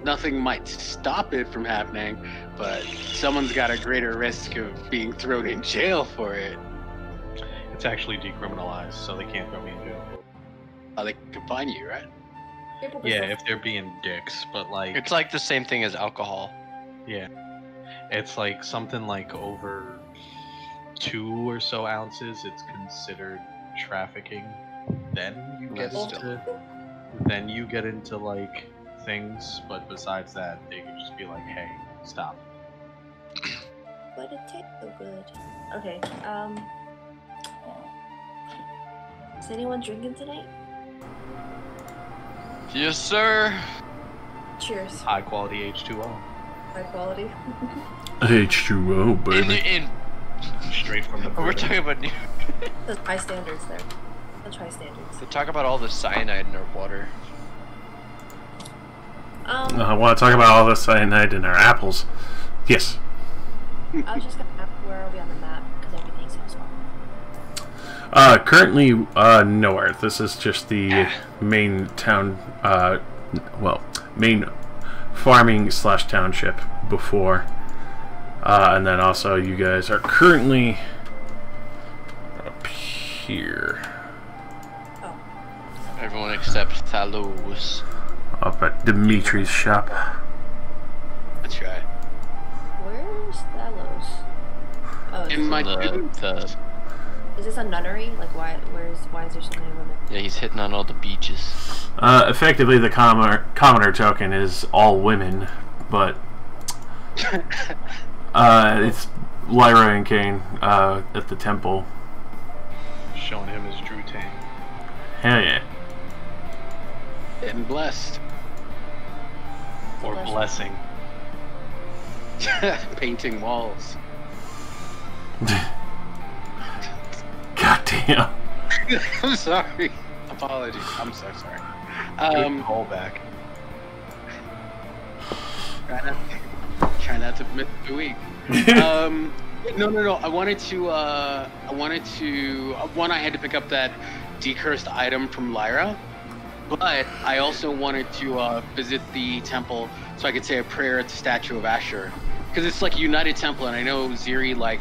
nothing might stop it from happening, but someone's got a greater risk of being thrown in jail for it. It's actually decriminalized, so they can't throw me in jail. Oh, they can fine you, right? Yeah, if they're being dicks, but like... It's like the same thing as alcohol. Yeah. It's like something like over 2 or so ounces, it's considered trafficking. Then you get into like things, but besides that, they can just be like, hey, stop. But it tastes so good. Okay, is anyone drinking tonight? Yes, sir. Cheers. High quality H2O. High quality. H2O, baby. Straight from the We're talking about new. There's high standards there. Such high standards. They talk about all the cyanide in our water. I want to talk about all the cyanide in our apples. Yes. I was just gonna ask, where are we on the map? Because everything's so small. Currently, nowhere. This is just the main town, well, main farming / township before. And then also you guys are currently up here. Oh. Everyone except Thalos. Up at Dimitri's shop. That's right. Where's Thalos? Oh, In my is this a nunnery? Like, why is there so many women? Yeah, he's hitting on all the beaches. Effectively, the commoner token is all women, but it's Lyra and Kane at the temple. Showing him his Drew Tang. Hell yeah. Getting blessed. Or blessing. Painting walls. God damn. I'm sorry. Apologies. I'm so sorry. Good callback. Try not to miss the week. No. I wanted to. One, I had to pick up that decursed item from Lyra, but I also wanted to visit the temple so I could say a prayer at the statue of Asher, because it's like a united temple, and I know Ziri like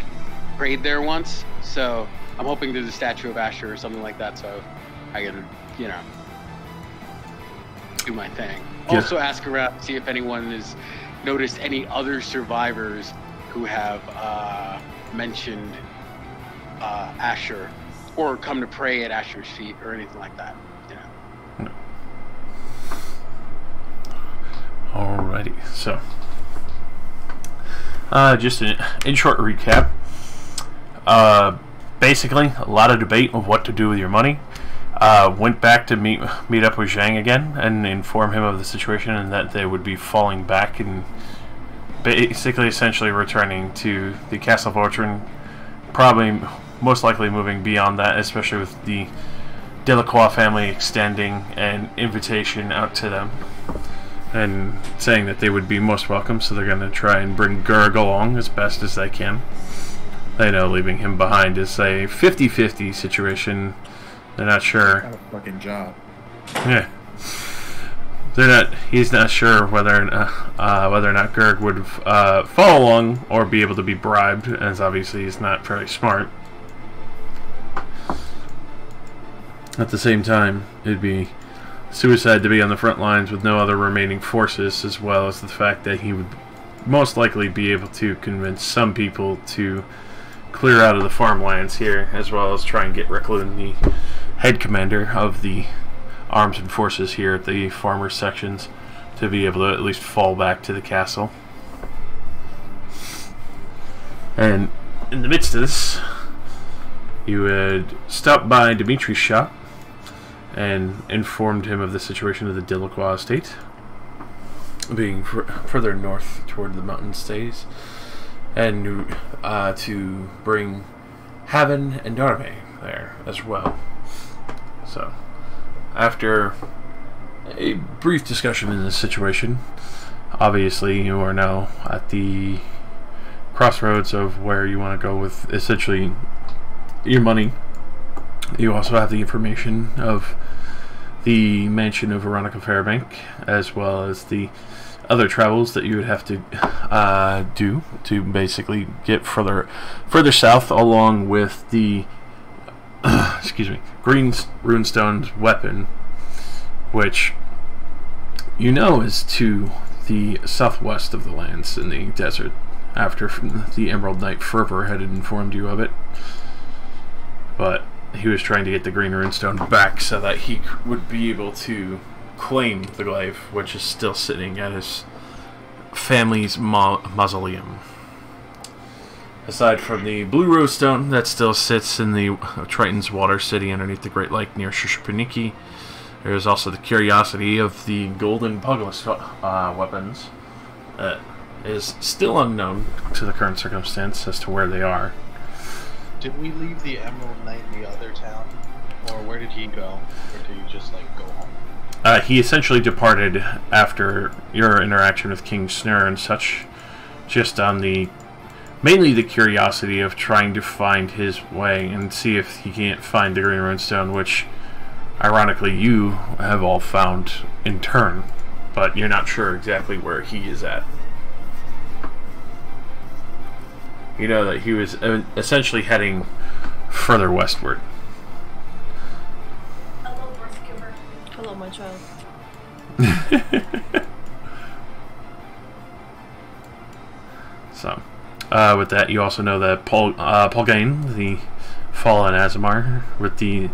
prayed there once, so I'm hoping there's a statue of Asher or something like that, so I can, you know, do my thing. Yeah. Also ask around, see if anyone has noticed any other survivors who have mentioned Asher or come to pray at Asher's feet or anything like that. You know. Alrighty, so just in short recap, basically a lot of debate of what to do with your money. Went back to meet up with Zhang again and inform him of the situation and that they would be falling back and basically essentially returning to the Castle of Otren, probably most likely moving beyond that, especially with the Delacroix family extending an invitation out to them and saying that they would be most welcome, so they're going to try and bring Gurg along as best as they can. They know leaving him behind is a 50-50 situation. They're not sure. Got a fucking job. Yeah. They're not. He's not sure whether or not Gurg would follow along or be able to be bribed, as obviously he's not very smart. At the same time, it'd be suicide to be on the front lines with no other remaining forces, as well as the fact that he would most likely be able to convince some people to clear out of the farmlands here, as well as try and get Reclun, the head commander of the arms and forces here at the farmer sections, to be able to at least fall back to the castle. And in the midst of this, you had stopped by Dimitri's shop and informed him of the situation of the Delacroix estate, being further north toward the mountain stays, and to bring Haven and Darme there as well. So, after a brief discussion in this situation, obviously you are now at the crossroads of where you want to go with essentially your money. You also have the information of the mansion of Veronica Fairbank, as well as the other travels that you would have to do to basically get further south, along with the excuse me, green runestone's weapon, which you know is to the southwest of the lands in the desert, after the Emerald Knight Fervor had informed you of it. But he was trying to get the green runestone back so that he would be able to claim the glaive, which is still sitting at his family's mausoleum. Aside from the blue rosestone that still sits in the Triton's Water City underneath the Great Lake near Shishpaniki, there is also the curiosity of the golden Pugilist weapons that is still unknown to the current circumstance as to where they are. Did we leave the Emerald Knight in the other town? Or where did he go? Or did he just, like, go home? He essentially departed after your interaction with King Snur and such, just on the mainly the curiosity of trying to find his way and see if he can't find the green runestone, which ironically you have all found in turn, but you're not sure exactly where he is at. You know that he was essentially heading further westward. Hello, birth giver. Hello, my child. So, with that, you also know that Polgain, the fallen Azamar, with the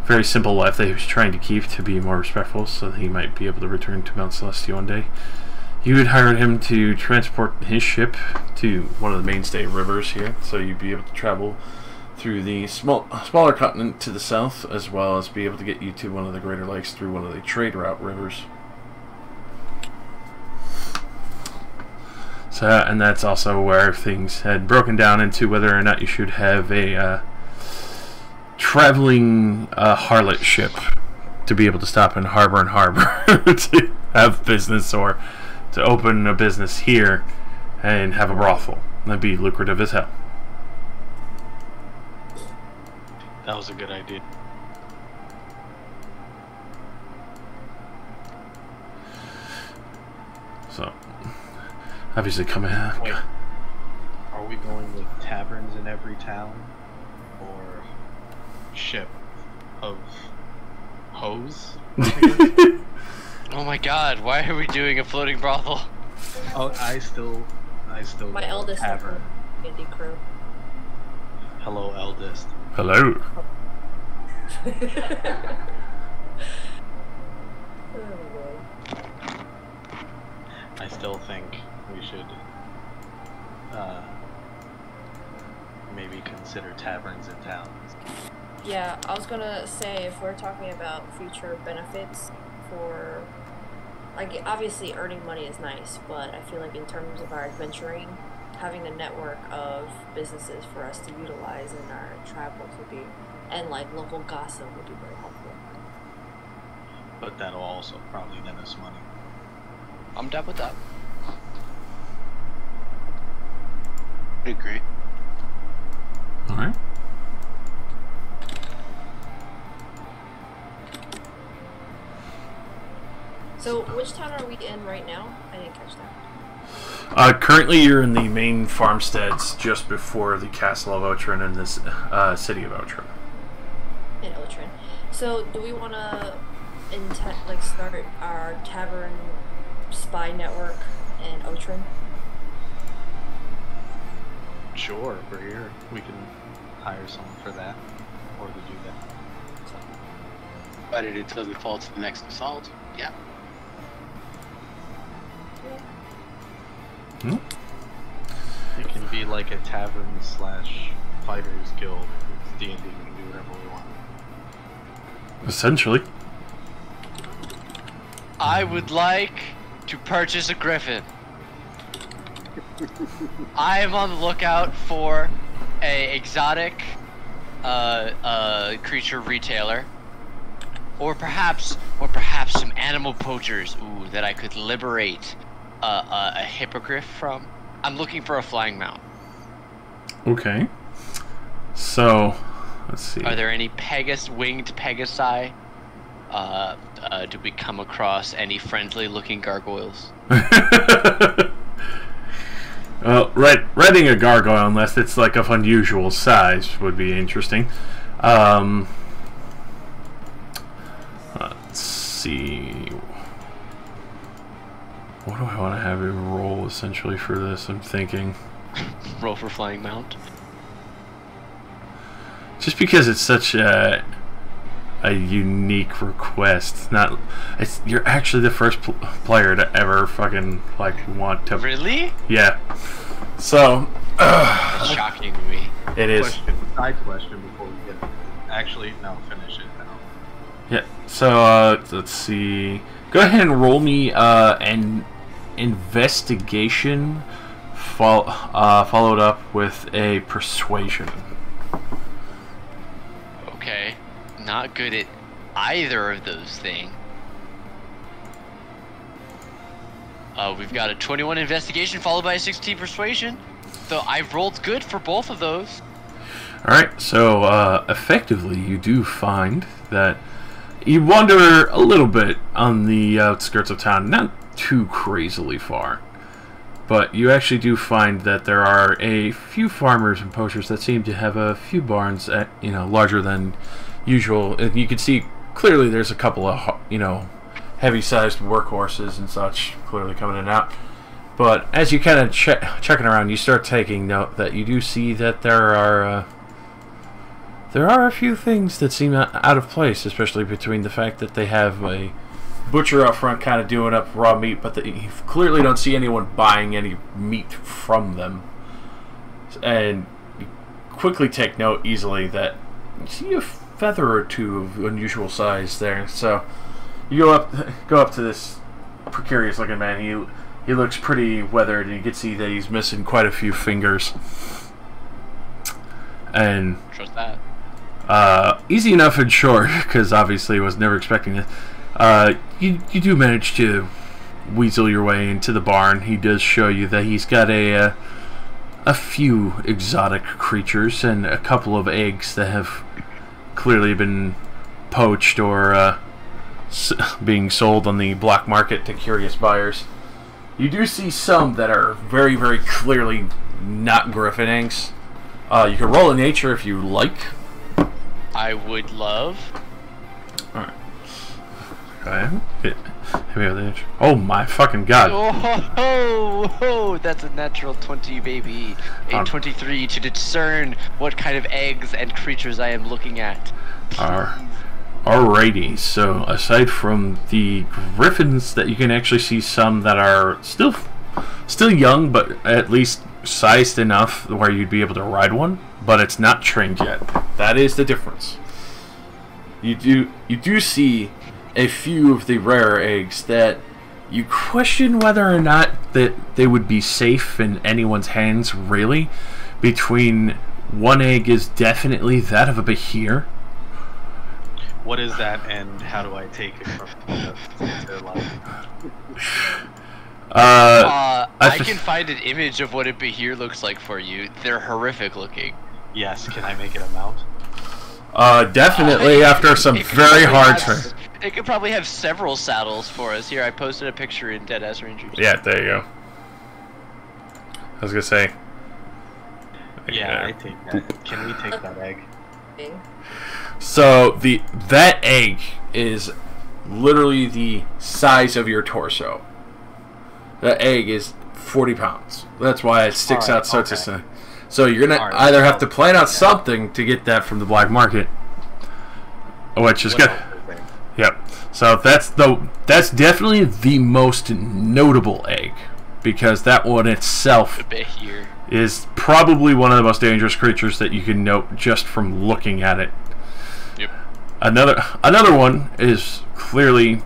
very simple life that he was trying to keep to be more respectful, so that he might be able to return to Mount Celestia one day. You had hired him to transport his ship to one of the mainstay rivers here, so you'd be able to travel through the smaller continent to the south, as well as be able to get you to one of the greater lakes through one of the trade route rivers. So, and that's also where things had broken down into whether or not you should have a traveling harlot ship to be able to stop in harbor and harbor to have business, or to open a business here and have a brothel. That'd be lucrative as hell. That was a good idea. So, obviously coming out. Wait, are we going with taverns in every town? Or ship of hose? Oh my god, why are we doing a floating brothel? Oh, I still My eldest tavern. indie crew. Hello, eldest. Hello. I still think we should maybe consider taverns in towns. Yeah, I was gonna say, if we're talking about future benefits for, like, obviously earning money is nice, but I feel like in terms of our adventuring, having a network of businesses for us to utilize in our travels would be, and like local gossip would be very helpful. But that'll also probably net us money. I'm down with that. I agree. Alright. So, which town are we in right now? I didn't catch that. Currently you're in the main farmsteads just before the Castle of Otren and this city of Otren. In Otren. So, do we want to start our tavern spy network in Otren? Sure, we're here. We can hire someone for that, or to do that. But it doesn't fall to the next assault. Yeah. Hmm? It can be like a tavern / fighters guild. It's D&D. We can do whatever we want. Essentially. I would like to purchase a griffin. I am on the lookout for a exotic creature retailer, or perhaps some animal poachers. Ooh, that I could liberate a hippogriff from. I'm looking for a flying mount. Okay. So, let's see. Are there any winged pegasi do we come across any friendly-looking gargoyles? Well, riding a gargoyle, unless it's like of unusual size, would be interesting. Let's see. What do I want to have you roll essentially for this? I'm thinking. Roll for flying mount. Just because it's such a unique request. You're actually the first player to ever fucking like want to. Really? Yeah. So. It's shocking to me. It is. Side question before we get. Actually, no. Finish it now. Yeah. So let's see. Go ahead and roll me an investigation, followed up with a persuasion. Okay. Not good at either of those things. We've got a 21 investigation followed by a 16 persuasion. So I've rolled good for both of those. Alright, so effectively you do find that you wander a little bit on the outskirts of town, not too crazily far. But you actually do find that there are a few farmers and poachers that seem to have a few barns, larger than usual. And you can see clearly there's a couple of, heavy-sized workhorses and such clearly coming in and out. But as you kind of checking around, you start taking note that you do see that there are a few things that seem out of place, especially between the fact that they have a butcher up front kind of doing up raw meat, but you clearly don't see anyone buying any meat from them. And you quickly take note easily that you see a feather or two of unusual size there. So you go up to this precarious looking man. He looks pretty weathered, and you can see that he's missing quite a few fingers. And Trust that. easy enough and short, because obviously I was never expecting it. You do manage to weasel your way into the barn. He does show you that he's got a few exotic creatures and a couple of eggs that have clearly been poached or being sold on the black market to curious buyers. You do see some that are very, very clearly not griffin eggs. You can roll a nature if you like. I would love. Alright. Oh my fucking god. Oh, that's a natural 20, baby. A 23 to discern what kind of eggs and creatures I am looking at. Alrighty, so aside from the griffins that you can actually see some that are still young, but at least sized enough where you'd be able to ride one, but it's not trained yet. That is the difference. You do see a few of the rarer eggs that you question whether or not that they would be safe in anyone's hands, really. Between one egg is definitely that of a behir. What is that, and how do I take it from to life? I can find an image of what a behir looks like for you. They're horrific looking. Yes, can I make it a mount? Definitely after some very hard training. It could probably have several saddles for us. Here, I posted a picture in Deadass Rangers. Yeah, there you go. I was gonna say. Yeah, I take that. Can we take that egg? So that egg is literally the size of your torso. That egg is 40 pounds. That's why it sticks out so to. So you're gonna either have to plan out something to get that from the black market, which is good. Yep. So that's definitely the most notable egg, because that one itself is probably one of the most dangerous creatures that you can note just from looking at it. Yep. Another one is clearly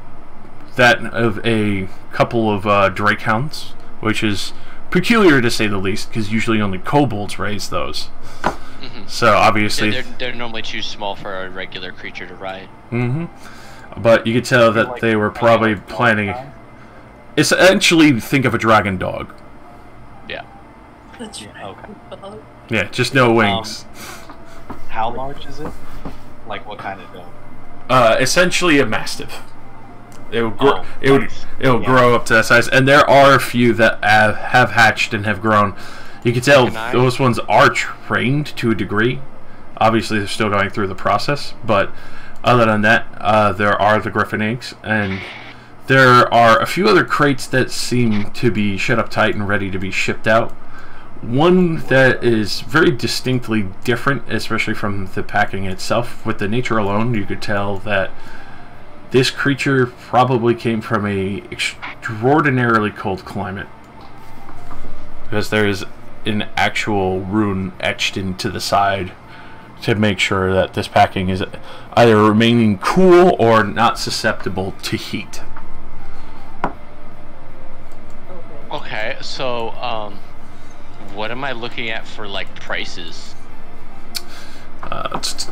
that of a couple of drakehounds, which is peculiar to say the least, because usually only kobolds raise those. Mm-hmm. So obviously they're normally too small for a regular creature to ride. Mm-hmm. But you could tell that they were probably planning. Essentially, think of a dragon dog. Yeah. Okay. Yeah, just no wings. How large is it? Like what kind of dog? Essentially a mastiff. It will grow. Nice. It will grow up to that size, and there are a few that have hatched and have grown. You can tell those ones are trained to a degree. Obviously, they're still going through the process, but other than that, there are the griffin eggs, and there are a few other crates that seem to be shut up tight and ready to be shipped out. One that is very distinctly different, especially from the packing itself. With the nature alone, you could tell that this creature probably came from a extraordinarily cold climate, because there is an actual rune etched into the side to make sure that this packing is either remaining cool or not susceptible to heat. Okay, so what am I looking at for like prices?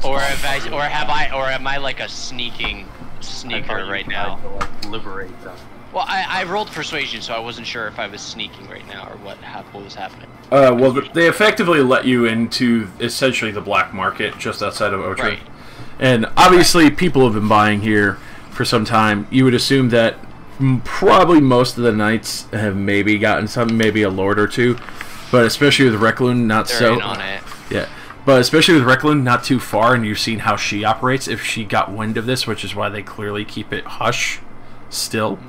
Or am I like a sneaker right now? To, like, liberate them. Well, I rolled persuasion, so I wasn't sure if I was sneaking right now or what was happening. Well, they effectively let you into essentially the black market just outside of Otren. Right. And obviously people have been buying here for some time. You would assume that probably most of the knights have maybe gotten something, maybe a lord or two. But especially with Reclun, not They're so. in on it. Yeah. But especially with Reclun, not too far, and you've seen how she operates. If she got wind of this, which is why they clearly keep it hush still,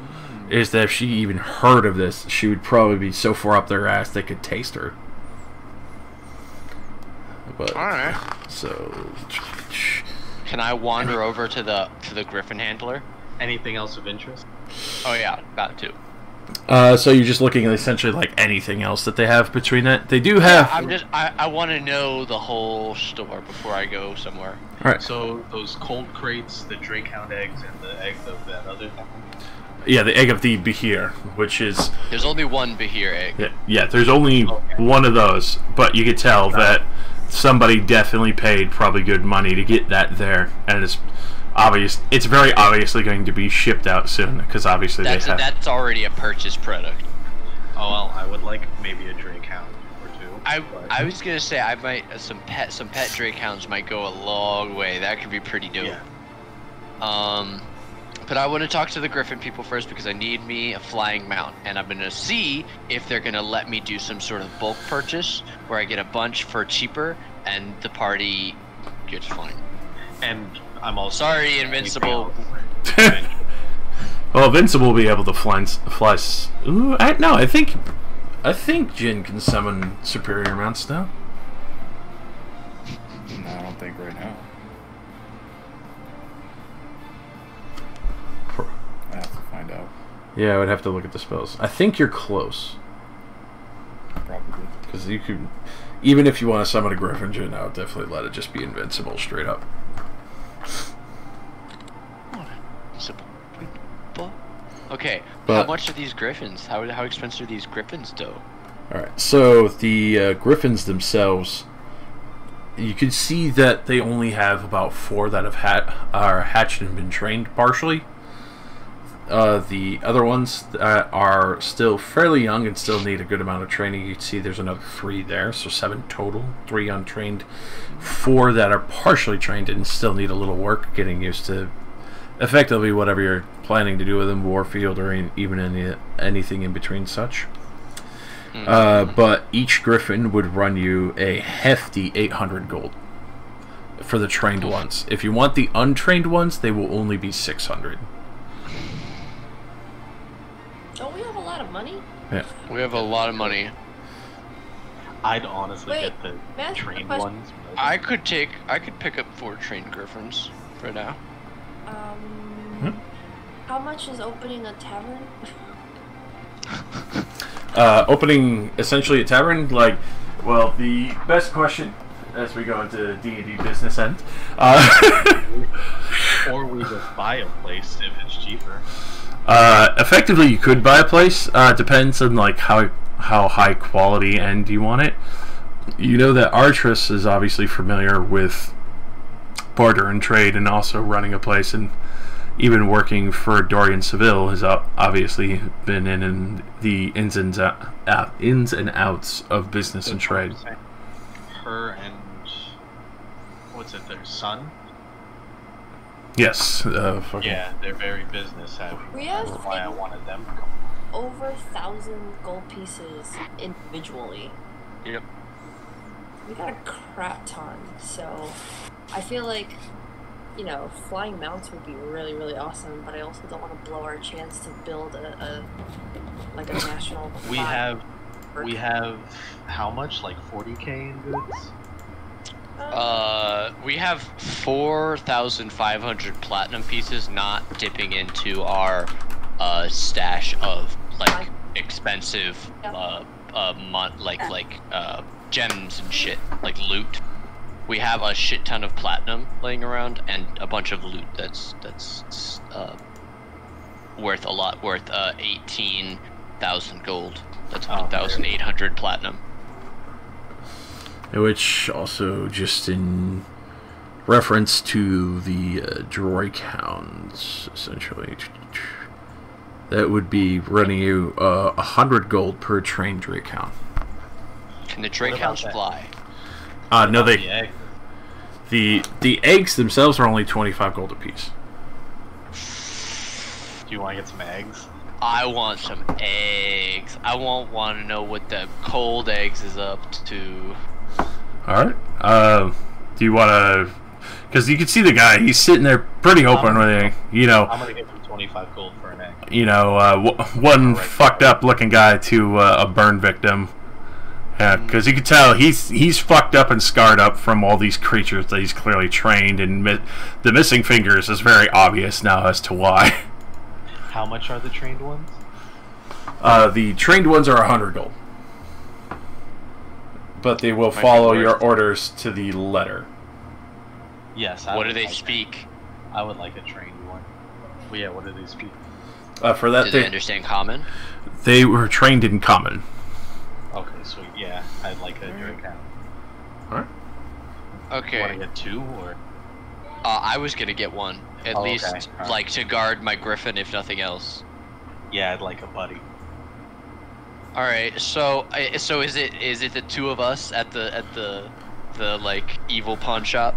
is that if she even heard of this, she would probably be so far up their ass they could taste her. But, Alright. So... Can I wander over to the griffin handler? Anything else of interest? Oh yeah, about to. So you're just looking at essentially like anything else that they have between that? They do have... I want to know the whole store before I go somewhere. Alright. So those cold crates, the Drakehound eggs, and the egg of that other thing? Yeah, the egg of the Behir, which is... There's only one Behir egg. Yeah, there's only one of those, but you could tell that somebody definitely paid probably good money to get that there, and it's obvious. It's very obviously going to be shipped out soon, because obviously that's already a purchased product. Oh well, I would like maybe a Drakehound or two. I was gonna say I might some pet Drakehounds might go a long way. That could be pretty dope. Yeah. But I want to talk to the Griffin people first because I need me a flying mount, and I'm gonna see if they're gonna let me do some sort of bulk purchase where I get a bunch for cheaper and the party gets flying. And I'm also sorry, Invincible. Well, Invincible will be able to fly. Ooh, no, I think Jin can summon superior mounts now. No, I don't think right now. I have to find out. Yeah, I would have to look at the spells. I think you're close. Probably. Because you could, even if you want to summon a Griffin Jin, I would definitely let it just be invincible straight up. Okay, but, how much are these griffins? How expensive are these griffins, though? Alright, so the griffins themselves, you can see that they only have about 4 that are hatched and been trained partially. The other ones are still fairly young and still need a good amount of training. You can see there's another 3 there, so 7 total. 3 untrained, 4 that are partially trained and still need a little work getting used to effectively whatever you're planning to do with them, Warfield or even anything in between such. But each Griffin would run you a hefty 800 gold for the trained ones. If you want the untrained ones, they will only be 600. Don't we have a lot of money? Yeah. We have a lot of money. I'd honestly Wait, get the that's trained the ones. I could pick up 4 trained griffins for now. How much is opening a tavern? Opening essentially a tavern, like, well, the best question as we go into D&D business end. Or we just buy a place if it's cheaper. Effectively, you could buy a place. Depends on like how high quality end you want it. You know that Artress is obviously familiar with barter and trade, and also running a place, and even working for Dorian Seville has obviously been in the ins and outs of business and trade. Her and what's it? Their son. Yes. Yeah, they're very business heavy. We have That's why I wanted them. over 1,000 gold pieces individually. Yep. We got a crap ton, so I feel like, you know, flying mounts would be really, really awesome, but I also don't want to blow our chance to build a national We flag. have how much? Like 40k in goods? We have 4,500 platinum pieces, not dipping into our stash of like expensive gems and shit, like loot. We have a shit ton of platinum laying around and a bunch of loot that's worth a lot, worth 18,000 gold. That's 1,800 platinum. Which also, just in reference to the droid hounds, essentially, that would be running you 100 gold per trained Drake hound. Can the Drake hounds fly? No, The egg. the eggs themselves are only 25 gold apiece. Do you want to get some eggs? I want some eggs. I won't want to know what the cold eggs is up to. All right. Do you want to? Because you can see the guy. He's sitting there pretty open with it. You know. I'm gonna give him 25 gold for an egg. You know, one fucked up looking guy to a burn victim. Yeah, because you can tell he's fucked up and scarred up from all these creatures that he's clearly trained, and the missing fingers is very obvious now as to why. How much are the trained ones? The trained ones are 100 gold. But they will follow your orders to the letter. Yes. What do they speak? I would like a trained one. Well, yeah, what do they speak? For that, Do they understand common? They were trained in common. Okay, sweet. Yeah, I'd like a Drake hound. Alright. Okay. Want to get two or? I was gonna get one, at least, okay. Alright. like to guard my griffin, if nothing else. Yeah, I'd like a buddy. All right. So is it the two of us at the like evil pawn shop?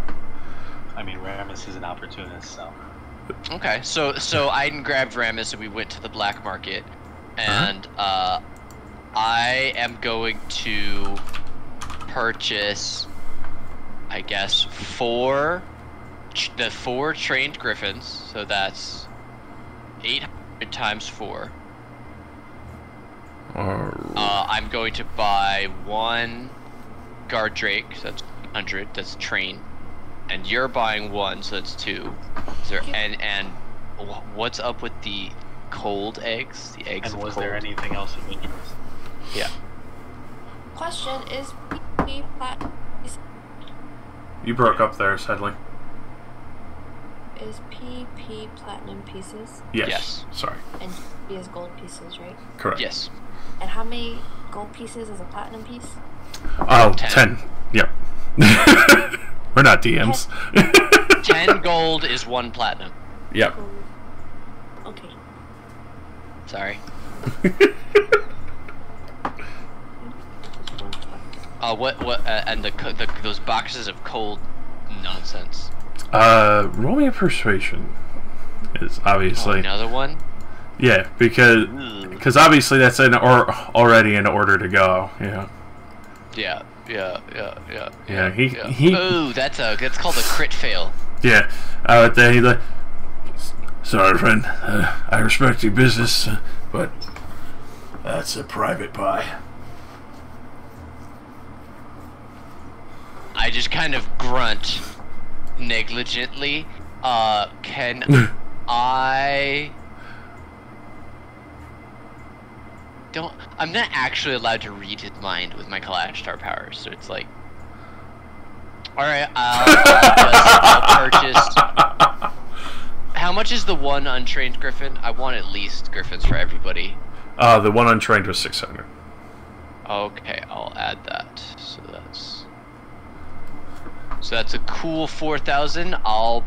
I mean, Ramus is an opportunist, so. Okay. So I grabbed Ramus and we went to the black market, and I am going to purchase, I guess, four trained griffins. So that's 800 times 4. I'm going to buy one guard drake, so that's 100. That's trained, and you're buying one, so that's 2. Is there and what's up with the cold eggs? The eggs. And of was cold? there anything else of interest? Yeah. Question is PP platinum You broke up there, sadly. is PP platinum pieces Yes. Yes. Sorry. and P is gold pieces, right? Correct. Yes. And how many gold pieces is a platinum piece? Oh, 10. 10. Yep. We're not DMs. 10 gold is 1 platinum. Yep. Gold. Okay. Sorry. Just 1 platinum. What and those boxes of cold nonsense. Roll me a persuasion. Is Oh, obviously another one? yeah, because obviously that's already in order to go. Yeah. Yeah. Yeah. He Oh, that's called a crit fail. yeah. He like, sorry, friend. I respect your business, but that's a private pie. I just kind of grunt negligently. Can I don't? I'm not actually allowed to read his mind with my Kalash Star powers, so it's like, all right, I'll purchase. How much is the one untrained griffin? I want at least griffins for everybody. The one untrained was 600. Okay, I'll add that. So that's a cool 4,000. I'll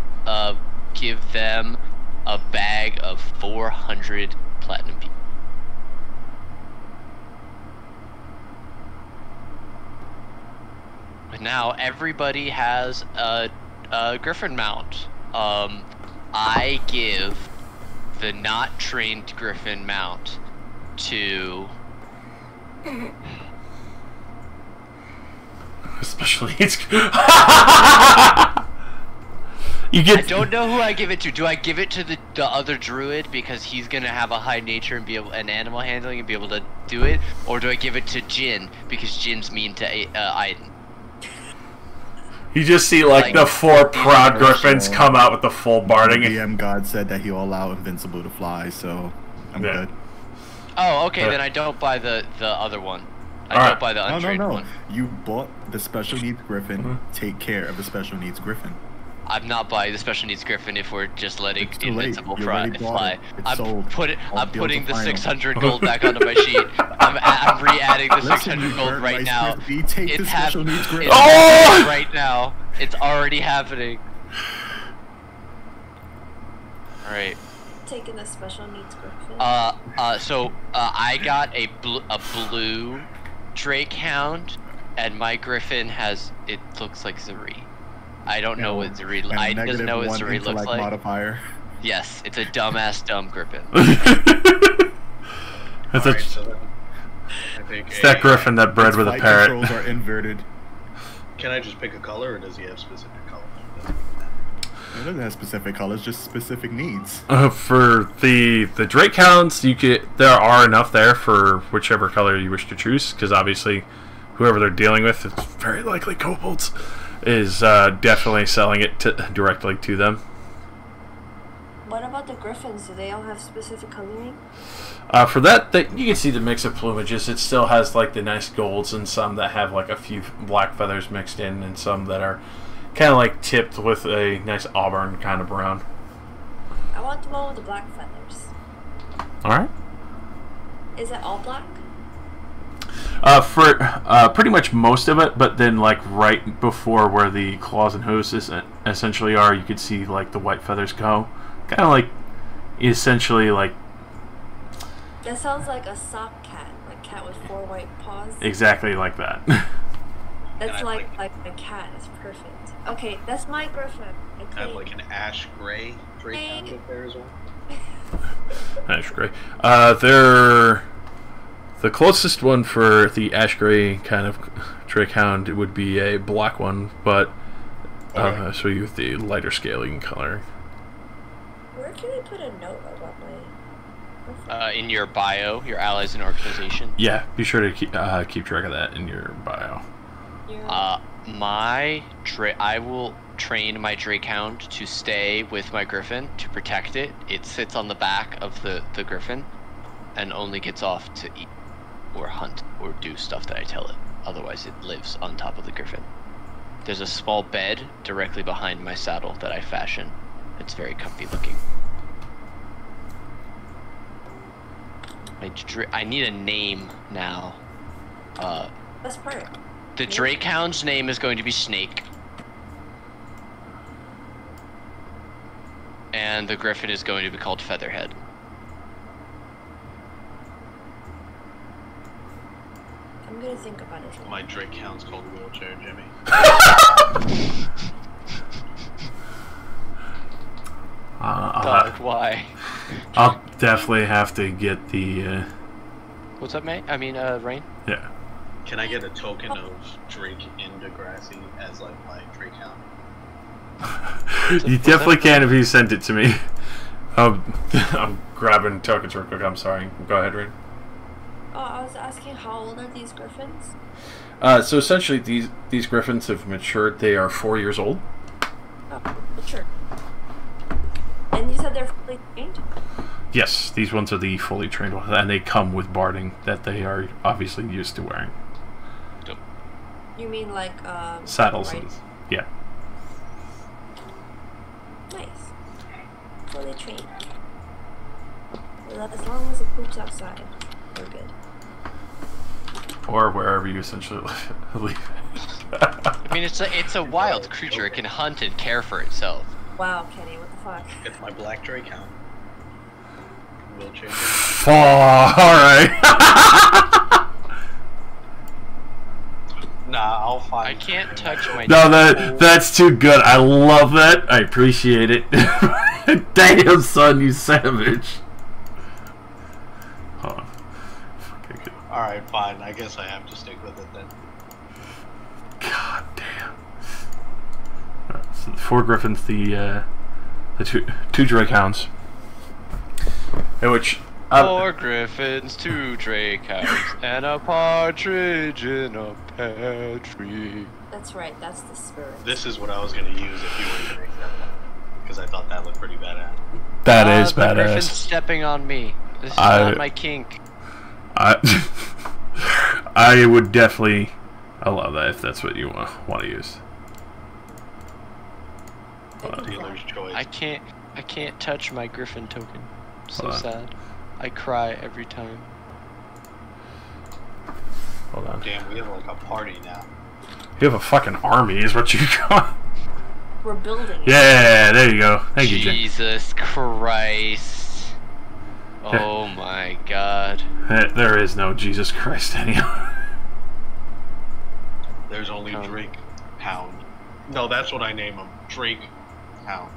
give them a bag of 400 platinum pieces. But now everybody has a griffin mount. I give the not trained griffin mount to Special needs. You get. I don't know who I give it to. Do I give it to the other druid because he's gonna have a high nature and be able an animal handling and be able to do it, or do I give it to Jin because Jin's mean to Aiden? You just see like the 4 proud griffins come out with the full barding. DM God said that he'll allow Invincible to fly, so I'm good. Oh, okay, then I don't buy the other one. I don't buy the untrained one. You bought the special needs griffin. Take care of the special needs griffin. I'm not buying the special needs griffin if we're just letting Invincible fly. I'm putting the 600 gold back onto my sheet. I'm re-adding the 600 gold right now. It's happening right now. It's already happening. All right. Taking the special needs griffin. So I got a blue Drake Hound, and my griffin has. It looks like Zuri. I don't know what Zuri. I doesn't know what Zuri looks like. Modifier. Yes, it's a dumbass dumb griffin. That's Alright, so then I think it's that griffin that bred with a parrot. Controls are inverted. Can I just pick a color, or does he have specific colors? It doesn't have specific colors, just specific needs. For the Drake Hounds, there are enough there for whichever color you wish to choose, because obviously, whoever they're dealing with, it's very likely kobolds, is definitely selling it directly to them. What about the griffins? Do they all have specific coloring? For that, you can see the mix of plumages. It still has like the nice golds, and some that have like a few black feathers mixed in, and some that are kind of like tipped with a nice auburn kind of brown. I want the one with the black feathers. Alright. Is it all black? For pretty much most of it, but then like right before where the claws and hooves essentially are, you could see like the white feathers go. Kind of like, essentially like... That sounds like a sock cat. Like cat with 4 white paws. Exactly like that. That's like a cat. It's perfect. Okay, that's my griffin. I have like an ash gray Drake Hound up there as well. Ash gray. They're... The closest one for the ash gray kind of Drake Hound would be a black one, but so you with the lighter scaling color. Where can I put a note about my... In your bio, your allies and organization. Yeah, be sure to keep track of that in your bio. I will train my Drake Hound to stay with my griffin to protect it. It sits on the back of the griffin and only gets off to eat or hunt or do stuff that I tell it. Otherwise it lives on top of the griffin. There's a small bed directly behind my saddle that I fashion. It's very comfy looking. I need a name now. That's part. The Drake Hound's name is going to be Snake. And the griffin is going to be called Featherhead. I'm gonna think about it. My Drake Hound's called Wheelchair Jimmy. Why? I'll definitely have to get the... What's up, mate? Rain? Yeah. Can I get a token of Drake in Degrassi as like my Drake Hound? You definitely can if you sent it to me. I'm grabbing tokens real quick. I'm sorry. Go ahead, Rain. Oh, I was asking how old are these griffins? So essentially, these griffins have matured. They are 4 years old. Oh, mature. And you said they're fully trained? Yes, these ones are the fully trained ones, and they come with barding that they are obviously used to wearing. You mean like saddles? Right? And, yeah. Nice. Fully trained. As long as it poops outside, we're good. Or wherever you essentially leave I mean, it's a wild creature. It can hunt and care for itself. Wow, Kenny, what the fuck? It's my black Drake Hound. Wheelchair. Alright. Nah, I'll find. I can't touch my. No, that's too good. I love that. I appreciate it. Damn, son, you savage. Hold on. Okay, good. Alright, fine. I guess I have to stick with it then. God damn. Alright, so the 4 griffins, the two drake hounds. In which 4 griffins, 2 drake hounds, and a partridge in a pear tree. That's right, that's the spirit. This is what I was gonna use if you were to make that one. Because I thought that looked pretty badass. that is The griffin's badass. stepping on me. This is not my kink. I would definitely allow that if that's what you want to use. Dealer's choice. I can't touch my griffin token. So Hold on. sad. I cry every time. Hold on. Damn, we have like a party now. You have a fucking army, is what you got. We're building it. Yeah, there you go. Thank you, Jim. Jesus Christ. Oh my god. There is no Jesus Christ anyhow. There's only Drake Hound. No, that's what I name him. Drake Hound.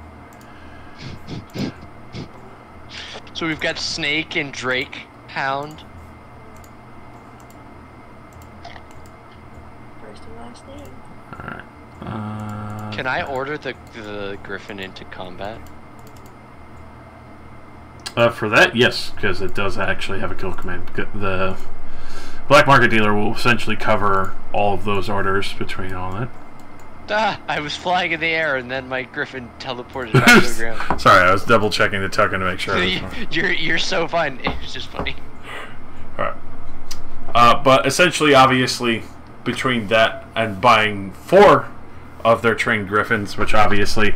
So we've got Snake and Drake Hound. First and last name. Alright. Can I order the griffin into combat? For that, yes, because it does actually have a kill command. The black market dealer will essentially cover all of those orders between all that. Ah, I was flying in the air and then my griffin teleported back to the ground. Sorry, I was double checking the token to make sure. You're so fine. It's just funny. Alright. But essentially, obviously, between that and buying 4 of their trained griffins, which obviously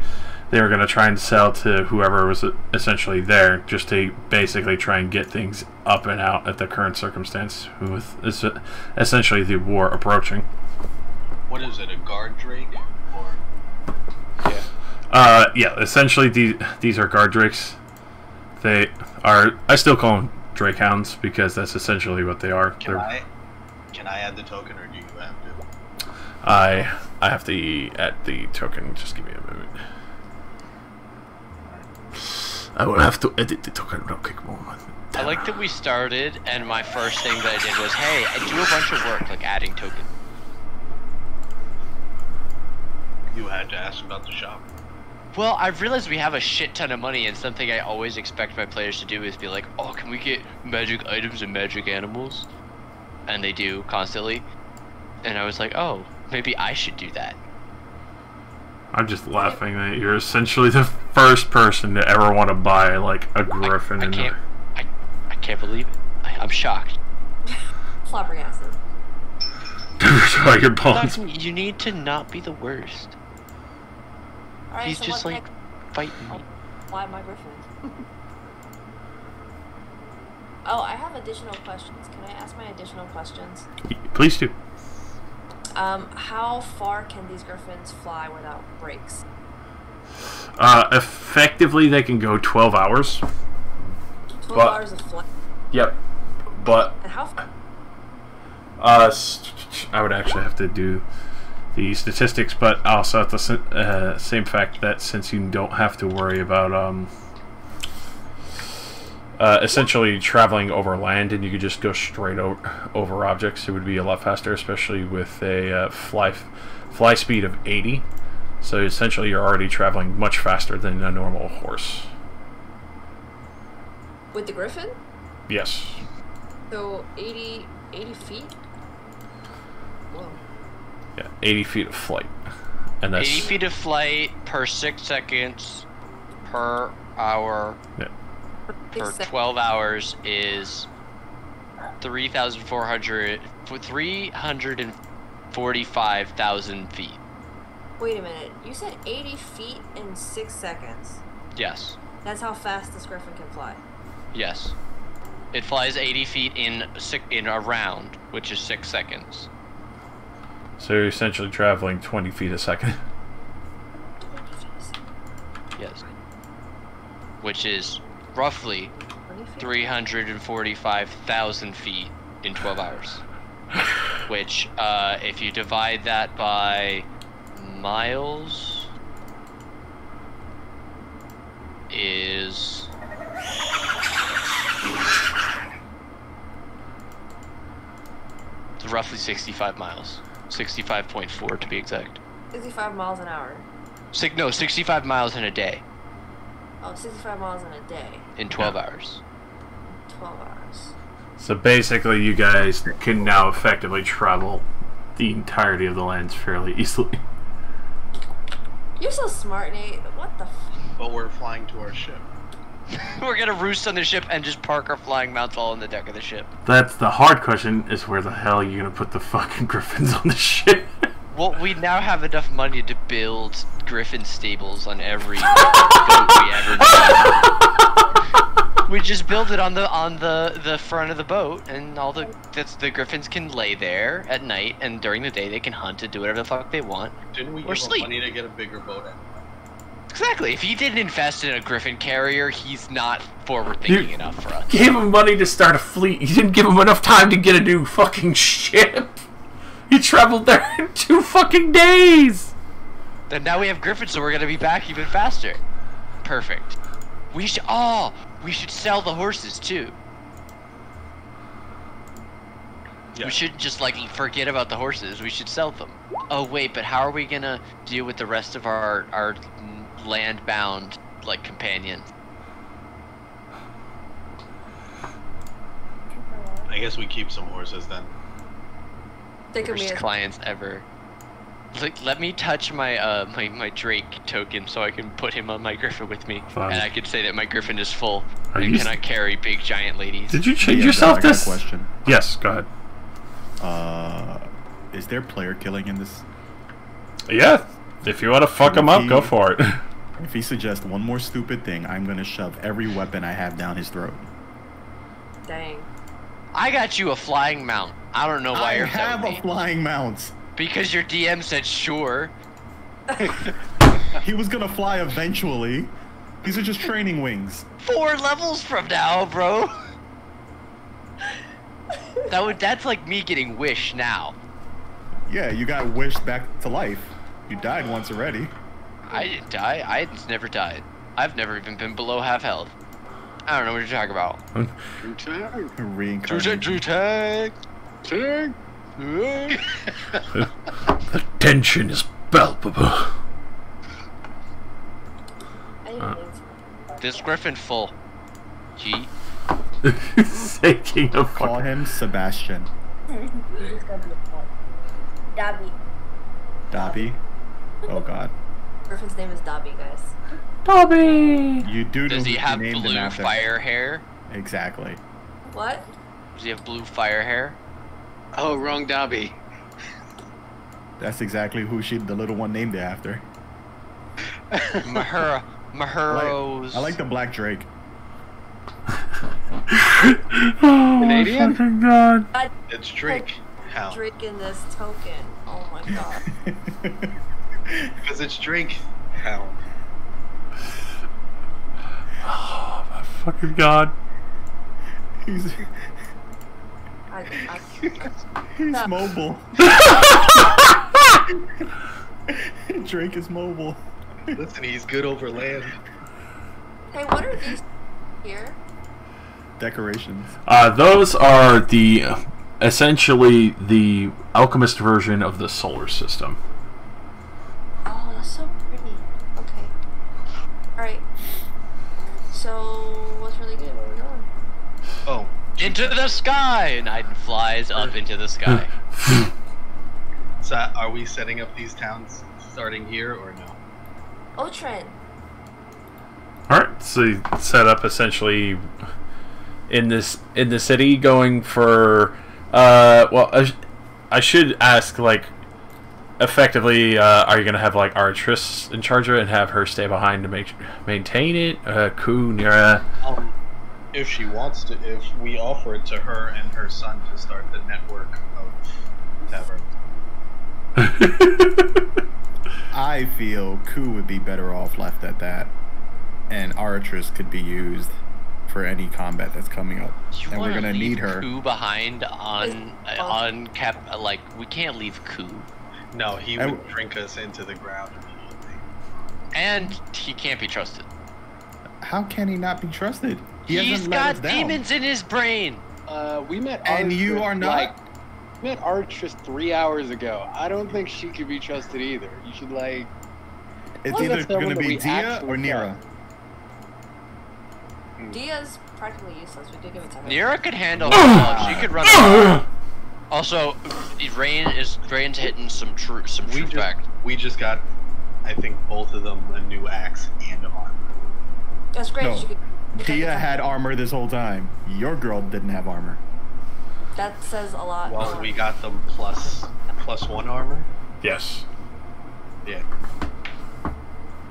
they were going to try and sell to whoever was essentially there, just to basically try and get things up and out at the current circumstance, with essentially the war approaching. What is it, a guard Drake? Or Yeah, essentially these are guard drakes. They are, I still call them drake hounds because that's essentially what they are. Can I add the token or do you have to? I have to add the token. Just give me a moment. I will have to edit the token real quick moment. I like that we started and my first thing that I did was, hey, I do a bunch of work, like adding token. You had to ask about the shop. Well, I've realized we have a shit ton of money, and something I always expect my players to do is be like, oh, can we get magic items and magic animals? And they do, constantly. And I was like, oh, maybe I should do that. I'm just laughing that you're essentially the first person to ever want to buy, like, a griffin. I can't believe it. I'm shocked. Flabbergasted. Sorry, your bones. You need to not be the worst. Alright, He's so just what like fighting me. Why my griffin? Oh, I have additional questions. Can I ask my additional questions? Please do. How far can these griffins fly without brakes? Effectively, they can go 12 hours. 12 hours of flight? Yep. But And how far? I would actually have to do the statistics, but also at the same fact that since you don't have to worry about essentially traveling over land and you could just go straight over objects, it would be a lot faster, especially with a fly speed of 80. So essentially you're already traveling much faster than a normal horse. With the griffin? Yes. So 80 feet? Whoa. Yeah, 80 feet of flight. And that's 80 feet of flight per 6 seconds per hour. Yeah. For 12 hours is 345,000 feet. Wait a minute. You said 80 feet in 6 seconds. Yes. That's how fast this griffin can fly. Yes. It flies 80 feet in a round, which is 6 seconds. So you're essentially traveling 20 feet a second. Yes. Which is roughly 345,000 feet in 12 hours. Which, if you divide that by miles, is roughly 65 miles. 65.4 to be exact. 65 miles an hour. 65 miles in a day. Oh, 65 miles in a day. In 12 hours. 12 hours. So basically, you guys can now effectively travel the entirety of the lands fairly easily. You're so smart, Nate. What the f... But we're flying to our ship. We're gonna roost on the ship and just park our flying mounts all on the deck of the ship. That's the hard question, is where the hell are you gonna put the fucking griffins on the ship? Well, we now have enough money to build griffin stables on every boat we ever need. We just build it on the front of the boat, and all the griffins can lay there at night, and during the day they can hunt and do whatever the fuck they want. Didn't we Or give sleep. him money to get a bigger boat? Exactly. If he didn't invest in a griffin carrier, he's not forward-thinking enough for us. Gave him money to start a fleet. You didn't give him enough time to get a new fucking ship. He traveled there in 2 fucking days. And now we have griffins, so we're gonna be back even faster. Perfect. We should sell the horses too. Yeah. We shouldn't just like forget about the horses. We should sell them. Oh wait, but how are we gonna deal with the rest of our land-bound like companions? I guess we keep some horses then. They could be Worst a... clients ever. Like, let me touch my my Drake token so I can put him on my griffin with me, Fine. and I can say that my griffin is full Are and you cannot carry big giant ladies. Did you change Yeah, yourself I got this? a question. Yes, go ahead. Is there player killing in this? Yeah, if you want to fuck him up, go for it. If he suggests one more stupid thing, I'm gonna shove every weapon I have down his throat. Dang. I got you a flying mount. I don't know why I you're have telling a me. flying mount. Because your DM said sure. He was gonna fly eventually. These are just training wings. 4 levels from now, bro. That's like me getting Wish now. Yeah, you got wished back to life. You died once already. I didn't die. I never died. I've never even been below half health. I don't know what you're talking about. Reincarnated. Drew tag. The tension is palpable. I didn't think so. This griffin full. G. Taking a Call fucking... him Sebastian. He's gonna be a boy. Dabby. Dobby. Oh god. Griffin's name is Dobby, guys. Dobby! You do know Does he who have named him blue after. fire hair? Exactly. What? Does he have blue fire hair? Oh, wrong Dobby. That's exactly who the little one named it after. Mahuro's. I like the Black Drake. Oh Canadian? my fucking god. It's Drake. How? Drake in this token. Oh my god. Because it's Drake. How? Oh my fucking god. He's No. mobile. Drake is mobile. Listen, he's good over land. Hey, what are these here? Decorations. Those are the essentially the alchemist version of the solar system. Oh, that's so pretty. Okay. Alright. So, what's really good? Where are we going? Oh, Into the sky! And Aiden flies up into the sky. so are we setting up these towns starting here or no? Otren. Alright, so you set up essentially in the city, going for well, I should ask, like, effectively, are you gonna have like Artress in charge of it and have her stay behind to maintain it? Kunira. If she wants to, if we offer it to her and her son to start the network of taverns. I feel Ku would be better off left at that, and Artress could be used for any combat that's coming up, You and we're wanna gonna leave need her. Ku behind on cap. Like, we can't leave Ku. No, he I would drink us into the ground immediately. And he can't be trusted. How can he not be trusted? He He's hasn't let us got down. demons in his brain. We met And you Arthur, are not? like, met Artress 3 hours ago. I don't think she could be trusted either. You should like. It's Well, either that's someone going to that be we Dia actually or Nira. Dia's practically useless. We did give it to her. Nira could handle herself. She could run around. Also, Rain's hitting some true fact. We just got, I think, both of them a new axe and armor. That's great. No. She could, Dia had armor this whole time. Your girl didn't have armor. that says a lot. Well, we got them plus 1 armor. Yes. Yeah.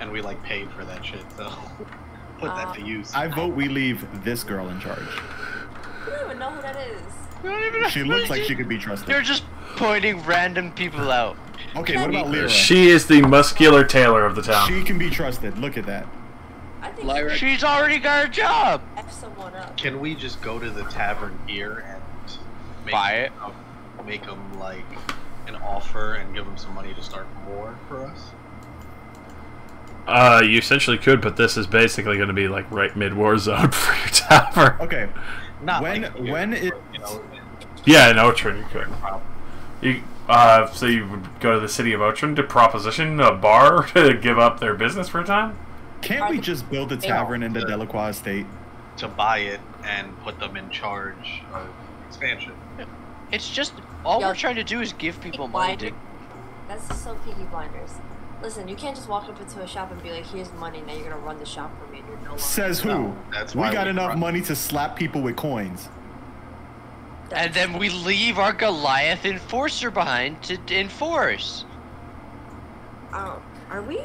And we like paid for that shit, so put that to use. I vote we leave this girl in charge. I don't even know who that is. She looks like she could be trusted. You're just pointing random people out. Okay, what about Lyra? She is the muscular tailor of the town. She can be trusted. Look at that. I think Lyra- She's already got a job. F someone up. Can we just go to the tavern here and Buy it? Make them like an offer and give them some money to start more for us? You essentially could, but this is basically going to be like right mid-war zone for your tavern. Okay. Not When- like when here, it- you know, Yeah, in Otren you could. So you would go to the city of Otren to proposition a bar to give up their business for a time? Can't we just build a tavern in the Delacroix estate? to buy it and put them in charge of expansion. It's just all Yeah. we're trying to do is give people money to. That's just so Peaky Blinders. Listen, you can't just walk up into a shop and be like, "Here's money. Now you're gonna run the shop for me." And you're no longer. Says who? No, that's we why got we enough run. money to slap people with coins. And then we leave our Goliath enforcer behind to enforce. Are we?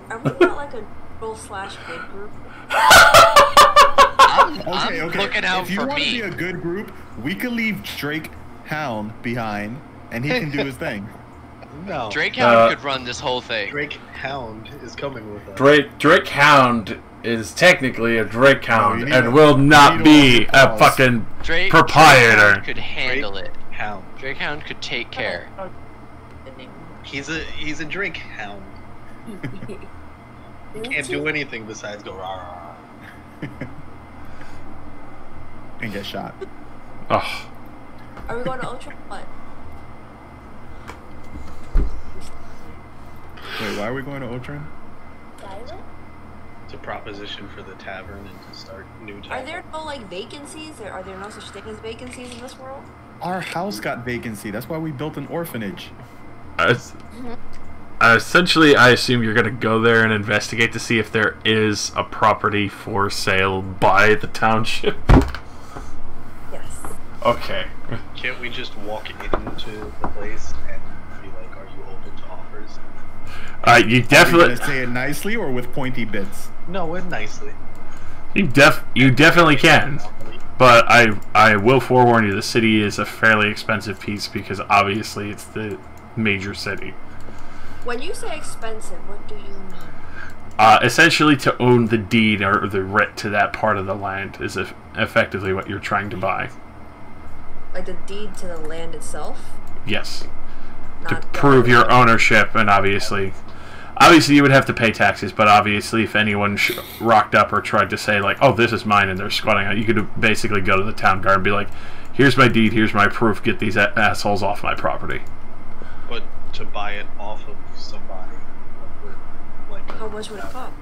Are we not like a /good group? I'm Okay. looking out if you for want to me. be a good group, we could leave Drake Hound behind, and he can do his thing. No. Drake Hound could run this whole thing. Drake Hound is coming with us. Drake Hound is technically a Drake Hound you need and a- will you not need be a a pause. fucking Drake proprietor. Hound could handle it. Hound. Drake Hound could take care. He's a Drake Hound. He can't do anything besides go rah rah. And get shot. Oh, Are we going to Ultra? What? Wait, why are we going to Otren? It's a proposition for the tavern and to start new Are tavern. there no like vacancies? Or are there no such thing as vacancies in this world? Our house got vacancy. That's why we built an orphanage. essentially, I assume you're gonna go there and investigate to see if there is a property for sale by the township. Yes. Okay. Can't we just walk into the place and be like, "Are you open to offers?" You Are you definitely, gonna say it nicely or with pointy bits? No, and nicely. you definitely can. But I will forewarn you, the city is a fairly expensive piece because obviously it's the major city. When you say expensive, what do you mean? Essentially, to own the deed or the writ to that part of the land is effectively what you're trying to buy. Like the deed to the land itself? Yes. To Not the- prove your ownership, and obviously you would have to pay taxes, but obviously if anyone rocked up or tried to say like, oh, this is mine, and they're squatting out, you could basically go to the town guard and be like, here's my deed, here's my proof, get these assholes off my property. But to buy it off of somebody, like How much would it cost?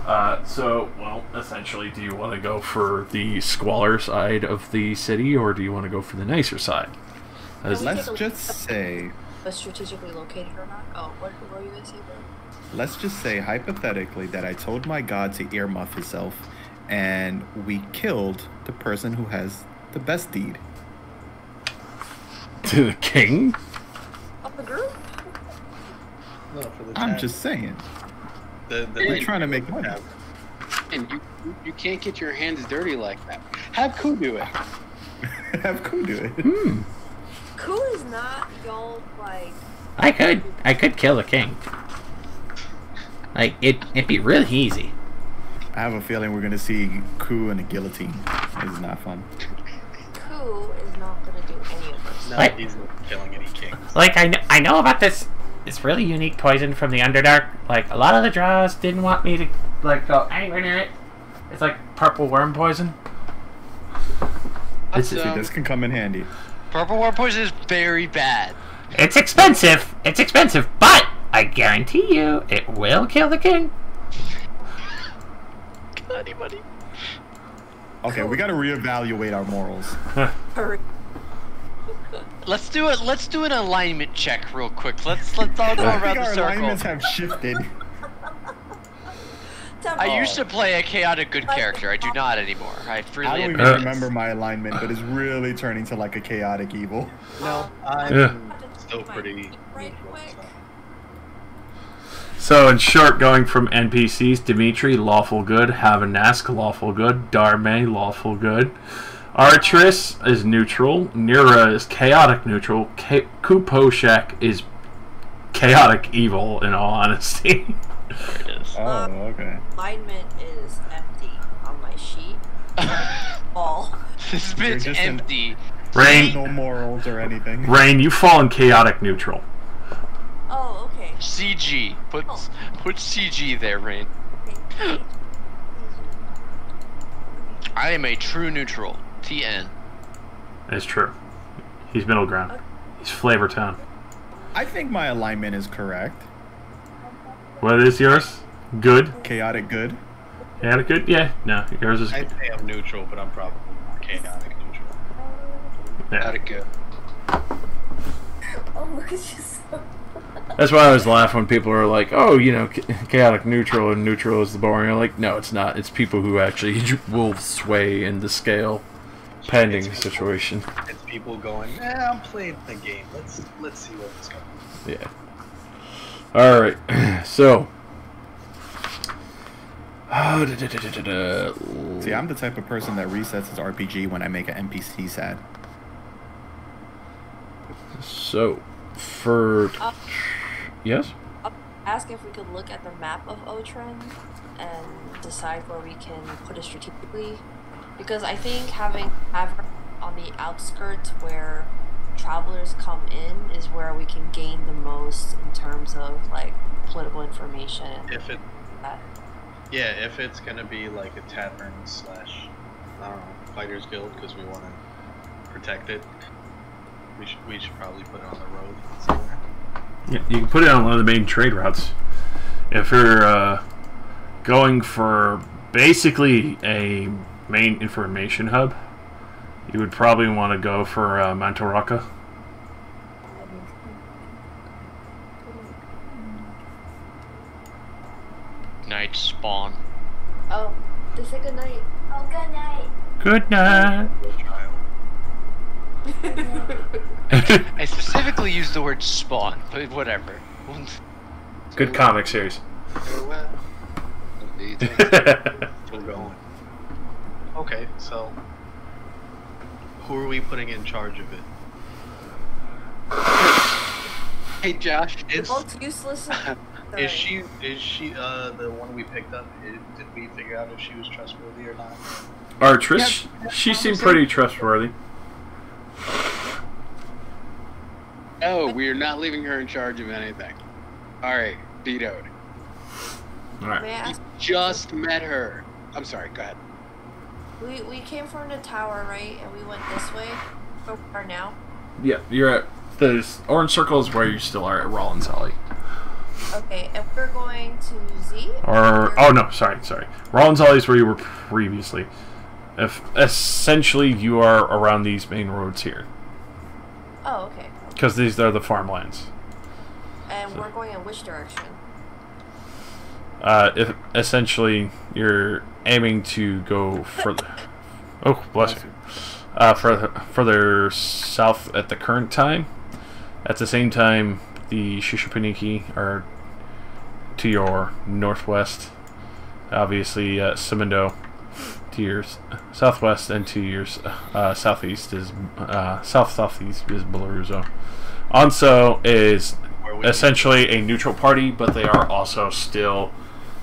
Well, essentially, do you want to go for the squalor side of the city, or do you want to go for the nicer side? Let's just say, But strategically located or not? Oh, what were you gonna say, bro? let's just say hypothetically that I told my god to earmuff himself, and we killed the person who has the best deed. To the king? Of the group? no, for the I'm tavern. just saying. We're trying to make money. And you can't get your hands dirty like that. Have Ku do it. Have Ku do it. Ku is not y'all like. I could kill the king. Like it'd be really easy. I have a feeling we're gonna see Ku and a guillotine. It's not fun. Ku is not gonna do any of this. No, Like- he's not killing any kings. Like I know about this really unique poison from the Underdark. Like a lot of the draws didn't want me to like go anywhere near it. It's like purple worm poison. It's, See, this can come in handy. Purple war poison is very bad. It's expensive. It's expensive, but I guarantee you, it will kill the king. Kill anybody. Okay, we got to reevaluate our morals. Hurry. Let's do it. Let's do an alignment check real quick. Let's all go I around think the our circle. alignments have shifted. I used to play a chaotic good character. I do not anymore. I freely I don't admit even this. remember my alignment, but it's really turning to like a chaotic evil. No, I'm Yeah. still pretty Right neutral, quick. So in short, going from NPCs, Dimitri, lawful good, Havanask, lawful good, Darme, lawful good, Artris is neutral, Nira is chaotic neutral, Kuposhek is chaotic evil, in all honesty. There it is. Oh, okay. Alignment is empty on my sheet. All. This bit's just an- empty. Rain, No morals or anything. Rain, you fall in chaotic neutral. Oh, okay. CG. Put CG there, Rain. Okay. I am a true neutral. TN. It's true. He's middle ground. He's Flavor Town. I think my alignment is correct. What is yours? Good? Chaotic good. Chaotic good? Yeah, no, yours is I'd good. say I'm neutral, but I'm probably more chaotic neutral. Yeah. Chaotic good. Oh, look at you. That's why I always laugh when people are like, "Oh, you know, chaotic neutral and neutral is the boring." I'm like, no, it's not. It's people who actually will sway in the scale, pending the situation. It's people going, I'm playing the game. Let's see where this goes. Yeah. All right. So. See, I'm the type of person that resets his RPG when I make an NPC sad. So, for yes. Ask if we could look at the map of Otren and decide where we can put it strategically. Because I think having tavern on the outskirts where travelers come in is where we can gain the most in terms of like political information. If it, That. yeah, if it's gonna be like a tavern / I don't know, fighters guild because we want to protect it, we should probably put it on the road somewhere. Yeah, you can put it on one of the main trade routes. If you're going for basically a main information hub, you would probably want to go for Mantoraka. Night spawn. Oh, they say good night. Oh, good night. Good night. Good night. I specifically used the word spawn, but whatever. Good comic series. Farewell. Still going. Okay, so who are we putting in charge of it? Hey Josh, The is most useless. Is she the one we picked up? Did we figure out if she was trustworthy or not? Artris, she seemed pretty trustworthy. oh, we're not leaving her in charge of anything. All right, vetoed. All right. May I You ask? just met her. I'm sorry. Go ahead. We came from the tower, right? And we went this way. Where we are now. Yeah, you're at the orange circle is where you still are at Rollins Alley. Okay, and we're going to Z. Or oh no, sorry. Rollins Alley is where you were previously. If essentially you are around these main roads here, Oh, okay. because these are the farmlands. And we're going in which direction? If essentially you're aiming to go further. Oh, bless you. Further south at the current time. At the same time, the Shishipaniki are to your northwest. Obviously, Simindo to your southwest, and to your southeast is southeast is Belaruso. Onso is essentially a neutral party, but they are also still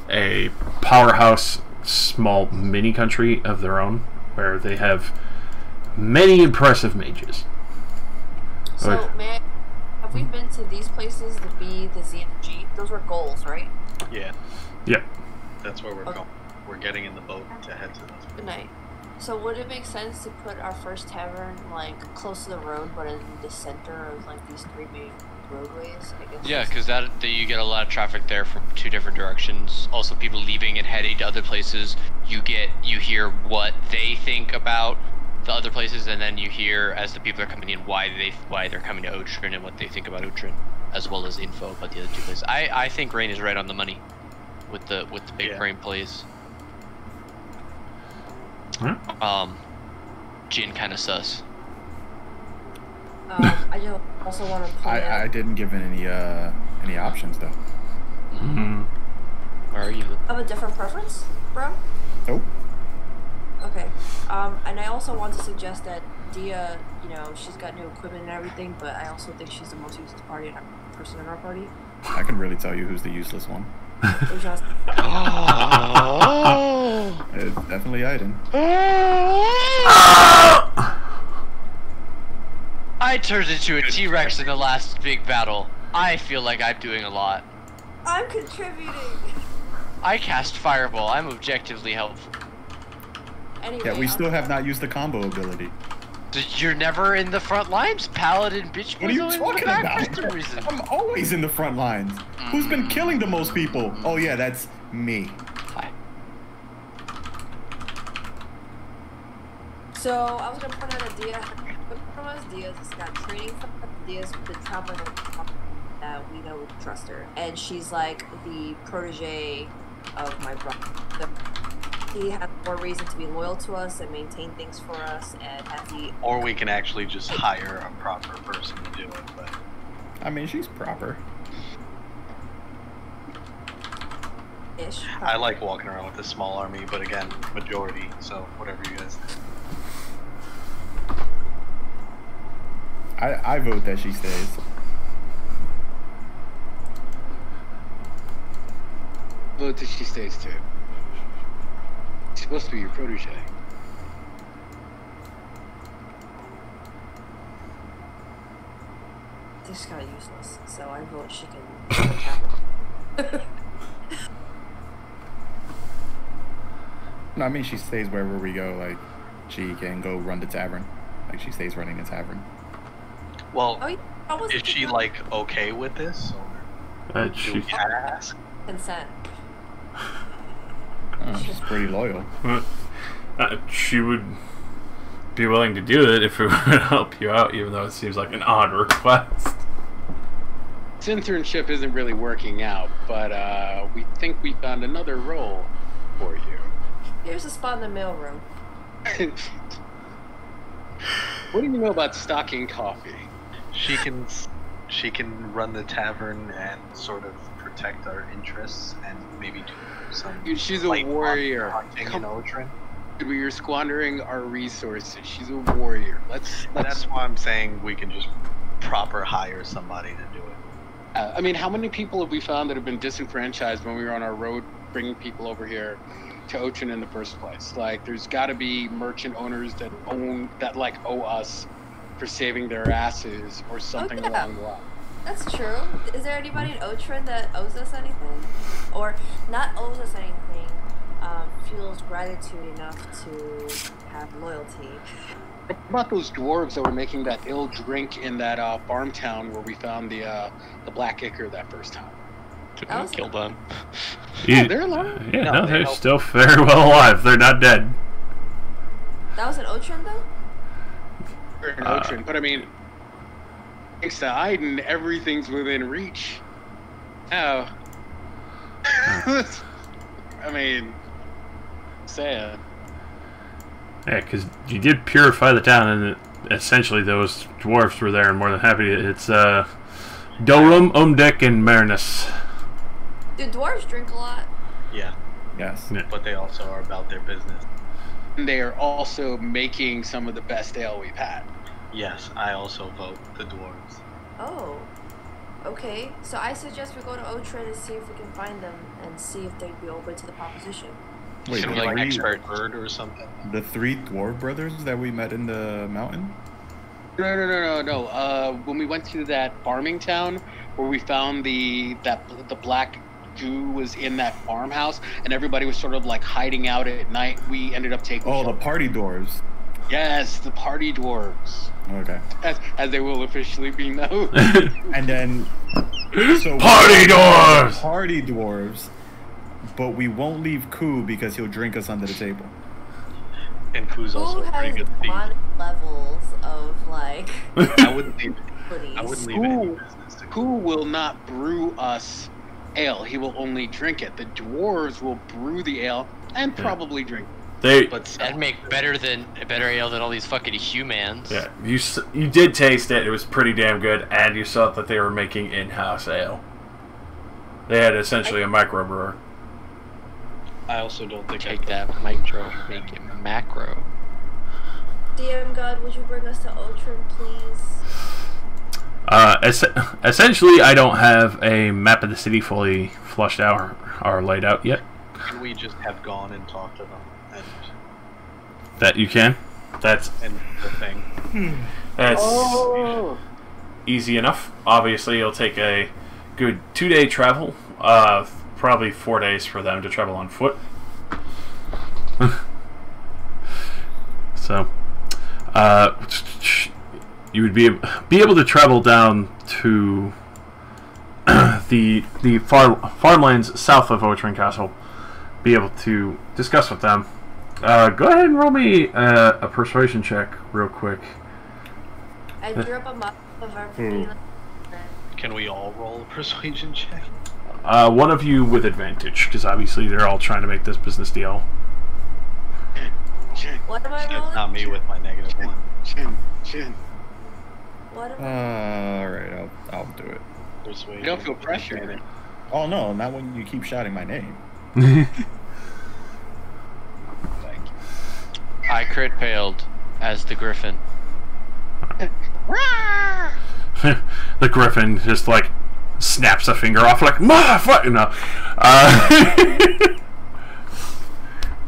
a powerhouse, small mini country of their own, where they have many impressive mages. So, Okay. have we been to these places, the B, the Z, and the G? Those were goals, right? Yeah, Yeah. that's where we're Okay. going. We're getting in the boat to head to those. Good night. So would it make sense to put our first tavern like close to the road, but in the center of like these 3 main roadways? I guess. Yeah, because that you get a lot of traffic there from 2 different directions. Also, people leaving and heading to other places. You hear what they think about the other places, and then you hear as the people are coming in why they're coming to Otren and what they think about Otren, as well as info about the other 2 places. I think Rain is right on the money with the big frame plays. Jin kind of sus. I just also want to point out. I didn't give any options though. Where are you? Have a different preference, bro? Nope. Okay. And I also want to suggest that Dia, she's got new equipment and everything, but I also think she's the most useless person in our party. I can really tell you who's the useless one. It's definitely Aiden. I turned into a T-Rex in the last big battle. I feel like I'm doing a lot. I'm contributing. I cast Fireball. I'm objectively helpful. Anyway, Yeah, we still have not used the combo ability. You're never in the front lines, Paladin bitch. What are you talking about? For some reason. I'm always in the front lines. Who's been killing the most people? Oh yeah, that's me. Hi. So I was gonna point out that Dia's got training from Dia's been traveling that we know we can trust her, and she's like the protege of my brother. He has more reason to be loyal to us and maintain things for us, and has the. Or we can actually just hire a proper person to do it. But I mean, she's proper. Ish. I like walking around with a small army, but again, majority. So whatever you guys think. I vote that she stays. Vote that she stays too. She's supposed to be your protege. This guy useless, so I vote she can. No, I mean she stays wherever we go. Like she can go run the tavern. Like she stays running the tavern. Well, is she like okay with this? Or do we ask? Consent. She's pretty loyal. She would be willing to do it if it would help you out, even though it seems like an odd request. This internship isn't really working out, but we think we found another role for you. Here's a spot in the mailroom. What do you know about stocking coffee? She can run the tavern and sort of protect our interests and maybe do some. Dude, she's a light warrior. hunting in Otren. We are squandering our resources. She's a warrior. Let's. That's why I'm saying we can just proper hire somebody to do it. I mean, how many people have we found that have been disenfranchised when we were on our road bringing people over here to Otren in the first place? Like, there's got to be merchant owners that owe us for saving their asses or something along the line. That's true. Is there anybody in Otren that owes us anything? Or not owes us anything, feels gratitude enough to have loyalty? What about those dwarves that were making that ill drink in that farm town where we found the black ichor that first time? Didn't we kill them? Yeah, they're alive. Yeah, no, they're still very well alive. They're not dead. That was in Otren, though? We're in Otren, but I mean, thanks to Aiden, everything's within reach. Oh. I mean, sad. Yeah, because you did purify the town, and essentially those dwarfs were there and more than happy. It's Dorum, Umdek, and Marinus. Do dwarves drink a lot? Yeah. Yes. Yeah. But they also are about their business. And they are also making some of the best ale we've had. Yes, I also vote the dwarves. Oh. Okay. So I suggest we go to Otren and see if we can find them and see if they'd be open to the proposition. Wait, Should the we, like, three- expert Bird or something. The 3 dwarf brothers that we met in the mountain? No. When we went to that farming town where we found the black goo was in that farmhouse, and everybody was sort of like hiding out at night. We ended up taking. Oh, the party dwarves. Yes, the party dwarves. Okay. As they will officially be known. And then so Party dwarves! Party dwarves, but we won't leave Koo because he'll drink us under the table. And Koo's Who also a pretty has good thief. one levels of like? I wouldn't leave Koo, any business to Koo will not brew us ale. He will only drink it. The dwarves will brew the ale and probably drink it. But That'd make better ale than all these fucking humans. Yeah, you did taste it. It was pretty damn good, and you saw that they were making in-house ale. They had essentially a microbrewer. I also don't think Take that micro, make it macro. DM God, would you bring us to Otren, please? Essentially, I don't have a map of the city fully flushed out or laid out yet. Can we just have gone and talked to them That you can. That's and the thing? That's easy enough. Obviously, it'll take a good 2-day travel. Probably 4 days for them to travel on foot. So, you would be able to travel down to the farmlands south of Otren Castle. Be able to discuss with them. Go ahead and roll me a persuasion check real quick. I drew up a map of everything. Can we all roll a persuasion check? One of you with advantage, because obviously they're all trying to make this business deal. What am I rolling? It's not me with my -1. Chin. What am I? Alright, I'll do it. Persuasion. You don't feel pressure in it. Oh no, not when you keep shouting my name. I crit failed as the griffin. The griffin just like snaps a finger off, like motherfucker. No,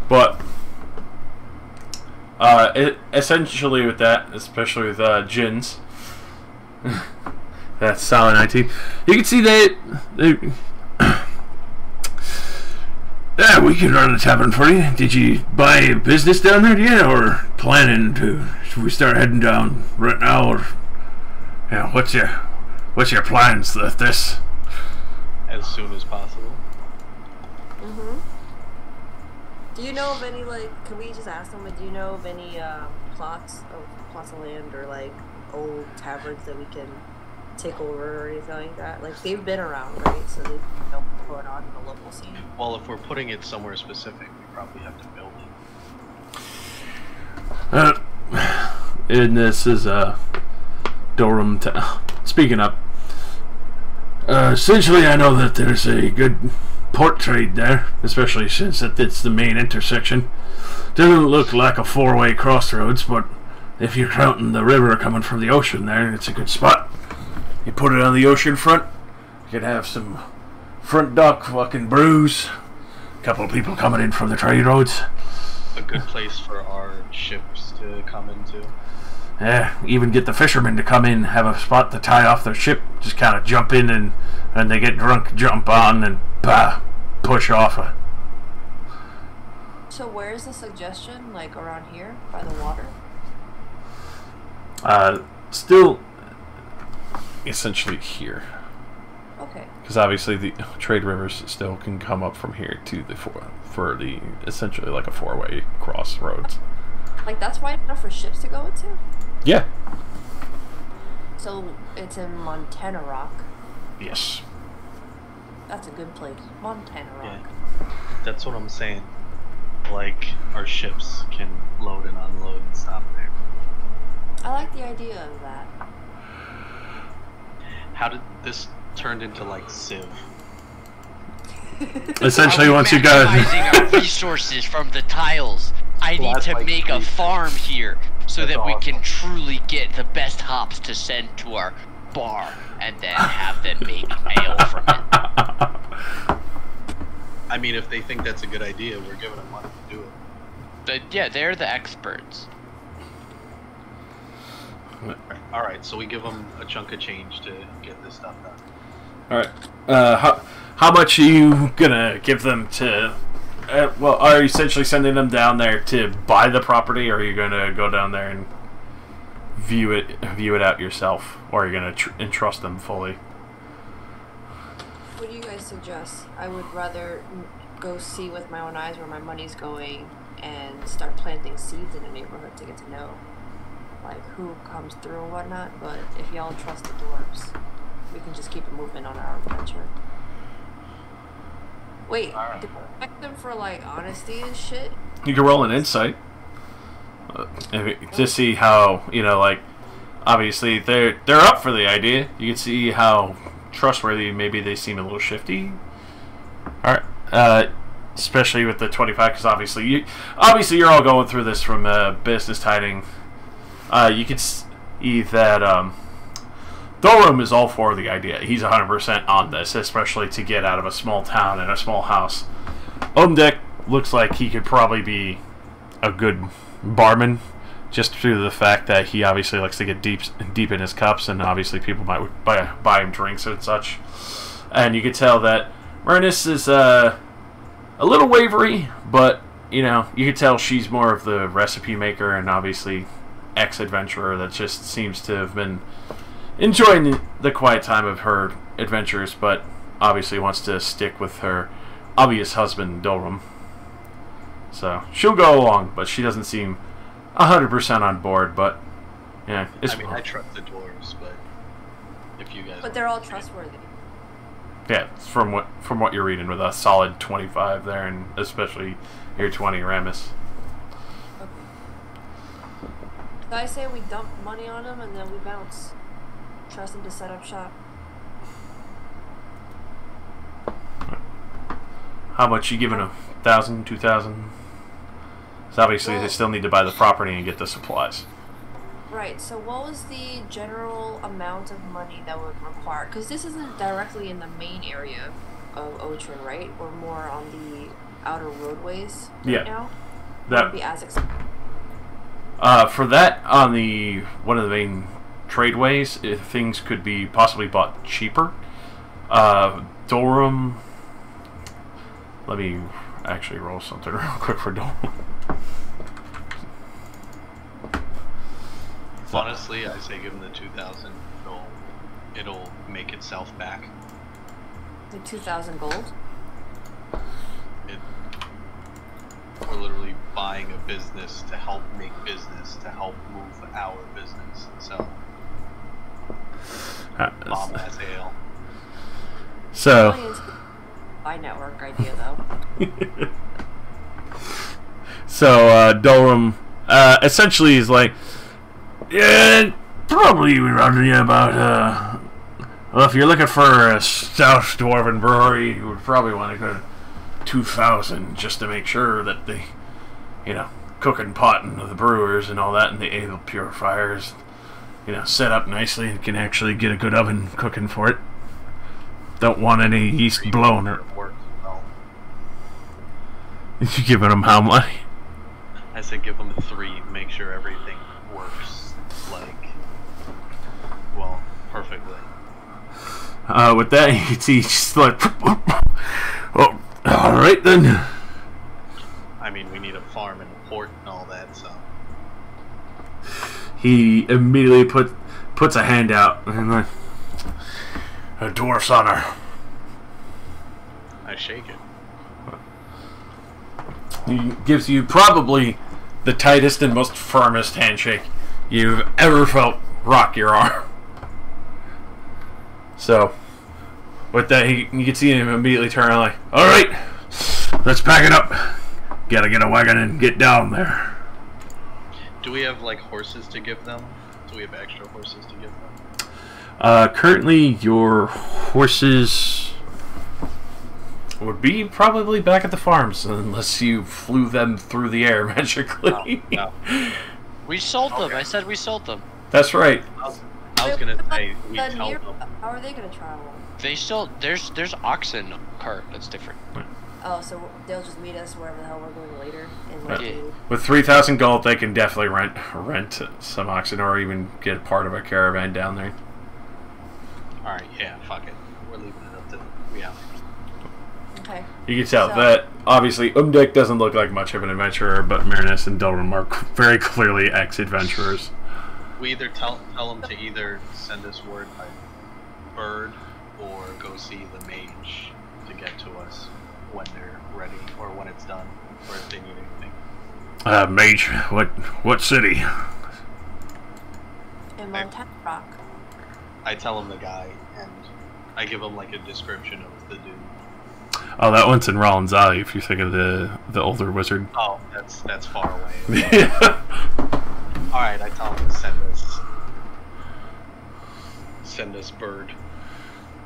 but essentially with that, especially with Jin's, that's solid 19. You can see they yeah, we can run a tavern for you. Did you buy a business down there yet, or planning to? Should we start heading down right now, or yeah? What's your plans with this? As soon as possible. Do you know of any, like, can we just ask them, do you know of any plots of land or like old taverns that we can take over or anything like that? Like, they've been around, right? So they know what's going on in the local scene. Well, if we're putting it somewhere specific, we probably have to build it. And this is Durham. Speaking up, essentially, I know that there's a good port trade there, especially since it's the main intersection. Doesn't look like a 4-way crossroads, but if you're counting the river coming from the ocean there, it's a good spot. You put it on the ocean front, you could have some front dock fucking brews, a couple of people coming in from the trade roads. A good place for our ships to come into. Yeah, even get the fishermen to come in, have a spot to tie off their ship, just kind of jump in and they get drunk, jump on, and push off. So where's the suggestion? Like around here, by the water? Still, essentially here. Okay. Because obviously the trade rivers still can come up from here to the for the essentially like a 4-way crossroads. Like that's wide enough for ships to go into? Yeah. So it's in Montana Rock. Yes. That's a good place. Montana Rock. Yeah. That's what I'm saying. Like, our ships can load and unload and stop there. I like the idea of that. How did this turn into, like, Civ? Essentially, once you got maximizing our resources from the tiles. I need to like make a farm here so That's that we awesome. can truly get the best hops to send to our bar and then have them make ale from it. I mean, if they think that's a good idea, we're giving them money to do it. But yeah, they're the experts. Alright, so we give them a chunk of change to get this stuff done. All right. how much are you gonna give them to? Well, are you essentially sending them down there to buy the property, or are you gonna go down there and view it out yourself, or are you gonna entrust them fully? What do you guys suggest? I would rather go see with my own eyes where my money's going and start planting seeds in the neighborhood to get to know, like, who comes through and whatnot. But if y'all trust the dwarves, we can just keep it moving on our adventure. Wait, do I expect them for, like, honesty and shit? You can roll an insight to see how, you know, like, obviously they're up for the idea. You can see how trustworthy maybe they seem a little shifty. All right, especially with the 25, because obviously you're all going through this from business tiding. You can see that Thorum is all for the idea. He's 100% on this, especially to get out of a small town and a small house. Omdek looks like he could probably be a good barman, just through the fact that he obviously likes to get deep in his cups, and obviously people might buy him drinks and such. And you can tell that Myrnis is a little wavery, but you know, you can tell she's more of the recipe maker, and obviously ex-adventurer that just seems to have been enjoying the quiet time of her adventures, but obviously wants to stick with her obvious husband, Dolrum. So she'll go along, but she doesn't seem 100% on board. But yeah, I mean, I trust the dwarves, but if you guys, but they're all trustworthy. Yeah, from what you're reading, with a solid 25 there, and especially your 20, Ramus. Okay. So I say we dump money on them and then we bounce. Trust them to set up shop. How much you giving them? 1,000, 2,000? So obviously they still need to buy the property and get the supplies. Right, so what was the general amount of money that would require? Because this isn't directly in the main area of Otren, right? We're more on the outer roadways right now. That would be as expensive. For that, on the one of the main tradeways, things could be possibly bought cheaper. Dolrum. Let me actually roll something real quick for Dolrum. Honestly, I say give them the 2,000. It'll make itself back. The 2,000 gold? We're literally buying a business to help make business, to help move our business. So, Bob has ale. So, my network idea, though. So, Dolrum essentially is like, yeah, probably around you about, well, if you're looking for a stout dwarven brewery, you would probably want to go to 2,000 just to make sure that the, you know, cooking pot and the brewers and all that and the ale purifiers, you know, set up nicely and can actually get a good oven cooking for it. Don't want any yeast blown or... You giving them how much? I said give them 3, make sure everything works, like, well, perfectly. With that, you can see just like, well, alright then. I mean, we need a farm and a port and all that, so. He immediately puts a hand out and like, a dwarf's honor. I shake it. He gives you probably the tightest and most firmest handshake you've ever felt rock your arm. So, with that, you can see him immediately turn around like, alright, let's pack it up. Gotta get a wagon and get down there. Do we have, like, horses to give them? Do we have extra horses to give them? Currently, your horses would be probably back at the farms, unless you flew them through the air magically. No. We sold them. I said we sold them. That's right. I was gonna say we tell them. How are they gonna travel? They still there's oxen cart. That's different. Oh, so they'll just meet us wherever the hell we're going later, and like, Yeah. With 3,000 gold, they can definitely rent some oxen, or even get part of a caravan down there. Alright, yeah, fuck it. We're leaving it up to them. Yeah. You can tell So- that, obviously, Umdek doesn't look like much of an adventurer, but Marinus and Delrin are very clearly ex-adventurers. We either tell them to either send us word by bird or go see the mage to get to us when they're ready or when it's done or if they need anything. Mage, what city? In Montana Rock. I tell him the guy and I give him like a description of the dude. Oh, that one's in Rollins Alley, if you think of the older wizard. Oh, that's far away. Yeah. Alright, I tell him to send us bird.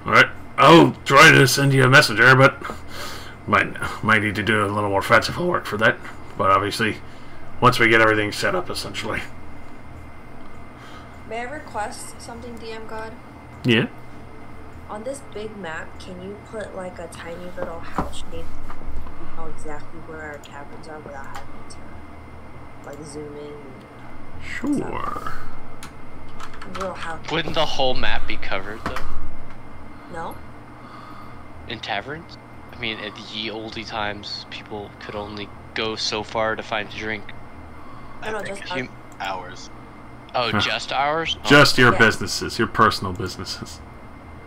Alright, I'll try to send you a messenger, but might need to do a little more fanciful work for that. But obviously, once we get everything set up, essentially. May I request something, DM God? Yeah? On this big map, can you put like a tiny little house shape? You know exactly where our taverns are without having to like zoom in. Sure. Little house. Wouldn't the whole map be covered though? No? In taverns? I mean, at the ye olde times, people could only go so far to find a drink. No, I think just You- hours. Oh, just ours? Oh. Just your Yeah. businesses, your personal businesses.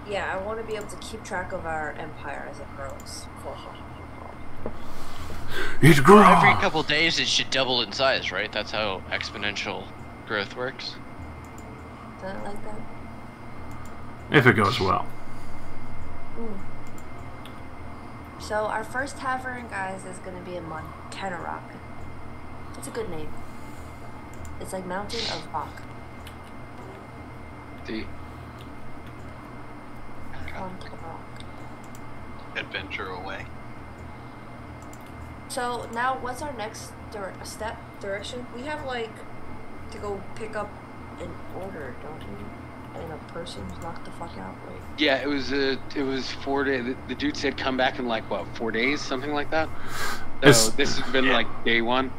Yeah, I want to be able to keep track of our empire as it grows. It grows. Every couple days, it should double in size, right? That's how exponential growth works. Something like that. If it goes well. So our first tavern, guys, is gonna be in Montana Rock. It's a good name. It's like Mountain of Rock. The Montana Rock. Adventure away. So now, what's our next direction? We have like to go pick up an order, don't we? And a person who's knocked the fuck out. Like, yeah, it was 4 days. The dude said come back in like what 4 days, something like that. It's- So this has been like day one.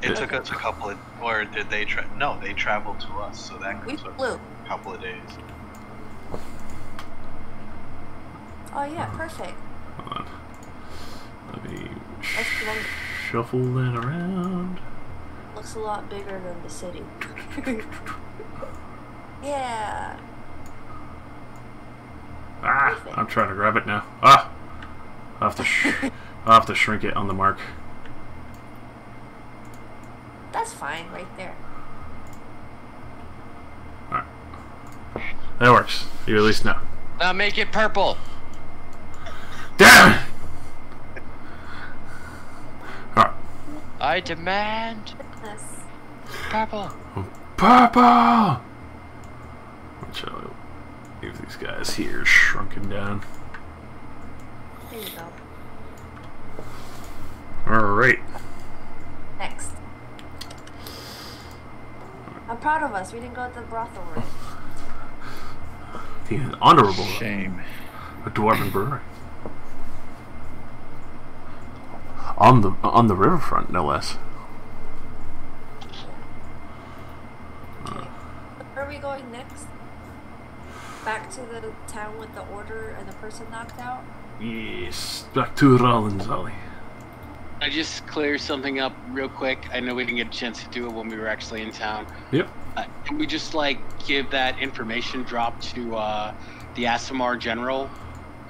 It took us a couple of, or did they no, they traveled to us, so that we took flew. a couple of days. Oh yeah, perfect. Hold on. Let me That's long. shuffle that around. Looks a lot bigger than the city. Yeah. Ah, I'm trying to grab it now. Ah! I'll have to shrink it on the mark. That's fine, right there. Alright. That works. You at least know. Now make it purple! Damn it! Alright. I demand Yes. purple! Purple! Which I'll leave these guys here shrunken down. There you go. Alright. Next. I'm proud of us. We didn't go to the brothel, right? The honorable Shame. a dwarven brewery. On the riverfront, no less. Where are we going next? Back to the town with the order and the person knocked out? Yes, back to Rollins Alley. I just clear something up real quick. I know we didn't get a chance to do it when we were actually in town. Yep. Can we just like give that information drop to the Asimar general,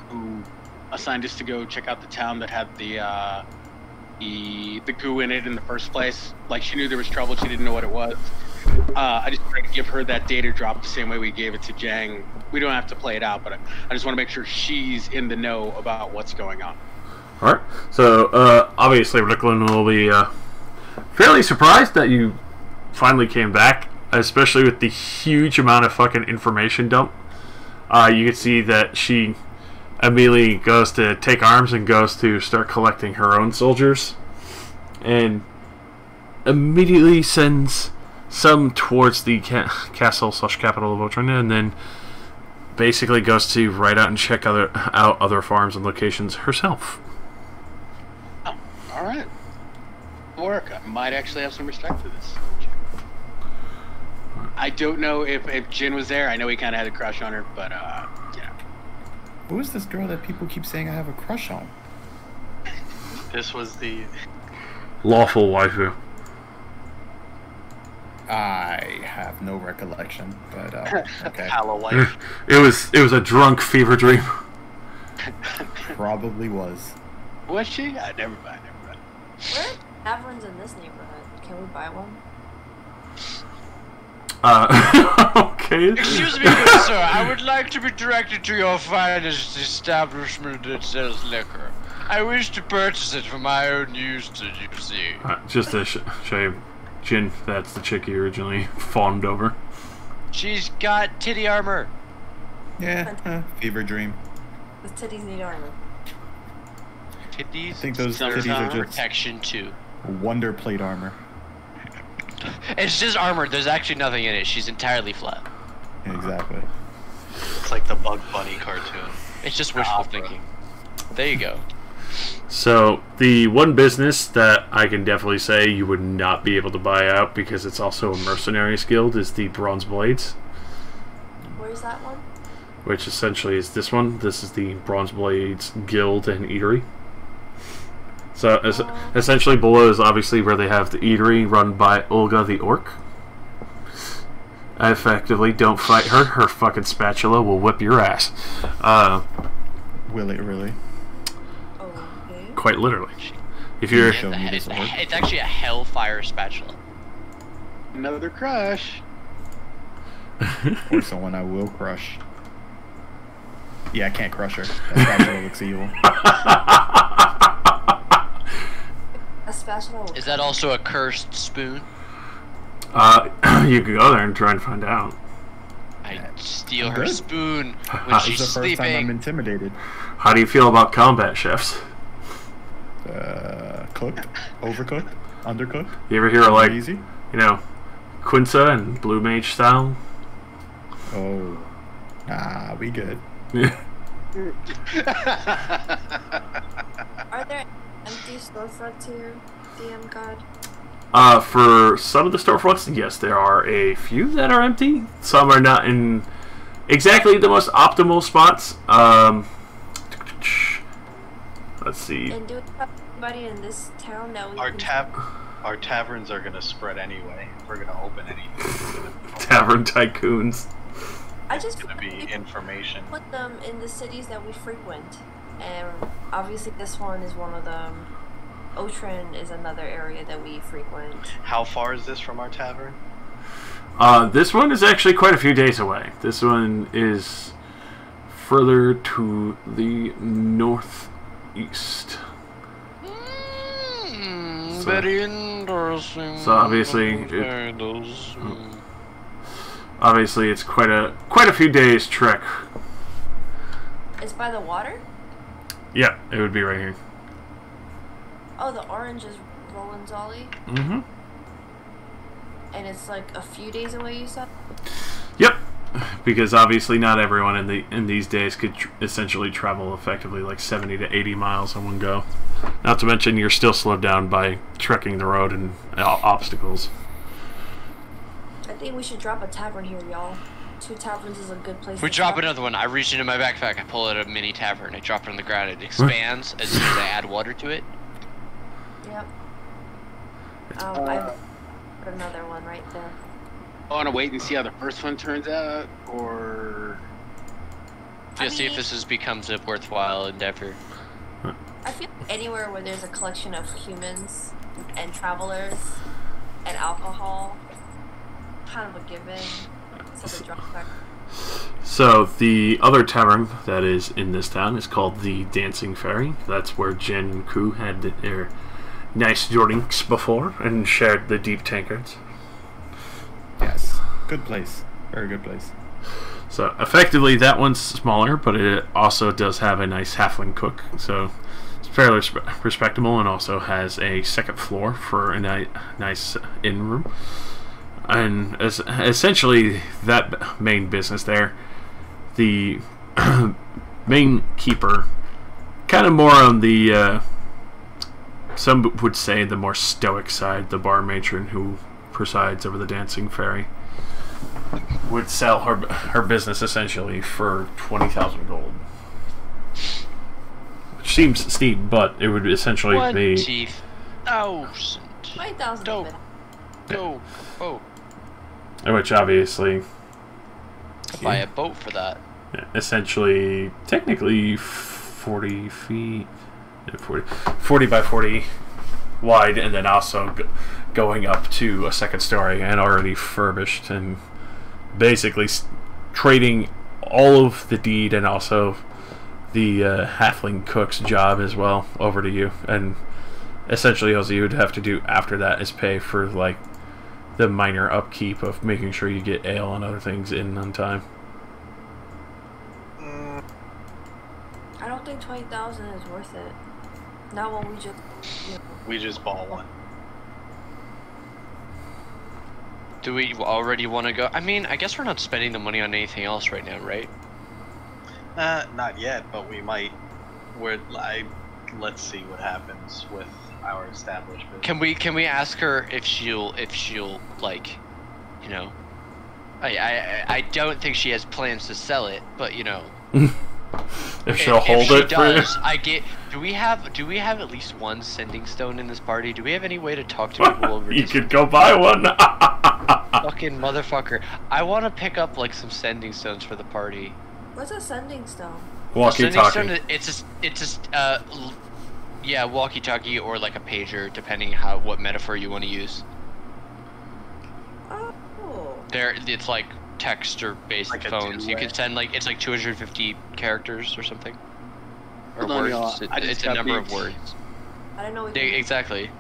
who assigned us to go check out the town that had the goo in it in the first place? Like she knew there was trouble, she didn't know what it was. I just tried to give her that data drop the same way we gave it to Jang. We don't have to play it out, but I just want to make sure she's in the know about what's going on. Alright, so obviously Ricklin will be fairly surprised that you finally came back, especially with the huge amount of fucking information dump. You can see that she immediately goes to take arms and goes to start collecting her own soldiers, and immediately sends some towards the castle/capital of Otren, and then basically goes to right out and check out other farms and locations herself. Oh, all right. Work. I might actually have some respect for this. I don't know if Jin was there. I know he kind of had a crush on her, but yeah. Who is this girl that people keep saying I have a crush on? This was the Lawful waifu. I have no recollection, but okay. Pala wife. It was a drunk fever dream. Probably was. Was she? Never mind. Where are taverns in this neighborhood? Can we buy one? Okay. Excuse me, good sir. I would like to be directed to your finest establishment that sells liquor. I wish to purchase it for my own use, you see. Just to show you, Jin, that's the chick you originally fawned over. She's got titty armor. Yeah, fever dream. The titties need armor. Titties. I think those Some titties are just protection too. Wonder Plate armor. It's just armor. There's actually nothing in it. She's entirely flat. Exactly. It's like the Bug Bunny cartoon. It's just wishful thinking. There you go. So, the one business that I can definitely say you would not be able to buy out because it's also a mercenaries guild is the Bronze Blades. Where's that one? Which essentially is this one. This is the Bronze Blades Guild and Eatery. So, essentially below is obviously where they have the eatery run by Olga the Orc. Effectively, don't fight her. Her fucking spatula will whip your ass. Will it really? Okay. Quite literally. If you're... Show me this orc. It's actually a hellfire spatula. Another crush. Or someone I will crush. Yeah, I can't crush her. That spatula looks evil. A spatula. Is that also a cursed spoon? You could go there and try and find out. I steal I'm her good. spoon when This she's is the first time I'm sleeping. intimidated. How do you feel about combat chefs? Cooked? Overcooked? Undercooked? You ever hear of, like, Easy? you know, Quinta and Blue Mage style? Oh. Nah, we good. Are there empty storefronts here, DM God? For some of the storefronts, yes, there are a few that are empty. Some are not in exactly the most optimal spots. Let's see. And do we have anybody in this town that we Our can... our taverns are gonna spread anyway. If we're gonna open anything, it's gonna be, Tavern tycoons. I just it's gonna feel like be we information. put them in the cities that we frequent, and obviously this one is one of them. Otren is another area that we frequent. How far is this from our tavern? This one is actually quite a few days away. This one is further to the northeast. So- Very interesting. So obviously, obviously it's quite a few days trek. It's by the water? Yeah, it would be right here. Oh, the orange is Roland Zolly, Mm-hmm. and it's like a few days away, you said? Yep, because obviously not everyone in these days could essentially travel effectively like 70 to 80 miles in one go. Not to mention you're still slowed down by trekking the road and obstacles. I think we should drop a tavern here, y'all. 2 taverns is a good place We to drop start. another one. I reach into my backpack. I pull out a mini tavern. I drop it on the ground. It expands as soon as I add water to it. Yep. I've put another one right there. I want to wait and see how the first one turns out, or To see if this becomes a worthwhile endeavor. I feel like anywhere where there's a collection of humans and travelers and alcohol, kind of a given. So the drunk factor. So the other tavern that is in this town is called the Dancing Fairy. That's where Jen and Ku had their nice drinks before and shared the deep tankards. Yes. Good place. Very good place. So effectively that one's smaller, but it also does have a nice halfling cook. So it's fairly respectable and also has a second floor for a nice inn room. And essentially that main business there, the main keeper, kind of more on the some would say the more stoic side, the bar matron who presides over the Dancing Fairy, would sell her business essentially for 20,000 gold. which seems steep, but it would essentially be 20,000. 20,000. Go. Oh. which obviously Buy a boat for that. essentially technically 40 feet, 40 by 40 wide, and then also going up to a second story and already furbished, and basically trading all of the deed and also the halfling cook's job as well over to you. And essentially all you would have to do after that is pay for like the minor upkeep of making sure you get ale and other things in on time. I don't think 20,000 is worth it. Not when we just, We just bought one. Do we already want to go? I mean, I guess we're not spending the money on anything else right now, right? Not yet, but we might. Let's see what happens with our establishment. Can we ask her if she'll like, you know, I don't think she has plans to sell it, but you know, if she'll hold she it does, for you. do we have at least one sending stone in this party? Do we have any way to talk to people over? You could go buy one. Fucking motherfucker! I want to pick up like some sending stones for the party. what's a sending stone? Walkie-talkie. It's just yeah, walkie-talkie or like a pager, depending what metaphor you want to use. Oh. It's like text or based Like a phones. You two-way? can send like, it's like 250 characters or something, or Hold on, words. y'all. I just It's a got number of beat. words. I don't know what Exactly.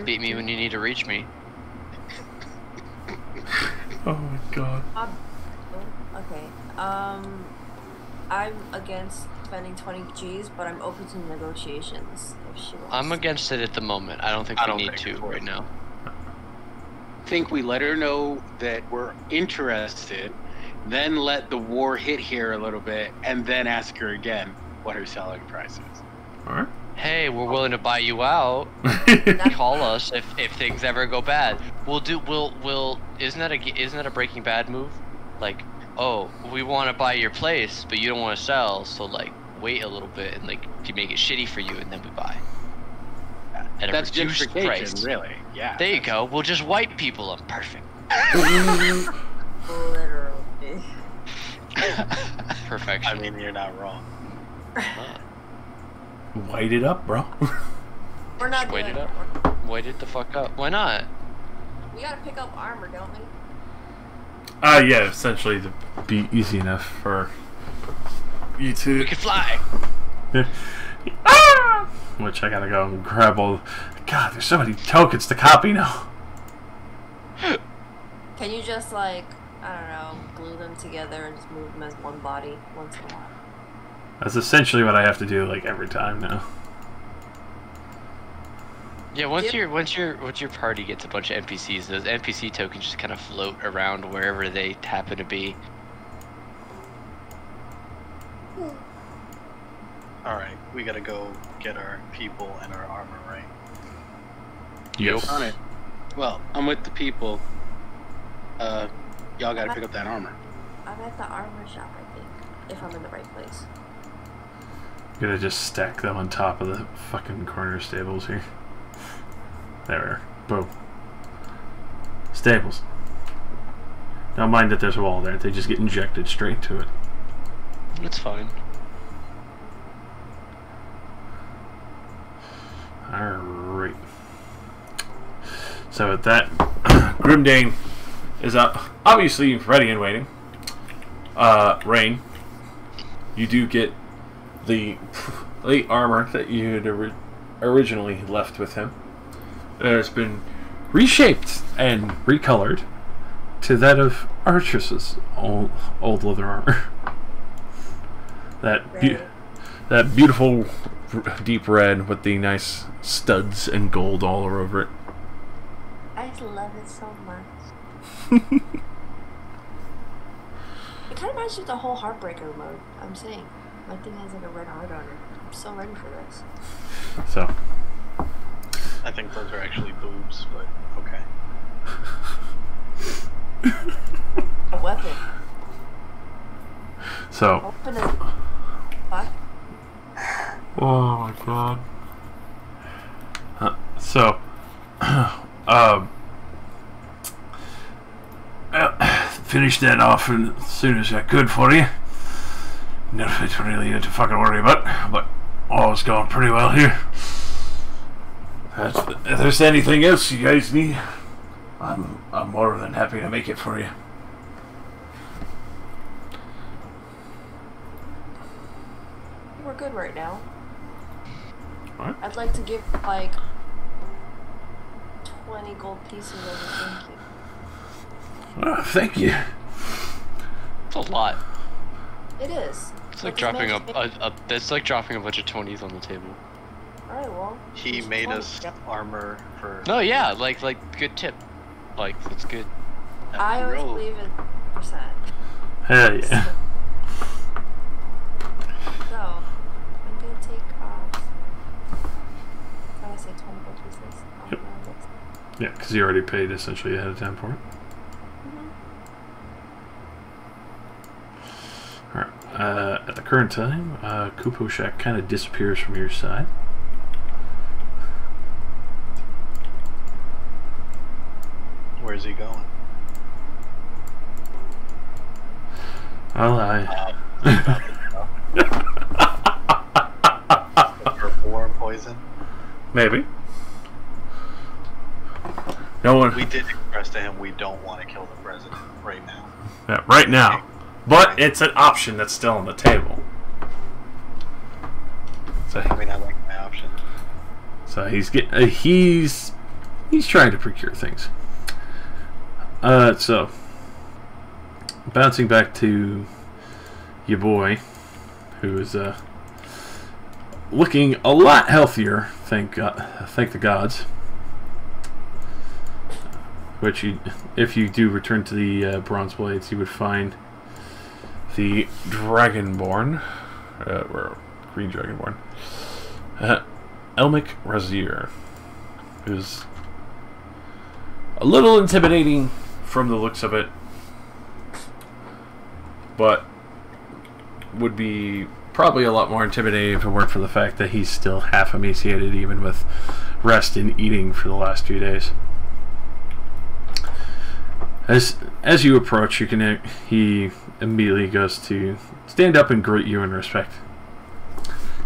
Beat me when you need to reach me. Oh my god. Okay. I'm against spending 20 G's, but I'm open to negotiations if she wants. I'm against it at the moment. I don't think we need to right now. I think we let her know that we're interested, then let the war hit here a little bit, and then ask her again what her selling price is. Alright. Hey, we're willing to buy you out. Call us if things ever go bad. We'll isn't that a Breaking Bad move? Like, oh, we want to buy your place, but you don't want to sell, so like wait a little bit and like to make it shitty for you, and then we buy. At That's a reduced gentrification, price. really. Yeah. There you go. We'll just wipe people up. Perfect. Literally. Perfection. I mean, you're not wrong. White it up, bro. We're not Just wait doing it up. Wait it the fuck up. Why not? We gotta pick up armor, don't we? Yeah, essentially to be easy enough for you to. We can fly. Ah! Which I gotta go and grab all. God, there's so many tokens to copy now. Can you just like, I don't know, glue them together and just move them as one body once in a while? That's essentially what I have to do like every time now. Yeah, once your party gets a bunch of NPCs, those NPC tokens just kind of float around wherever they happen to be. Alright, we gotta go get our people and our armor, right? Yes. On it. Well, I'm with the people. Y'all gotta pick up that armor. I'm at the armor shop, I think, if I'm in the right place. Gonna just stack them on top of the fucking corner stables here. There we are. Boom. Stables. Don't mind that there's a wall there. They just get injected straight to it. It's fine. Alright. So with that, Grimdane is up. Obviously ready and waiting. Rain, you do get the late armor that you had originally left with him. It's been reshaped and recolored to that of Artress's old leather armor. That beautiful deep red with the nice studs and gold all over it. I love it so much. It kind of reminds me of the whole Heartbreaker mode. I'm saying. My thing has like a red heart on it. I'm so ready for this. So. I think those are actually boobs, but okay. A weapon. So. Open it. What? Oh my god. So, finished that off as soon as I could for you. Nothing really to fucking worry about, but all's going pretty well here. If there's anything else you guys need, I'm more than happy to make it for you. We're good right now. What? I'd like to give like 20 gold pieces as a thank you. Oh, thank you. It's a lot. It is. It's like But dropping this man- that's like dropping a bunch of 20s on the table. Alright, well. He it's made 20. us armor for. No, yeah, like good tip. Like that's good. I always Roll. believe in percent. Hell yeah. So, I'm gonna take off. How do I say 20 gold pieces? Yep. This. Yeah, because you already paid essentially ahead of time for it. Alright, at the current time, Kupo Shack kind of disappears from your side. Where's he going? Well, Purple worm poison. maybe. No one. We did express to him we don't want to kill the president right now. Yeah, right now. But it's an option that's still on the table. So, I mean, I like my option. so he's trying to procure things. So bouncing back to your boy, who is looking a lot healthier. Thank the gods. Which if you do return to the Bronze Blades, you would find the Dragonborn, or Green Dragonborn, Elmic Razir, who's a little intimidating from the looks of it, but would be probably a lot more intimidating if it weren't for the fact that he's still half emaciated, even with rest and eating for the last few days. As you approach, he immediately goes to stand up and greet you in respect.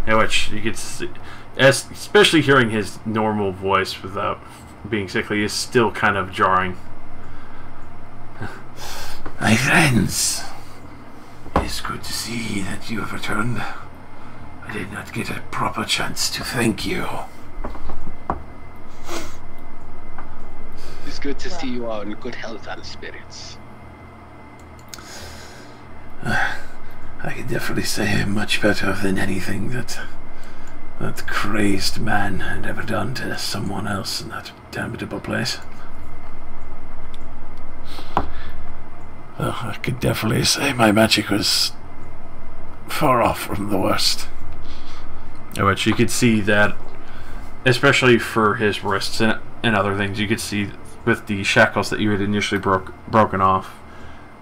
In which you could see, especially hearing his normal voice without being sickly, is still kind of jarring. My friends, it's good to see that you have returned. I did not get a proper chance to thank you. It's good to see you all in good health and spirits. I can definitely say much better than anything that crazed man had ever done to someone else in that damnable place. I could definitely say my magic was far off from the worst. Which you could see that, especially for his wrists and other things, you could see with the shackles that you had initially broken off,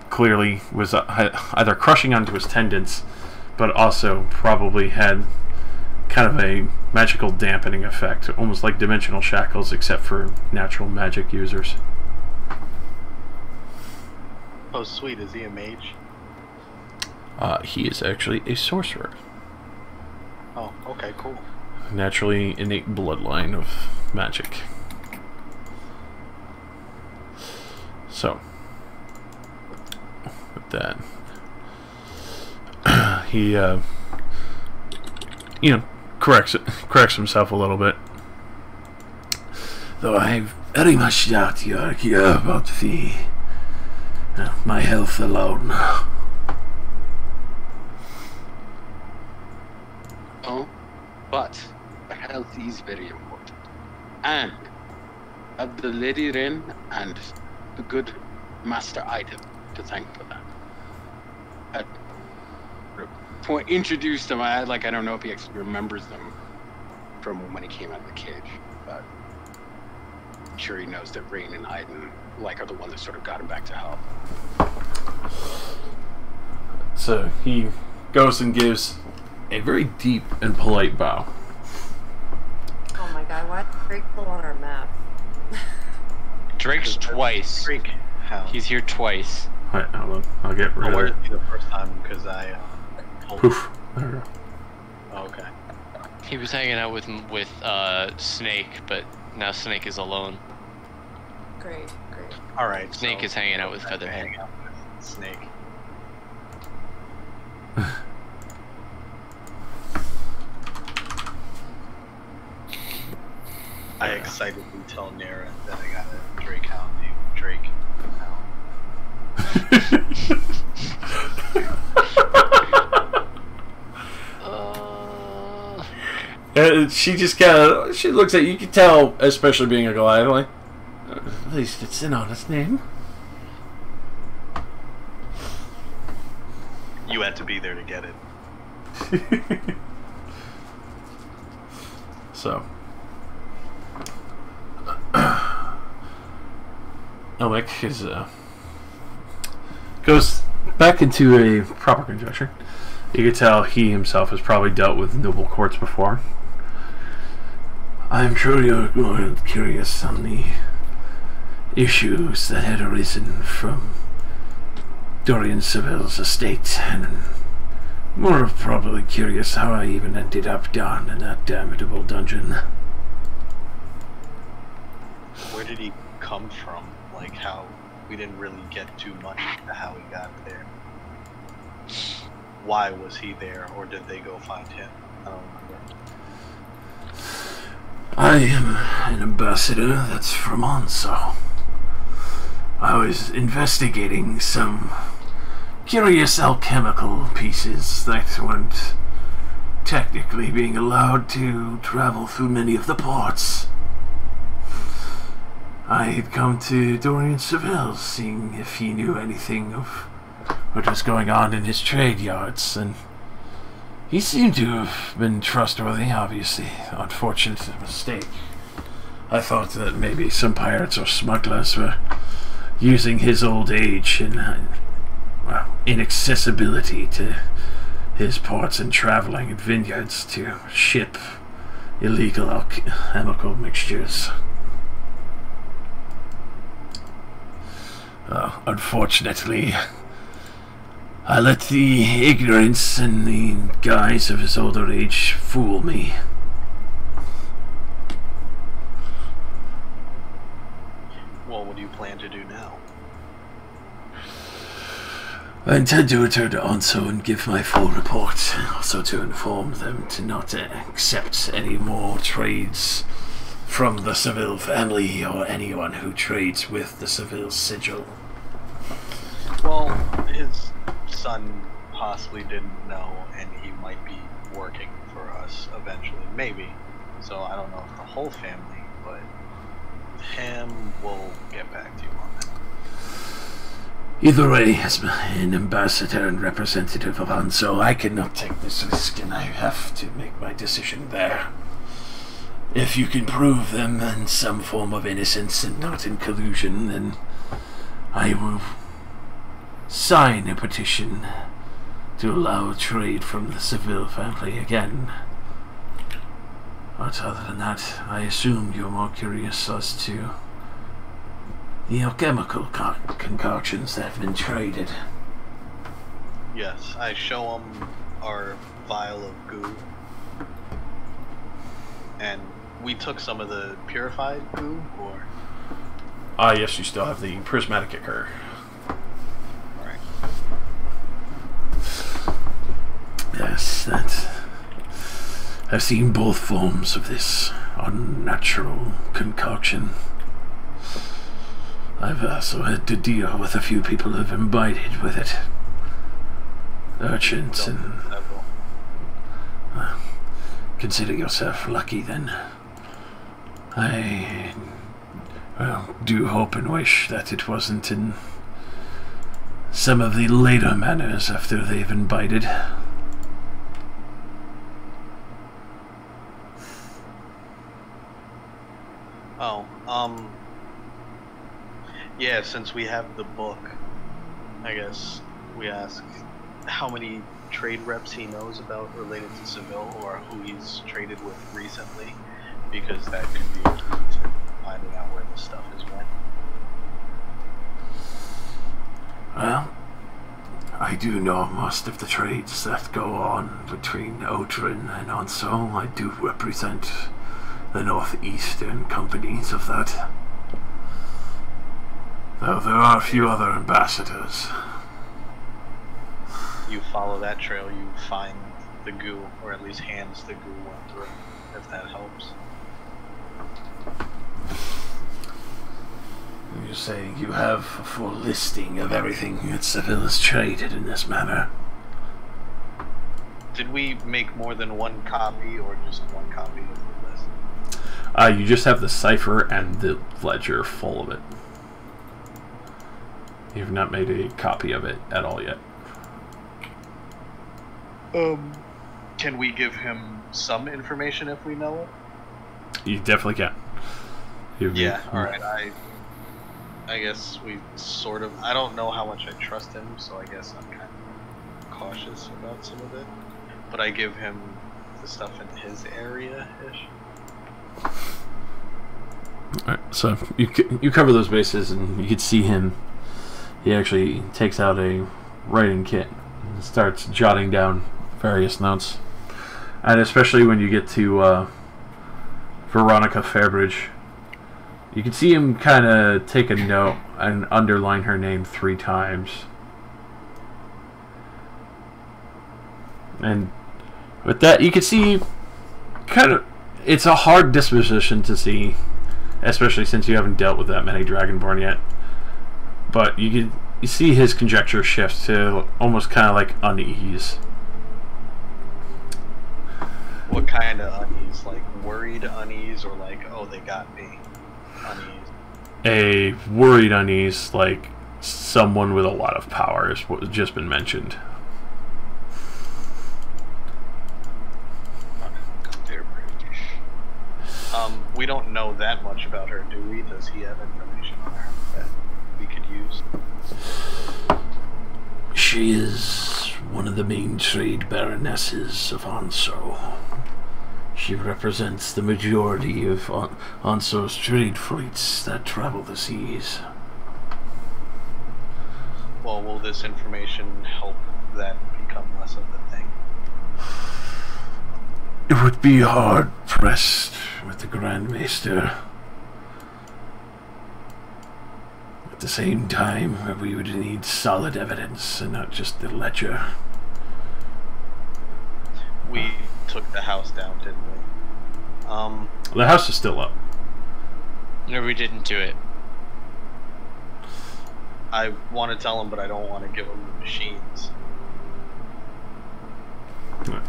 clearly was either crushing onto his tendons, but also probably had kind of a magical dampening effect, almost like dimensional shackles, except for natural magic users. Oh, sweet. Is he a mage? He is actually a sorcerer. Oh, okay, cool. Naturally innate bloodline of magic. So, with that, he, corrects himself a little bit. Though I very much doubt you are here about my health alone. Oh, but health is very important. And have the Lady Rin and the good Master Item to thank for that. Introduced him, I don't know if he actually remembers them from when he came out of the cage, but I'm sure he knows that Rain and Iden are the one that sort of got him back to health. So he goes and gives a very deep and polite bow. Oh my god, why is Drake still on our map? Drake's twice. Drake, how? He's here twice. Alright, hold on. I'll get rid Where of did it. he the first time? Because I. Poof. There we go. Oh, okay. He was hanging out with Snake, but now Snake is alone. Great, great. All right. Snake is hanging out with Featherhead. Hanging out with Snake. I excitedly tell Nara that I got a Drake hound named Drake now. She just kind of, she looks at you. You can tell, especially being a Goliath, like, at least it's an honest name. You had to be there to get it. So, Elmick is Goes back into a proper conjecture. You can tell he himself has probably dealt with noble courts before. I'm sure you're more curious on the issues that had arisen from Dorian Seville's estate, and more probably curious how I even ended up down in that damnable dungeon. Where did he come from? Like, how we didn't really get too much into how he got there. Why was he there, or did they go find him? I don't remember. I am an ambassador that's from Onso. I was investigating some curious alchemical pieces that weren't technically being allowed to travel through many of the ports. I had come to Dorian Seville, seeing if he knew anything of what was going on in his trade yards, and he seemed to have been trustworthy, obviously. Unfortunate mistake. I thought that maybe some pirates or smugglers were using his old age and inaccessibility to his ports and traveling in vineyards to ship illegal alchemical mixtures. Unfortunately, I let the ignorance and the guise of his older age fool me. Well, what do you plan to do now? I intend to return to Onso and give my full report, also to inform them to not accept any more trades from the Seville family or anyone who trades with the Seville sigil. Well, his son possibly didn't know, and he might be working for us eventually, maybe. So I don't know if the whole family, but him, we'll get back to you on that. Either way, as an ambassador and representative of Onso, I cannot take this risk, and I have to make my decision there. If you can prove them in some form of innocence and not in collusion, then I will sign a petition to allow trade from the Seville family again. But other than that, I assume you're more curious as to the alchemical concoctions that have been traded. Yes, I show him our vial of goo. And we took some of the purified goo, or? yes, you still have the prismatic occur. Alright. Yes, that. I've seen both forms of this unnatural concoction. I've also had to deal with a few people who've imbibed with it. Urchins and... consider yourself lucky then. I do hope and wish that it wasn't in some of the later manners after they've imbibed. Oh, yeah, since we have the book, I guess we ask, how many trade reps he knows about related to Seville, or who he's traded with recently, because that could be a key to finding out where this stuff is went. Well, I do know most of the trades that go on between Otren and Anso. I do represent the northeastern companies of that. Though there are a few other ambassadors. You follow that trail, you find the goo, or at least hands the goo went through, if that helps. You're saying you have a full listing of everything that Seville is traded in this manner? Did we make more than one copy, or just one copy of the list? You just have the cipher and the ledger full of it. You've not made a copy of it at all yet. Can we give him some information if we know it? You definitely can. Yeah, alright, I guess we sort of... I don't know how much I trust him, so I guess I'm kind of cautious about some of it. But I give him the stuff in his area-ish. Alright, so you cover those bases, and you can see him. He actually takes out a writing kit and starts jotting down various notes. And especially when you get to Veronica Fairbridge, you can see him kind of take a note and underline her name 3 times. And with that, you can see kind of... It's a hard disposition to see, especially since you haven't dealt with that many Dragonborn yet. But you see his conjecture shift to almost kind of like unease. What kind of unease? Like worried unease, or like, oh, they got me unease? A worried unease, like someone with a lot of power is what has just been mentioned. We don't know that much about her, do we? Does he have information on her that we could use? She is one of the main trade baronesses of Anso. She represents the majority of Anso's trade fleets that travel the seas. Well, will this information help that become less of a thing? It would be hard pressed with the Grand Maester. At the same time, we would need solid evidence and not just the ledger. We took the house down, didn't we? The house is still up. No, we didn't do it. I want to tell him, but I don't want to give him the machines. No.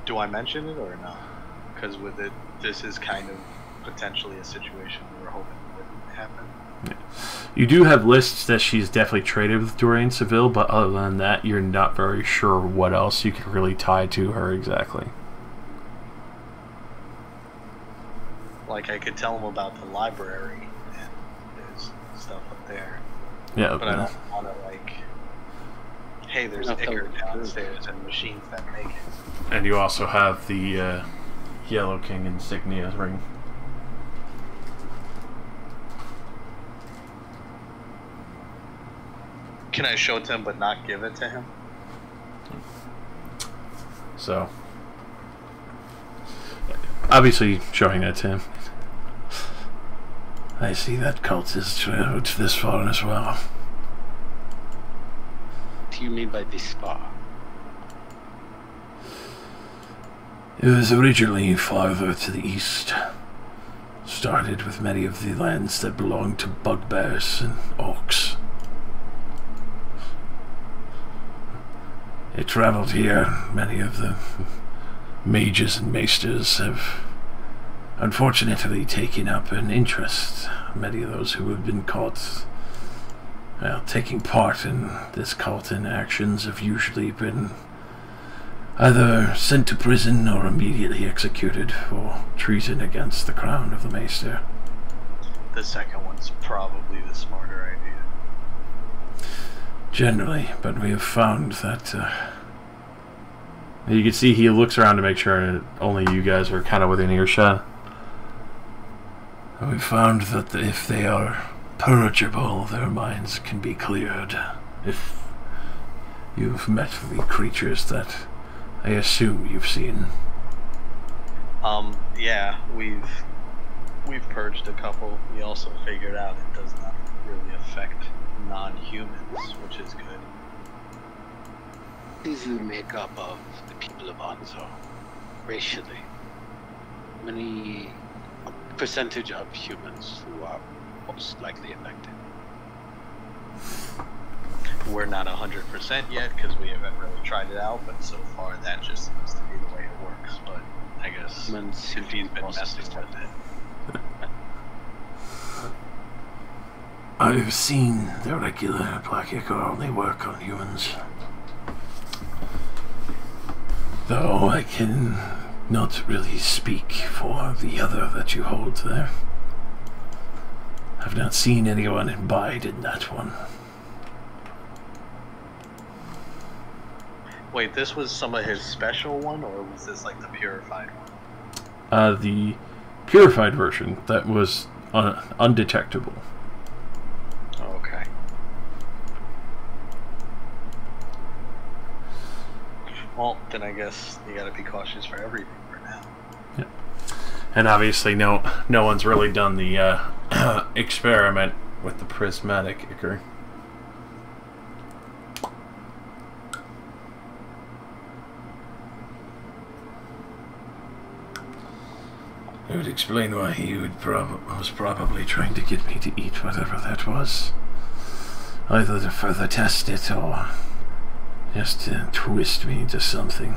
Do I mention it or no? Because with it, this is kind of potentially a situation we were hoping wouldn't happen. Yeah. You do have lists that she's definitely traded with Dorian Seville, but other than that, you're not very sure what else you could really tie to her exactly. Like, I could tell him about the library, and there's stuff up there. Yeah, but I don't want to, like, hey, there's Icker downstairs and machines that make it. And you also have the Yellow King insignia ring. Can I show it to him but not give it to him? So, obviously showing that to him. I see that cult has traveled this far as well. What do you mean by this far? It was originally farther to the east. Started with many of the lands that belonged to bugbears and orcs. It traveled here. Many of the mages and maesters have unfortunately taken up an interest. Many of those who have been caught, well, taking part in this cult in actions have usually been either sent to prison or immediately executed for treason against the crown of the maester. The second one's probably the smarter idea. generally, but we have found that you can see he looks around to make sure only you guys are kind of within earshot. We found that if they are purgeable, their minds can be cleared. If you've met the creatures that I assume you've seen. Yeah, we've purged a couple. We also figured out it does not really affect non-humans, which is good. What is the makeup of the people of Anzo, racially? Many percentage of humans who are most likely affected? We're not 100% yet because we haven't really tried it out, but so far that just seems to be the way it works. But I guess if he's been messing with it. I've seen the regular Black Ichor only work on humans. Though I can not really speak for the other that you hold there. I've not seen anyone imbibe in that one. Wait, this was some of his special one, or was this like the purified one? The purified version that was undetectable. Okay. Well, then I guess you gotta be cautious for everything for now. Yeah. And obviously no one's really done the experiment with the prismatic ichor. It would explain why he was probably trying to get me to eat whatever that was. Either to further test it or just to twist me into something.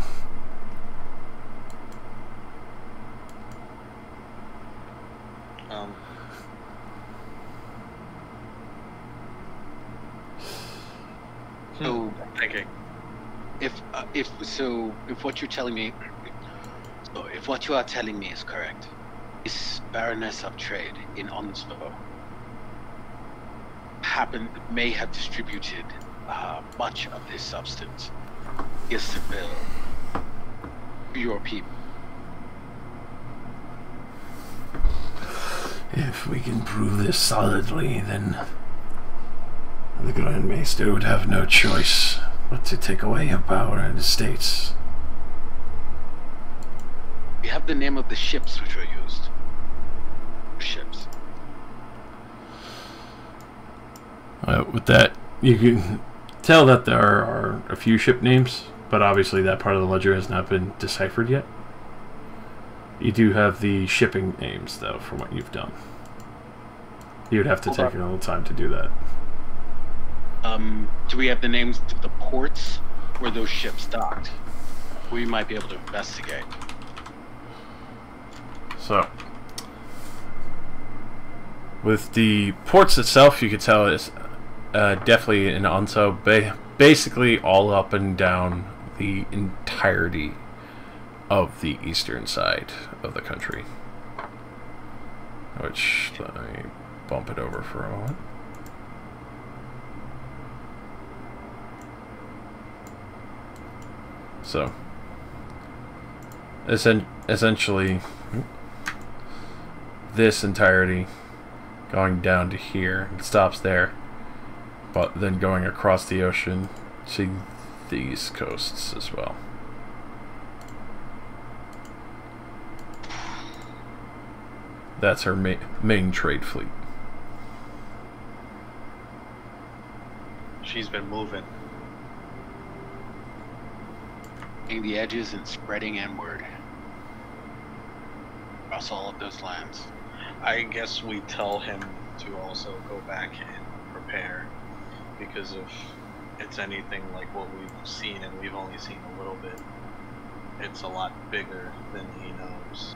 So, thinking. if what you're telling me, if what you are telling me is correct, this Baroness of Trade in Onslow may have distributed much of this substance. Yes, to bill your people. If we can prove this solidly, then the Grand Maester would have no choice but to take away her power and estates. We have the name of the ships which were used. Ships. With that, you can tell that there are a few ship names, but obviously that part of the ledger has not been deciphered yet. You do have the shipping names, though, from what you've done. You would have to take a little time to do that. Do we have the names of the ports where those ships docked? We might be able to investigate. So, with the ports itself, you could tell it's definitely in Onso, basically all up and down the entirety of the eastern side of the country. Which, let me bump it over for a moment. So, essentially, this entirety going down to here, it stops there, but then going across the ocean to these coasts as well. That's her main trade fleet. She's been moving. The edges and spreading inward across all of those lands. I guess we tell him to also go back and prepare, because if it's anything like what we've seen, and we've only seen a little bit, it's a lot bigger than he knows.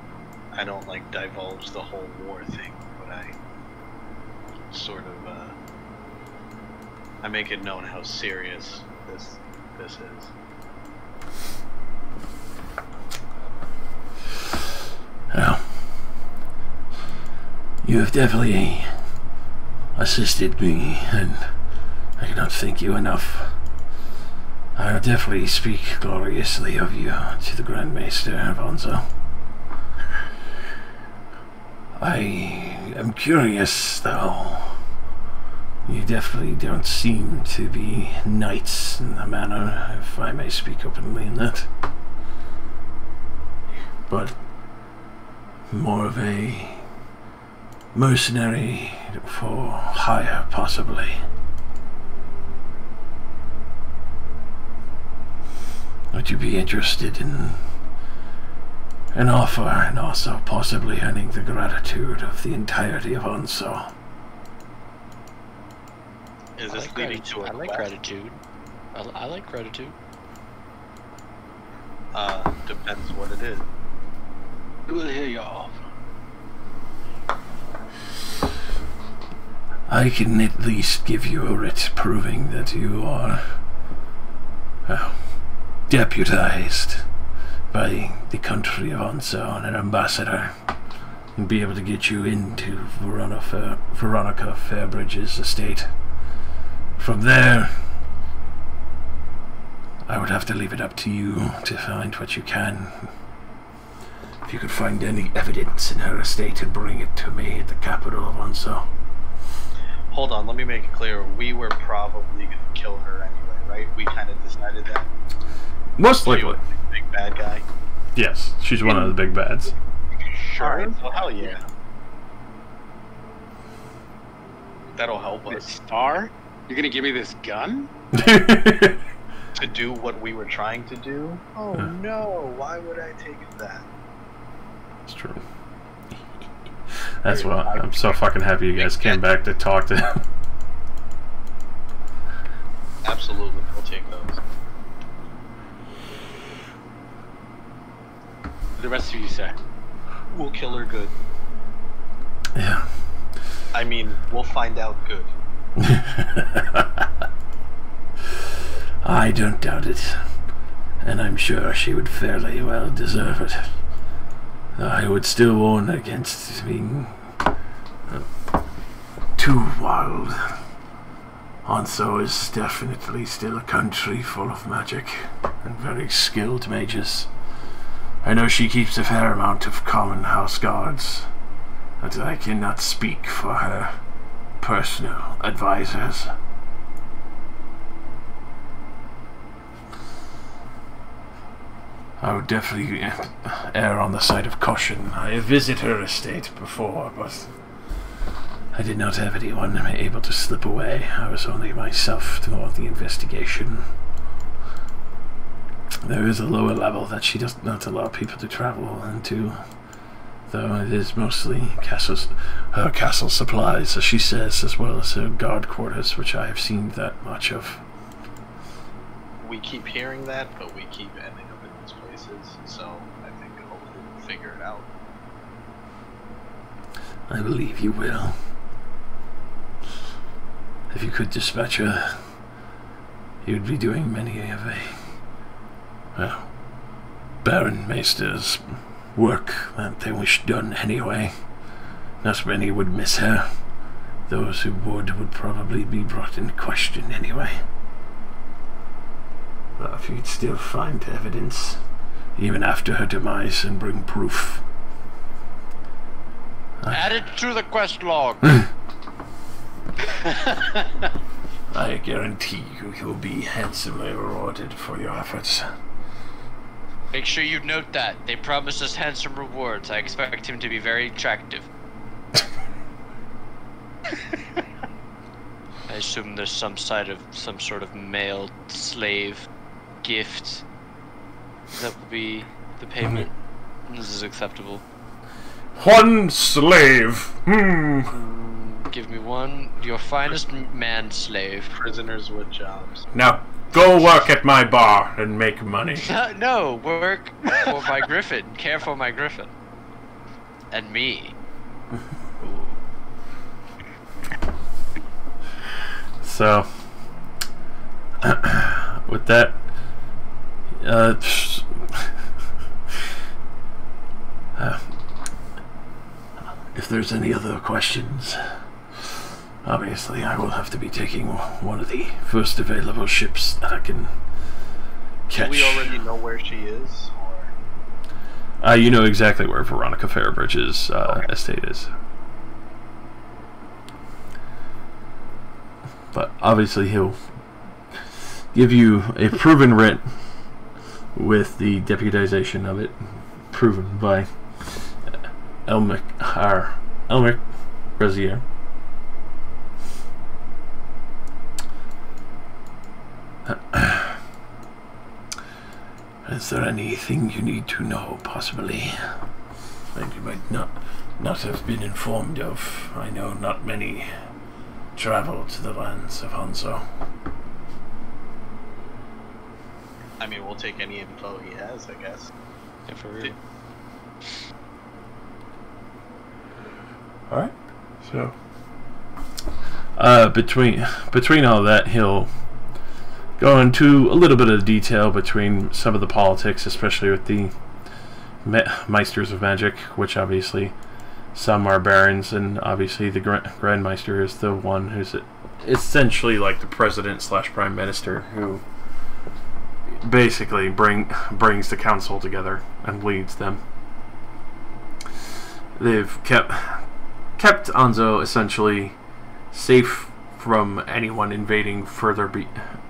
I don't like divulge the whole war thing, but I sort of I make it known how serious this is. Well, you have definitely assisted me, and I cannot thank you enough. I will definitely speak gloriously of you to the Grand Maester Alfonso. I am curious, though. You definitely don't seem to be knights in the manner, if I may speak openly in that. But more of a mercenary for hire, possibly. Would you be interested in an offer and also possibly earning the gratitude of the entirety of Onso? Is this leading to a I like gratitude. I like gratitude. Depends what it is. We'll hear you off. I can at least give you a writ proving that you are deputized by the country of Onso and an ambassador, and be able to get you into Veronica Fairbridge's estate. From there, I would have to leave it up to you to find what you can. If you could find any evidence in her estate and bring it to me at the capital of Onso. Hold on, let me make it clear. We were probably going to kill her anyway, right? We kind of decided that. Most likely. Big bad guy. Yes, she's one of the big bads. Sure. Alright, so hell yeah. That'll help This us star? You're gonna give me this gun? to do what we were trying to do. Oh no, why would I take that? It's true. That's why I'm so fucking happy you guys came back to talk to him. Absolutely, we'll take those. The rest of you say. We'll kill her good. Yeah. I mean, we'll find out good. I don't doubt it. And I'm sure she would fairly well deserve it. I would still warn against being too wild. Onso is definitely still a country full of magic and very skilled mages. I know she keeps a fair amount of common house guards, but I cannot speak for her personal advisors. I would definitely err on the side of caution. I have visited her estate before, but I did not have anyone able to slip away. I was only myself throughout the investigation. There is a lower level that she does not allow people to travel into, though it is mostly her castle supplies, as she says, as well as her guard quarters, which I have seen that much of. We keep hearing that, but we keep ending up in these places, so I think hopefully we'll figure it out. I believe you will. If you could dispatch her, you'd be doing many of Baron Maester's work that they wish done anyway. Not many would miss her. Those who would probably be brought into question anyway. But if you'd still find evidence, even after her demise, and bring proof. Add it to the quest log. I guarantee you'll be handsomely rewarded for your efforts. Make sure you note that. They promised us handsome rewards. I expect him to be very attractive. I assume there's some sort of male slave gift that will be the payment. This is acceptable. One slave. Give me one, your finest man slave. Prisoners with jobs. Now go work at my bar and make money. No, work for my griffin. Care for my griffin. And me. So, with that, if there's any other questions, Obviously, I will have to be taking one of the first available ships that I can catch. Do we already know where she is? Or? You know exactly where Veronica Fairbridge's estate is. But obviously he'll give you a proven writ with the deputization of it, proven by Elmic Brazier. Is there anything you need to know, possibly, that you might not have been informed of? I know not many travel to the lands of Hanzo. I mean, we'll take any info he has, I guess. Yeah, for real. Alright. So between all that, he'll go into a little bit of detail between some of the politics, especially with the Meisters of Magic, which obviously some are barons, and obviously the Grand Meister is the one who's essentially like the president / prime minister, who basically brings the council together and leads them. They've kept Anzo essentially safe from anyone invading further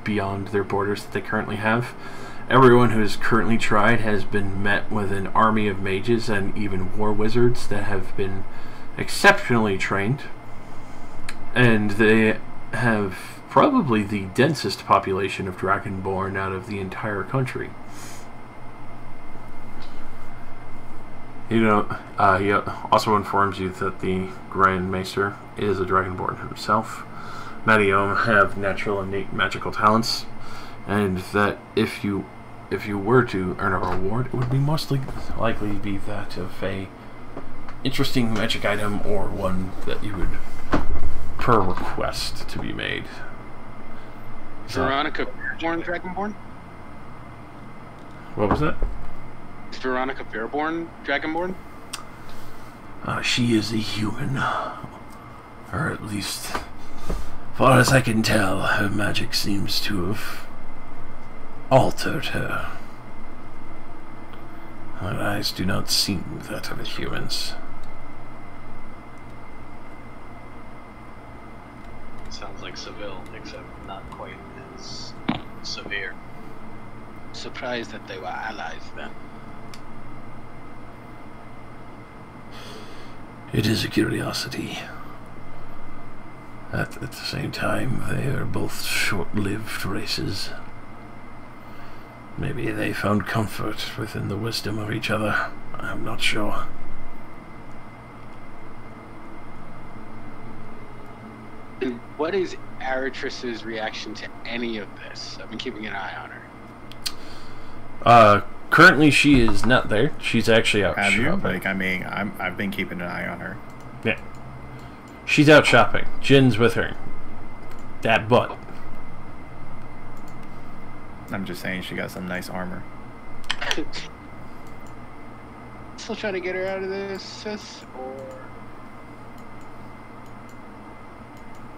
beyond their borders that they currently have. Everyone who is currently tried has been met with an army of mages and even war wizards that have been exceptionally trained, and they have probably the densest population of Dragonborn out of the entire country. You know, he also informs you that the Grand Maester is a Dragonborn himself. Many of them have natural innate magical talents, and that if you were to earn a reward, it would be most likely be that of a interesting magic item, or one that you would per request to be made. Veronica Fairborn Dragonborn? What was that? Is Veronica Fairborn Dragonborn? She is a human, or at least, far as I can tell, her magic seems to have altered her. Her eyes do not seem that of a human's. Sounds like Seville, except not quite as severe. Surprised that they were allies then. It is a curiosity. At the same time, they are both short-lived races. Maybe they found comfort within the wisdom of each other. I'm not sure. And what is Aratris's reaction to any of this? I've been keeping an eye on her. Currently she is not there. She's actually out Have you? shopping. Like, I mean, I've been keeping an eye on her. Yeah. She's out shopping. Jin's with her. That butt. I'm just saying she got some nice armor. Still trying to get her out of this, sis? Or...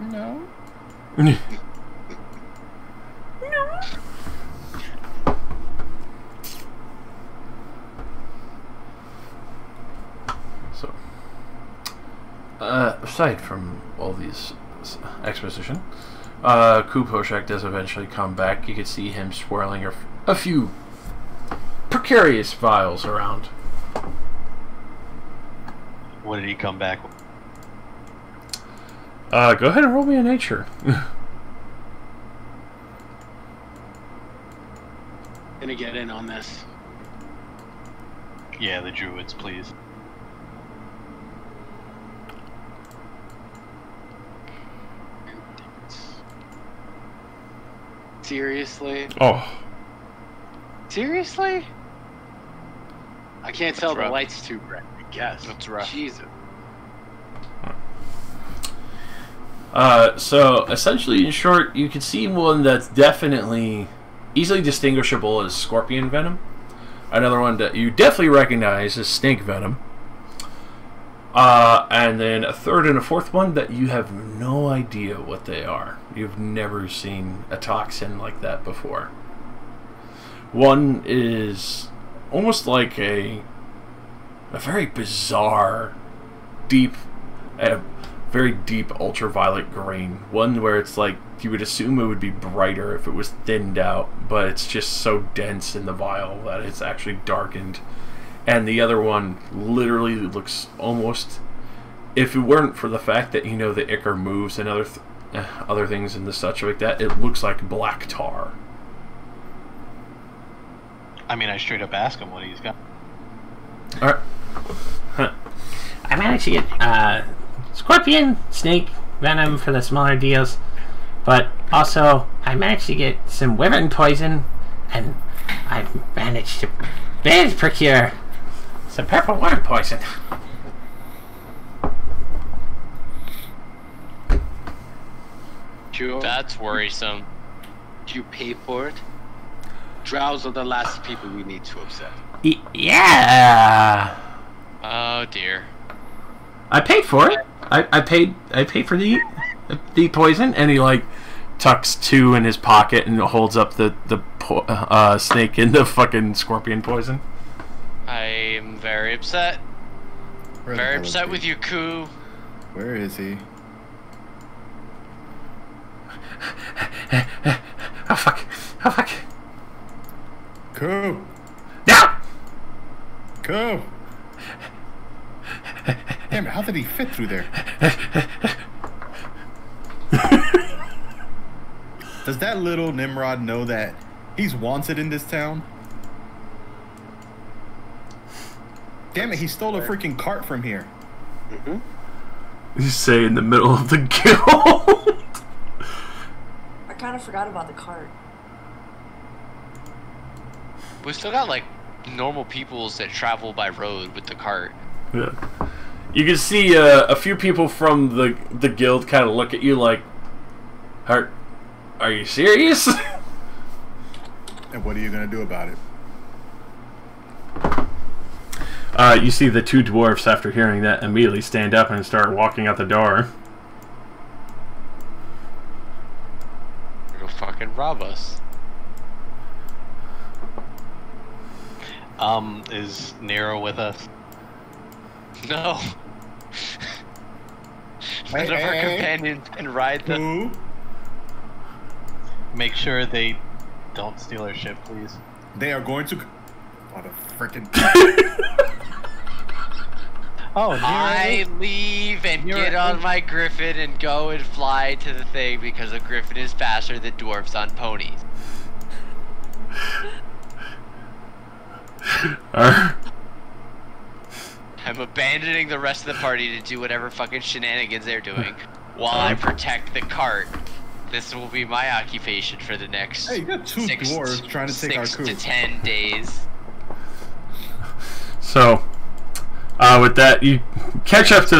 No. No. So, aside from all these exposition, Kuposhak does eventually come back. You can see him swirling a few precarious vials around. What did he come back with? Go ahead and roll me a nature. Gonna get in on this. Yeah, the druids, please. Seriously? Oh. Seriously? I can't tell the rough. light's too bright, I guess. That's rough. Jesus. So essentially, in short, you can see one that's definitely easily distinguishable as scorpion venom. Another one that you definitely recognize as snake venom. And then a third and a fourth one that you have no idea what they are. You've never seen a toxin like that before. One is almost like a very bizarre, very deep ultraviolet green. One where it's like you would assume it would be brighter if it was thinned out, but it's just so dense in the vial that it's actually darkened. And the other one literally looks almost, if it weren't for the fact that the ichor moves and other things and the such like that, it looks like black tar. I mean, I straight up ask him what he's got. Alright. Huh. I managed to get scorpion, snake, venom for the smaller deals, but also I managed to get some wyvern poison, and I managed to procure some purple worm poison. That's worrisome. Do you pay for it? Drows are the last people we need to upset. Yeah. Oh dear. I paid for it. I paid for the poison, and he like tucks two in his pocket and holds up the snake and the fucking scorpion poison. I'm very upset. Very upset with you, Ku. Where is he? Oh fuck! Oh fuck! Ku! No! Ku! Damn it, how did he fit through there? Does that little Nimrod know that he's wanted in this town? Damn it, he stole a freaking cart from here. You say in the middle of the guild. I kind of forgot about the cart. We still got like normal peoples that travel by road with the cart. Yeah. You can see a few people from the guild kind of look at you like, are you serious? And what are you gonna do about it? You see the two dwarfs, after hearing that, immediately stand up and start walking out the door. They're gonna fucking rob us. Is Nero with us? No. None of our companions can ride the. Who? Make sure they don't steal our ship, please. They are going to... What a freaking... Oh, I leave and get on my griffin and go and fly to the thing because a griffin is faster than dwarfs on ponies. I'm abandoning the rest of the party to do whatever fucking shenanigans they're doing while I protect the cart. This will be my occupation for the next Hey, you got two dwarves trying to take our coup. 6 to 10 days. So, with that, you catch up to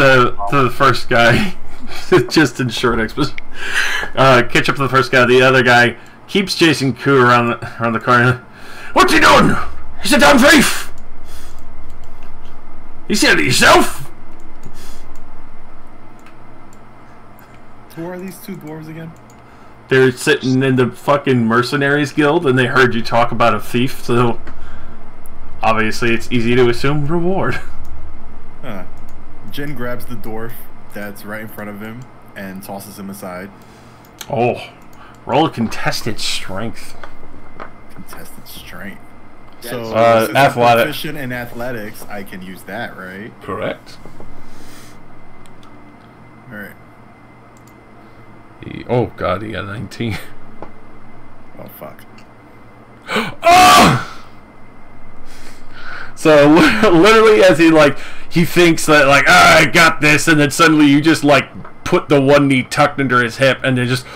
the first guy. Just in short exposition. Catch up to the first guy. The other guy keeps chasing Ku around the corner. What's he doing? He's a damn thief! You said it yourself? Who are these two dwarves again? They're sitting in the fucking mercenaries guild, and they heard you talk about a thief, so obviously it's easy to assume reward. Jin grabs the dwarf that's right in front of him and tosses him aside. Oh, roll a contested strength. Contested strength. Yes. So, since I'm athletic. proficient in athletics, I can use that, right? Correct. Alright. Oh god, he got 19. Oh, fuck. Oh! So literally, as he thinks that I got this, and then suddenly you just put the one knee tucked under his hip, and then just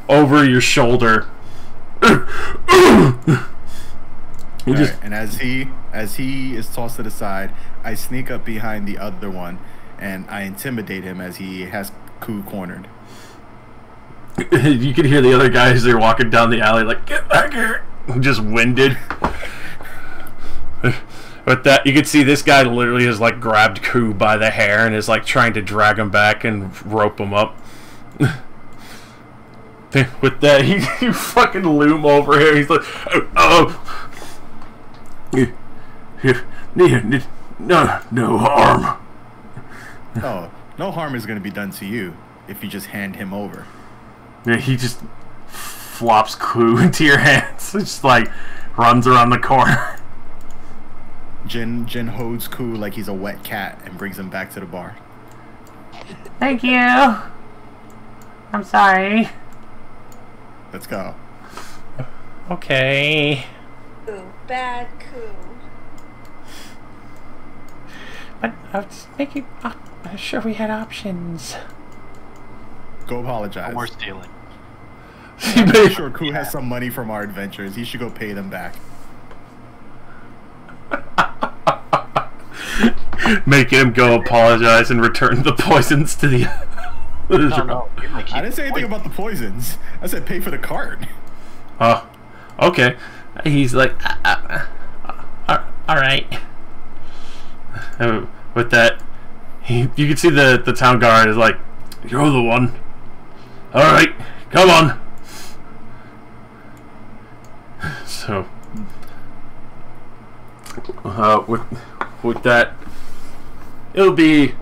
over your shoulder. Alright, and as he is tossed to the side, I sneak up behind the other one, and I intimidate him as he has Ku cornered. You can hear the other guys, they're walking down the alley like, get back here, just winded. With that, you can see this guy literally has like grabbed Ku by the hair and is like trying to drag him back and rope him up. With that, you fucking loom over here. He's like, oh, no harm. Oh, no harm is going to be done to you if you just hand him over. Yeah, he just flops Ku into your hands. Just like runs around the corner. Jin holds Ku like he's a wet cat and brings him back to the bar. Thank you. I'm sorry. Let's go. Okay. Ooh, bad coup. But I was making sure we had options. Go apologize. We're stealing. I'm pretty sure Ku has some money from our adventures. He should go pay them back. Making him go apologize and return the poisons to the... No. I didn't say anything about the poisons. I said pay for the cart. Oh, okay. He's like, alright. With that, you can see the town guard is like, you're the one. Alright, come on. So, with that, it'll be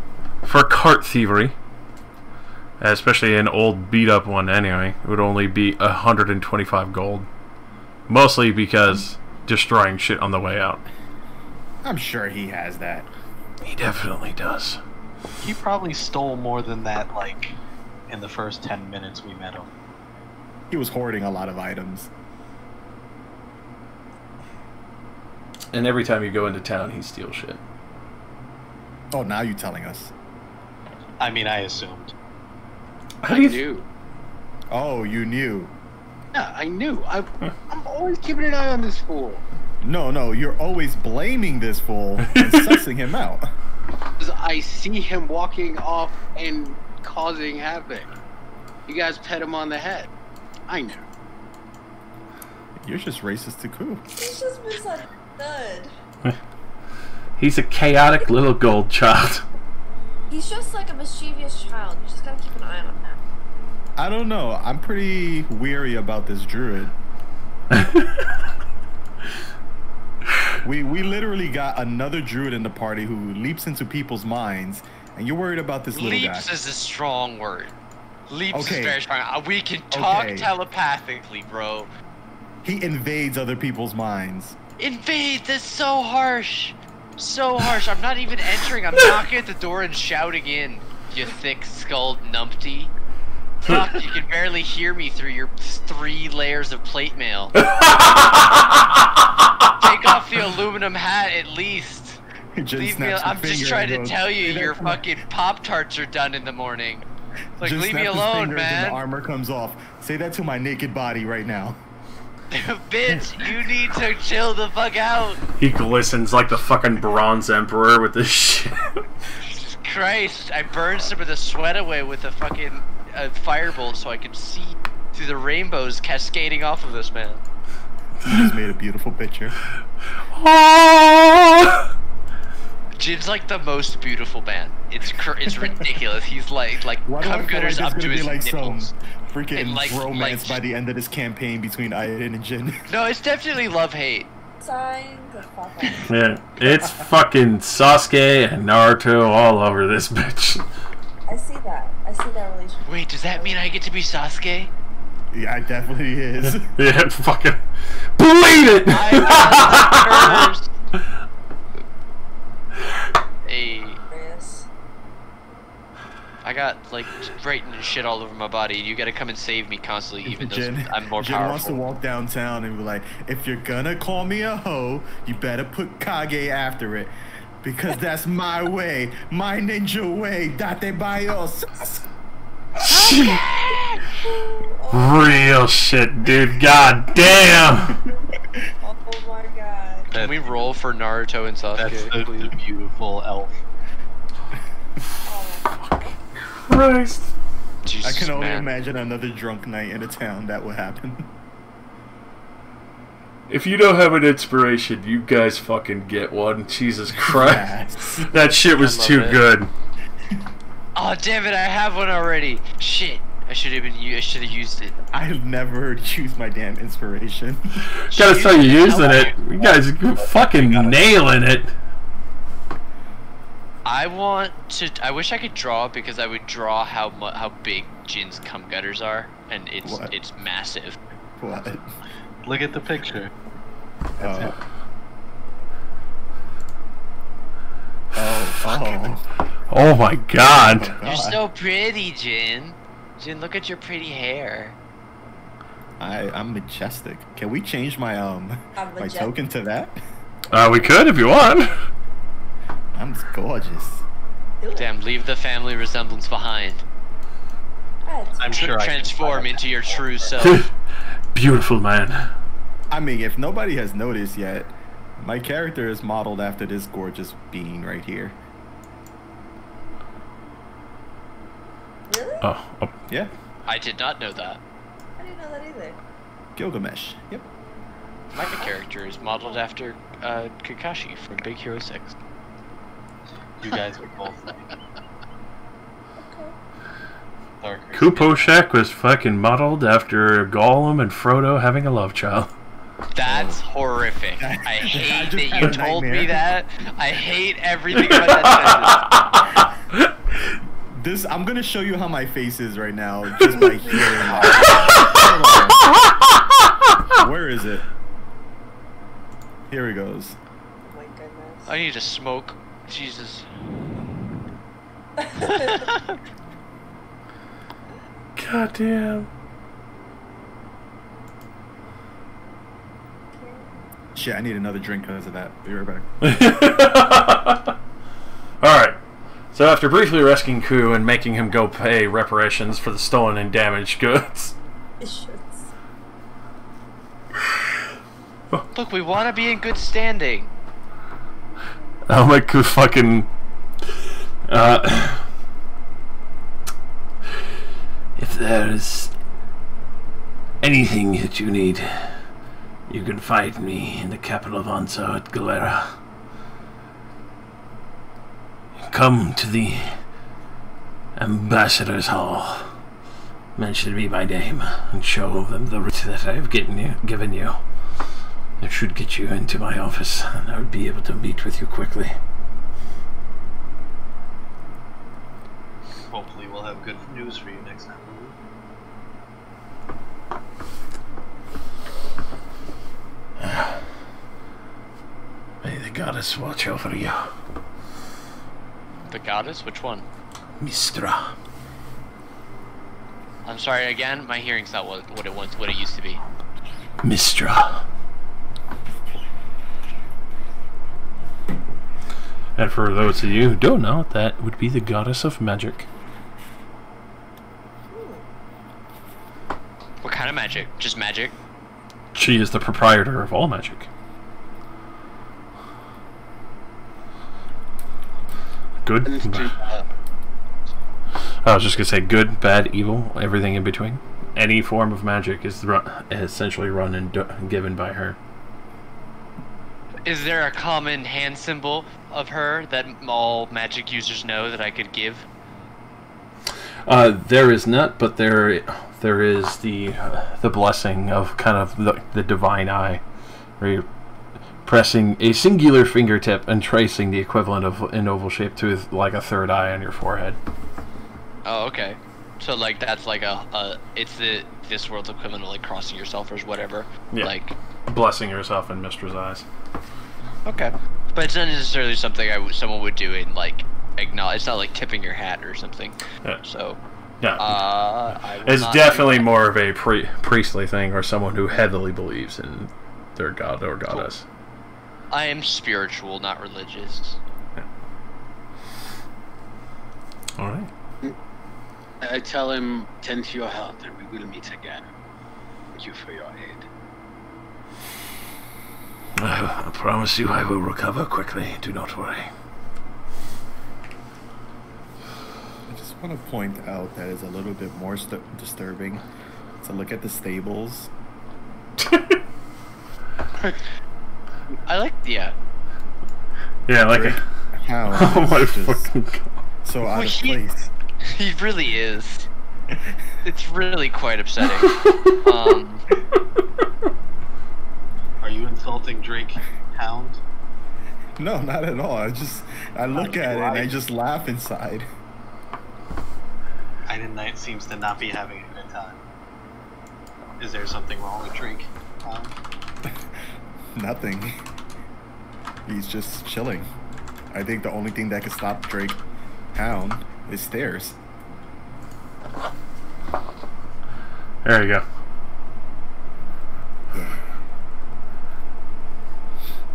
for cart thievery. Especially an old beat-up one anyway. It would only be 125 gold. Mostly because destroying shit on the way out. I'm sure he has that. He definitely does. He probably stole more than that, like, in the first 10 minutes we met him. He was hoarding a lot of items. And every time you go into town, he steals shit. Oh, now you're telling us. I mean, I assumed. I knew. Oh, you knew. Yeah, I knew. I'm always keeping an eye on this fool. No, you're always blaming this fool and sussing him out. Because I see him walking off and causing havoc. You guys pet him on the head. I knew. You're just racist to Ku. He's just misunderstood. He's a chaotic little gold child. He's just like a mischievous child. You just gotta keep an eye on him. I don't know. I'm pretty weary about this druid. we literally got another druid in the party who leaps into people's minds, and you're worried about this little guy. Leaps is a strong word. Leaps Okay. is very strong. We can talk Okay. telepathically, bro. He invades other people's minds. Invade, that's so harsh. So harsh. I'm not even entering. I'm knocking at the door and shouting in, you thick-skulled numpty. Fuck, you can barely hear me through your 3 layers of plate mail. Take off the aluminum hat at least. Leave me. I'm just trying to tell you, your fucking Pop-Tarts are done in the morning. Like, Just leave me snap his alone, fingers and man. the armor comes off. Say that to my naked body right now. Bitch, you need to chill the fuck out. He glistens like the fucking Bronze Emperor with this shit. Jesus Christ, I burned some of the sweat away with a fucking firebolt so I could see through the rainbows cascading off of this man. You just made a beautiful picture. Jin's like the most beautiful man. It's ridiculous. He's like Why do I cum feel like gutters there's up to gonna be his like some nipples. freaking And romance by the end of this campaign between Aiden and Jin? No, it's definitely love-hate. Sign the fuck up. Yeah, it's fucking Sasuke and Naruto all over this bitch. I see that. I see that relationship. Wait, does that mean I get to be Sasuke? Yeah, it definitely is. Yeah, fucking bleed it. I got the curves. Hey, Yes. I got like writing and shit all over my body. You gotta come and save me constantly, even though I'm more Jin wants to powerful. walk downtown and be like, if you're gonna call me a hoe, you better put Kage after it. Because that's my way. My ninja way. Date bayos. Real shit, dude. God damn. Oh my god. Can we roll for Naruto and Sasuke, That's the please? beautiful elf. Christ. Jesus, I can only man. imagine another drunk night in a town that would happen. If you don't have an inspiration, you guys fucking get one. Jesus Christ. Yes. That shit was love too it. good. Oh damn it! I have one already. Shit! I should have used it. I have never used my damn inspiration. Gotta start using it. You guys are fucking nailing it. I want to. I wish I could draw because I would draw how big Jin's cum gutters are, and it's massive. What? Look at the picture. Oh. Oh. Oh my god. You're so pretty, Jin. Jin, look at your pretty hair. I'm majestic. Can we change my my majestic. token to that? We could if you want. I'm just gorgeous. Damn, leave the family resemblance behind. I'm sure I can Transform find into your true self. Beautiful man. I mean, if nobody has noticed yet, my character is modeled after this gorgeous being right here. Really? Oh. Yeah, I did not know that. I didn't know that either. Gilgamesh. Yep. My character is modeled after Kakashi from Big Hero 6. You guys are both darker. Kuposhek was fucking modeled after Gollum and Frodo having a love child. That's horrific. I hate just that had you a told me nightmare. that. I hate everything about that sentence. I'm gonna show you how my face is right now, just by hearing it. Where is it? Here it goes. Oh my goodness. I need to smoke. Jesus. Goddamn. Shit, I need another drink because of that. Be right back. Alright. So after briefly rescuing Ku and making him go pay reparations for the stolen and damaged goods. It should. Look, we want to be in good standing. I'll make Ku fucking... if there's anything that you need, you can find me in the capital of Anso at Galera. Come to the Ambassador's Hall, mention me by name, and show them the route that I have given you. It should get you into my office, and I would be able to meet with you quickly. Hopefully we'll have good news for you next time. May the goddess watch over you. The goddess? Which one? Mistra. I'm sorry again. My hearing's not what it used to be. Mistra. And for those of you who don't know, that would be the goddess of magic. What kind of magic? Just magic? She is the proprietor of all magic. Good. I was just gonna say good, bad, evil, everything in between. Any form of magic is essentially run and given by her. Is there a common hand symbol of her that all magic users know that I could give? There is not, but there is the blessing of kind of the divine eye, where you're pressing a singular fingertip and tracing the equivalent of an oval shape to like a third eye on your forehead. Oh, okay. So like that's like it's this world's equivalent of like crossing yourself or whatever. Yeah. Like Blessing yourself in Mistra's eyes. okay, but it's not necessarily something someone would do in like acknowledge. It's not like tipping your hat or something. Yeah. So. Yeah. I will It's not definitely do that. more of a priestly thing, or someone who heavily believes in their god or goddess. I am spiritual, not religious. All right. I tell him, tend to your health and we will meet again. Thank you for your aid. I promise you I will recover quickly. Do not worry. I just want to point out that it's a little bit more disturbing to look at the stables. I like, yeah. Yeah, like Drake, a... Hound Oh my is just fucking god. so out Well, of place. He really is. It's really quite upsetting. Are you insulting Drake Hound? No, not at all. I look at it and I right. just laugh inside. Knight seems to not be having a good time. Is there something wrong with Drake Hound? Nothing. He's just chilling. I think the only thing that could stop Drake Hound is stairs. There you go.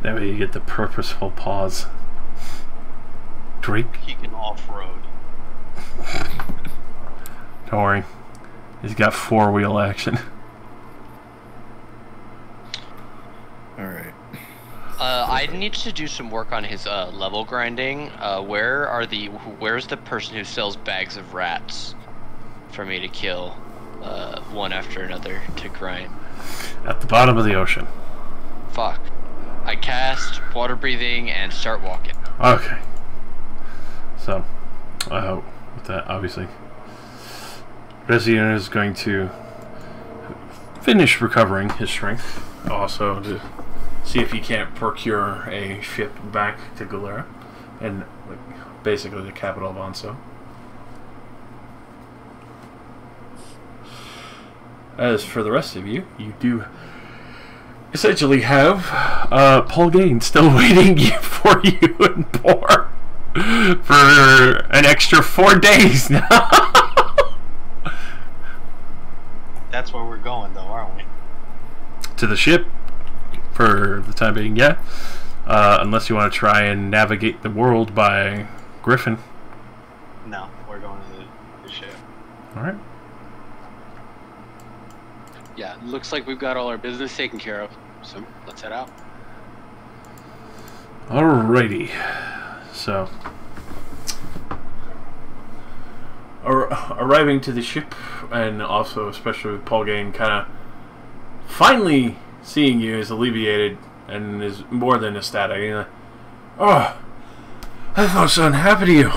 That way you get the purposeful pause. Drake? He can off-road. Don't worry. He's got four-wheel action. Alright. I need to do some work on his level grinding. Where's the person who sells bags of rats for me to kill one after another to grind? At the bottom of the ocean. Fuck. I cast water breathing and start walking. Okay. So, with that, obviously, Resident is going to finish recovering his strength. Also, to see if he can't procure a ship back to Galera, and basically the capital of Anso. As for the rest of you, you do essentially have Paul Gain still waiting for you in port for an extra 4 days now. That's where we're going, though, aren't we? To the ship for the time being, yeah. Unless you want to try and navigate the world by Griffin. No, we're going to the ship. Alright. Yeah, looks like we've got all our business taken care of. So let's head out. Alrighty. So, arriving to the ship, and also especially with Paul Gain kind of finally seeing you is alleviated and is more than ecstatic. You're like, oh, I thought something happened to you.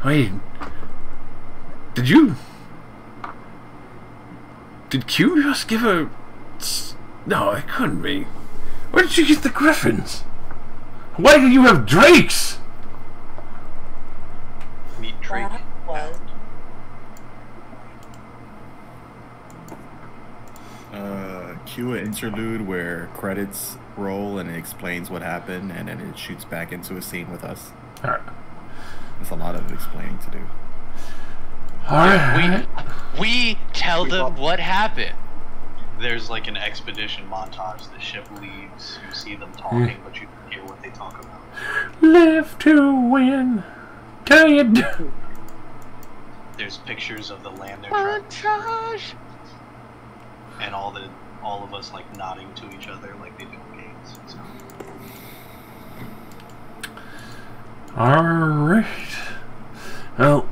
Wait, did Q just give a... No, it couldn't be. Where did you get the griffins? Why do you have drakes? Meet Drake. That was Cue an interlude where credits roll and it explains what happened, and then it shoots back into a scene with us. Alright. There's a lot of explaining to do. Alright. We tell them what happened. There's like an expedition montage. The ship leaves. You see them talking, but you don't hear what they talk about. Live to win. Tell you do. There's pictures of the land they're trying to, and all of us like nodding to each other like they do in games. So. Alright. Well,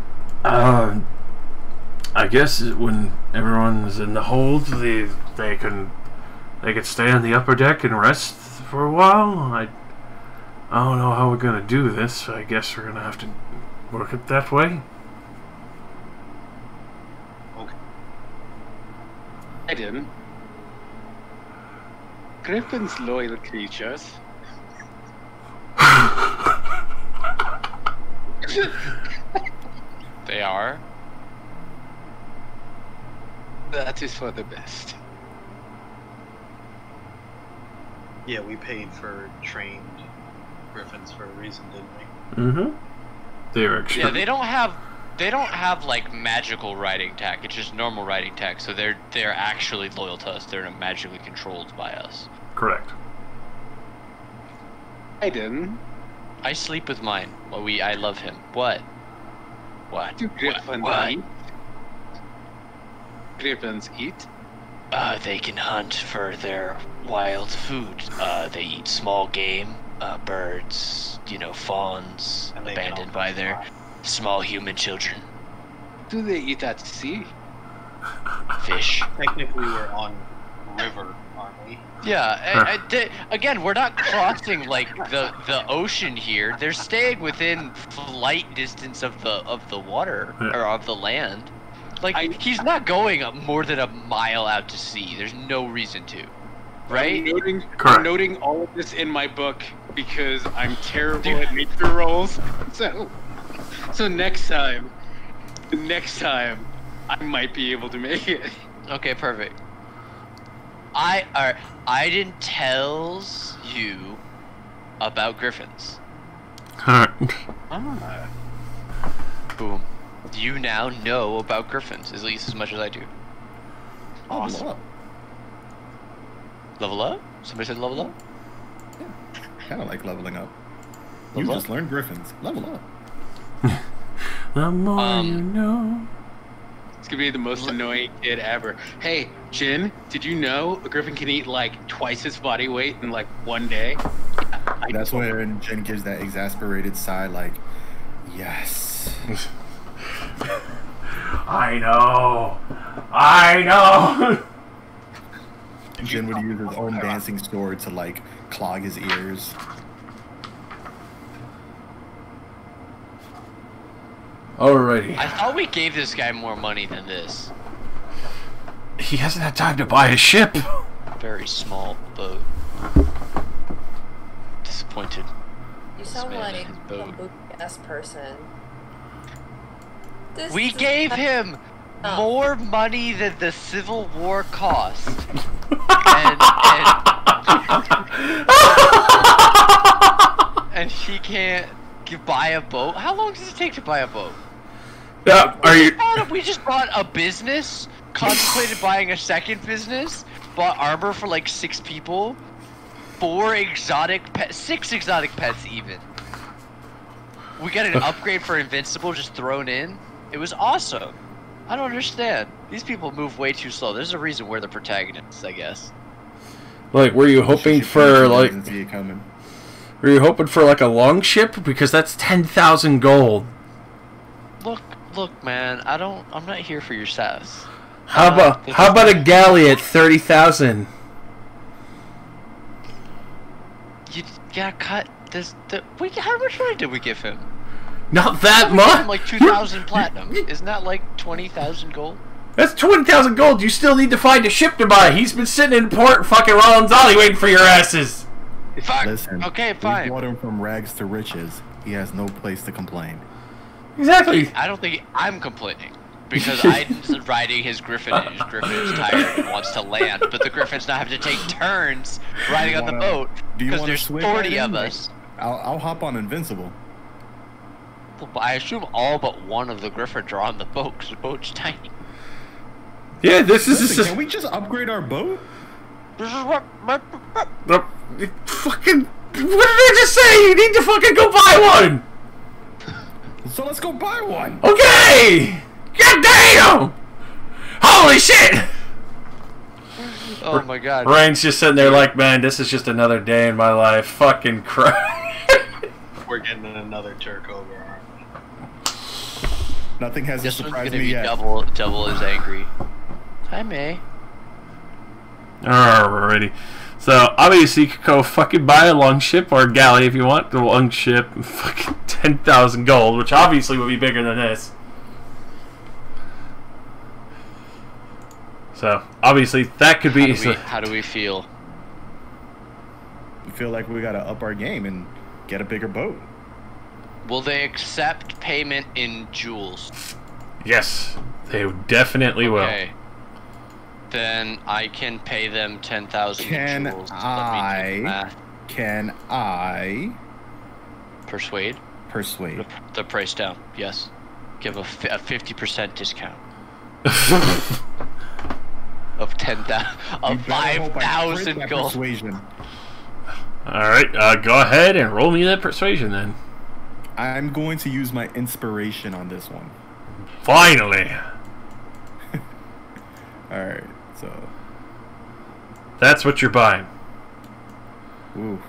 I guess when everyone's in the hold, they can stay on the upper deck and rest for a while. I don't know how we're gonna do this. I guess we're gonna have to work it that way. Okay. I didn't. Griffins loyal creatures. They are. That is for the best. Yeah, we paid for trained griffins for a reason, didn't we? Mm-hmm. They're extra. Yeah, they don't have like magical riding tech. It's just normal riding tech. So they're actually loyal to us. They're not magically controlled by us. Correct. I didn't. I sleep with mine. Well, I love him. What? What? Do griffins What? eat? Griffins eat? They can hunt for their wild food. They eat small game, birds, fawns, And they abandoned don't by their fly. small human children. Do they eat at sea? Fish. Technically, we're river, aren't we? Yeah, again, we're not crossing like the ocean here. They're staying within flight distance of the water or of the land. Like he's not going up more than a mile out to sea. There's no reason to, right? I'm noting all of this in my book because I'm terrible at nature rolls. So next time, I might be able to make it. Okay, perfect. I didn't tell you about griffins. Boom. You now know about griffins, at least as much as I do. Awesome. Level up? Somebody said level up? Yeah. Kind of like leveling up. Level You up? just learned griffins. Level up. The more you know. It's gonna be the most annoying kid ever. Hey, Jin, did you know a griffin can eat like twice its body weight in like one day? That's when Jen gives that exasperated sigh, like, yes. I know. Jin would use his own dancing sword to like clog his ears. Alrighty. I thought we gave this guy more money than this. He hasn't had time to buy a ship. Very small boat. Disappointed. You sound man like and his a boat. book-ass person. We gave him more money than the Civil War cost. And he can't buy a boat? How long does it take to buy a boat? Yeah, We just bought a business, contemplated buying a second business, bought armor for like 6 people, 4 exotic pets, 6 exotic pets even. We got an upgrade for Invincible just thrown in. It was awesome. I don't understand. These people move way too slow. There's a reason we're the protagonists, I guess. Like, were you hoping for like? See it coming. Were you hoping for like a long ship? Because that's 10,000 gold. Look, man. I'm not here for your sass. How about a galley at 30,000? You gotta cut this. How much money did we give him? Not that We gave him much. like 2,000 platinum. Isn't that like 20,000 gold? That's 20,000 gold. You still need to find a ship to buy. He's been sitting in port fucking Rollins-Ollie waiting for your asses. Fuck. Listen, Okay, we fine. brought him from rags to riches. He has no place to complain. Exactly. I don't think I'm complaining because I'm riding his griffin and his griffin is tired and wants to land, but the griffins now have to take turns riding on the boat because there's 40 of us. I'll hop on Invincible. Well, I assume all but one of the griffins are on the boat because the boat's tiny. Yeah, this is Listen, can we just upgrade our boat? This is what my... fucking. What did I just say? You need to fucking go buy one. So let's go buy one. Okay. God damn. Holy shit. Oh my god. Ryan's just sitting there like, man, this is just another day in my life. Fucking crap. We're getting another Turk over, aren't we? Nothing has This one's surprised gonna me be yet. double as angry. Hi, May. Alrighty. So, obviously, you could go fucking buy a longship or a galley if you want. The longship, fucking 10,000 gold, which obviously would be bigger than this. So, obviously, that could be... How do we feel? We feel like we gotta up our game and get a bigger boat. Will they accept payment in jewels? Yes, they definitely will. Okay. Then I can pay them 10,000 Can jewels. Let me do the I? math. Can I Persuade? persuade? The price down, yes. Give a 50% discount. Of 10,000, of You better hope I crit 5,000 that gold. Persuasion. Alright, go ahead and roll me that persuasion then. I'm going to use my inspiration on this one. Finally! Alright, so. That's what you're buying. Ooh.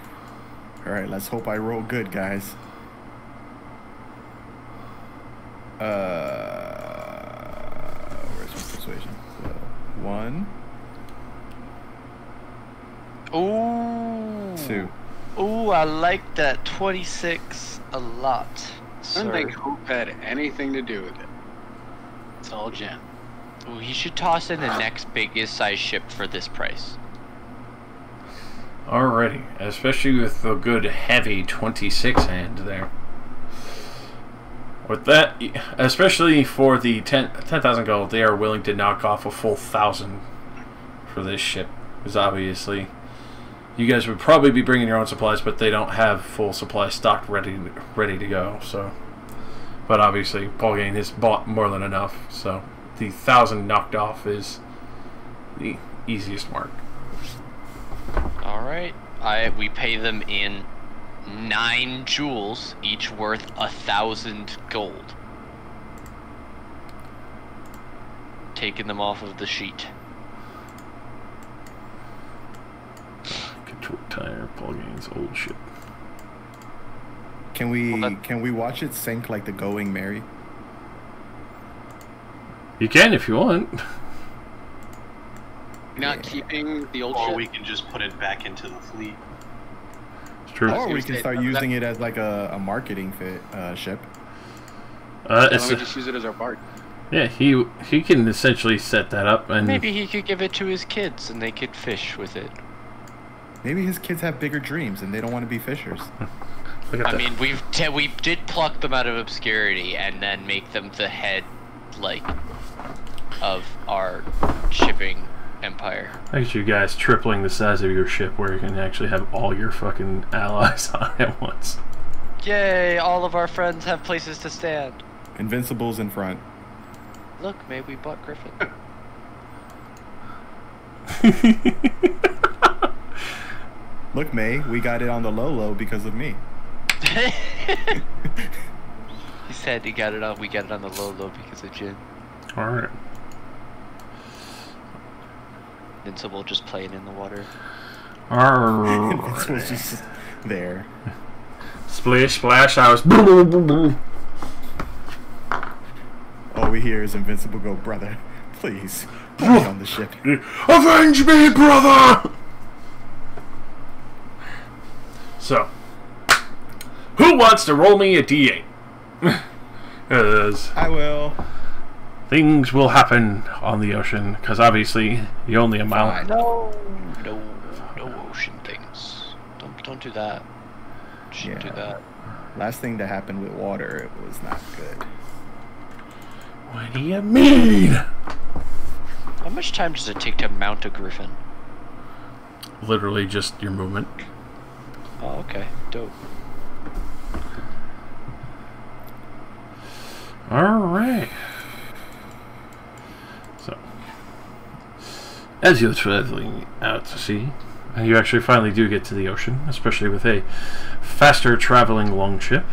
Alright, let's hope I roll good, guys. Where's my persuasion? So, 1, Ooh. 2. Ooh, I like that 26 a lot. I don't think Hoop had anything to do with it. It's all Jen. Ooh, he should toss in the next biggest size ship for this price. Alrighty, especially with the good heavy 26 hand there. With that, especially for the 10,000 gold, they are willing to knock off a full 1,000 for this ship. Because obviously, you guys would probably be bringing your own supplies, but they don't have full supply stocked ready to go. So, but obviously, Paul Gain has bought more than enough. So, the 1,000 knocked off is the easiest mark. All right, we pay them in 9 jewels, each worth 1,000 gold. Taking them off of the sheet. Get to retire Paul Gain's old ship. Can we watch it sink like the Going Merry? You can if you want. You're not keeping the old Or ship? we can just put it back into the fleet. It's true. Or we can start using it as like a marketing ship. Why don't we just use it as our bark? Yeah, he can essentially set that up, and Maybe he could give it to his kids and they could fish with it. Maybe his kids have bigger dreams and they don't want to be fishers. look at I that. mean, we did pluck them out of obscurity and then make them the head, like, of our shipping empire. Look at you guys tripling the size of your ship, where you can actually have all your fucking allies on at once. Yay! All of our friends have places to stand. Invincibles in front. Look, maybe we bought Griffin. Look, May, we got it on the low because of me. He said we got it on the low because of Jin. Alright. Invincible just playing in the water. Invincible's just there. Splish, splash, I was. All we hear is Invincible go, brother, please, put me on the ship. Avenge me, brother! So, who wants to roll me a d8? Because I will. things will happen on the ocean, because obviously you're only a mile. Fine. No ocean things. Don't do that. Shouldn't do that. Last thing that happened with water, it was not good. What do you mean? How much time does it take to mount a griffin? Literally just your movement. Oh, okay. Dope. Alright. So, as you're traveling out to sea, you actually finally do get to the ocean, especially with a faster traveling longship.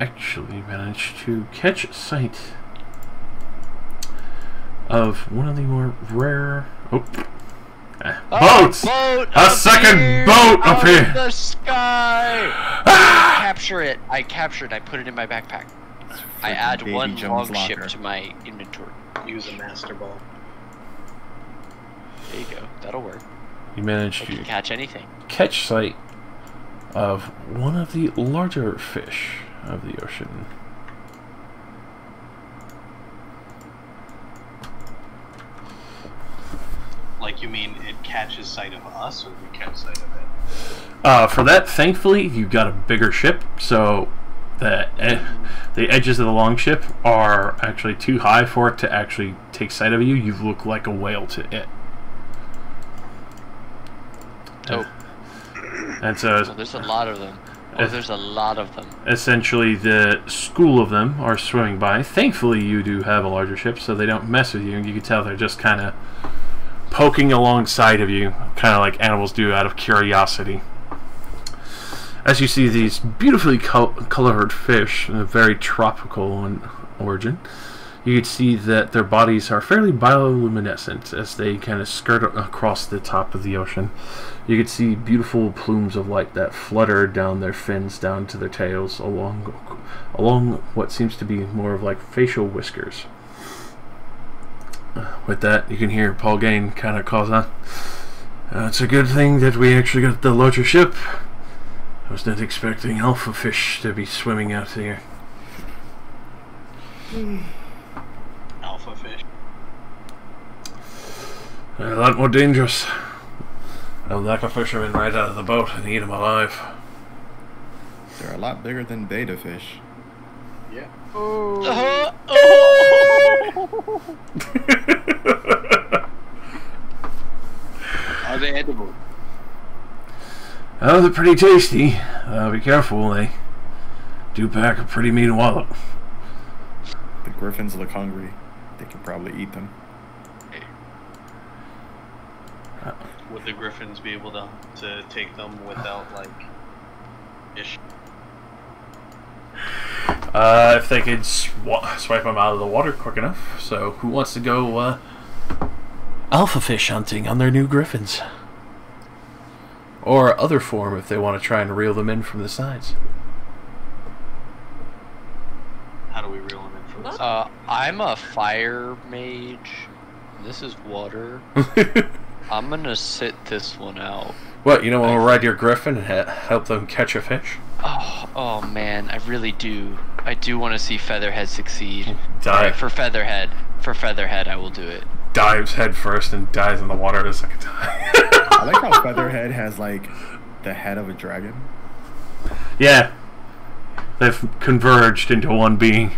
Actually managed to catch sight of one of the more rare boats! A second boat up here! In the sky! Capture it. I captured. I put it in my backpack. I add Davy one Jones longship locker. to my inventory. Use a master ball. There you go. That'll work. You managed I to can catch anything. catch sight of one of the larger fish of the ocean. Like, you mean it catches sight of us, or we catch sight of it? For that, thankfully, you've got a bigger ship, so the edges of the longship are actually too high for it to actually take sight of you. You look like a whale to it. Oh. And so There's a lot of them. There's a lot of them. essentially the school of them are swimming by. Thankfully, you do have a larger ship, so they don't mess with you. You can tell they're just kind of poking alongside of you, kind of like animals do out of curiosity. As you see these beautifully colored fish, very tropical in origin, you can see that their bodies are fairly bioluminescent as they kind of skirt across the top of the ocean. You can see beautiful plumes of light that flutter down their fins, down to their tails, along what seems to be more of like facial whiskers. With that, you can hear Paul Gain kind of calls on. It's a good thing that we actually got the larger ship. I was not expecting alpha fish to be swimming out here. Alpha fish. A lot more dangerous. I'll knock a fisherman right out of the boat and eat him alive. They're a lot bigger than beta fish. Yeah. Are they edible? Oh, they're pretty tasty. Be careful, they do pack a pretty mean wallop. The griffins look hungry. They can probably eat them. Would the griffins be able to take them without, like, issue? If they could swipe them out of the water quick enough. So, who wants to go alpha fish hunting on their new griffins? Or other form if they want to try and reel them in from the sides. How do we reel them in from the side? I'm a fire mage. This is water. I'm gonna sit this one out. What, you don't want to ride your griffin and help them catch a fish? Oh man, I really do. I do want to see Featherhead succeed. Dive. For Featherhead, I will do it. Dives head first and dies in the water the second time. I like how Featherhead has, like, the head of a dragon. Yeah. They've converged into one being.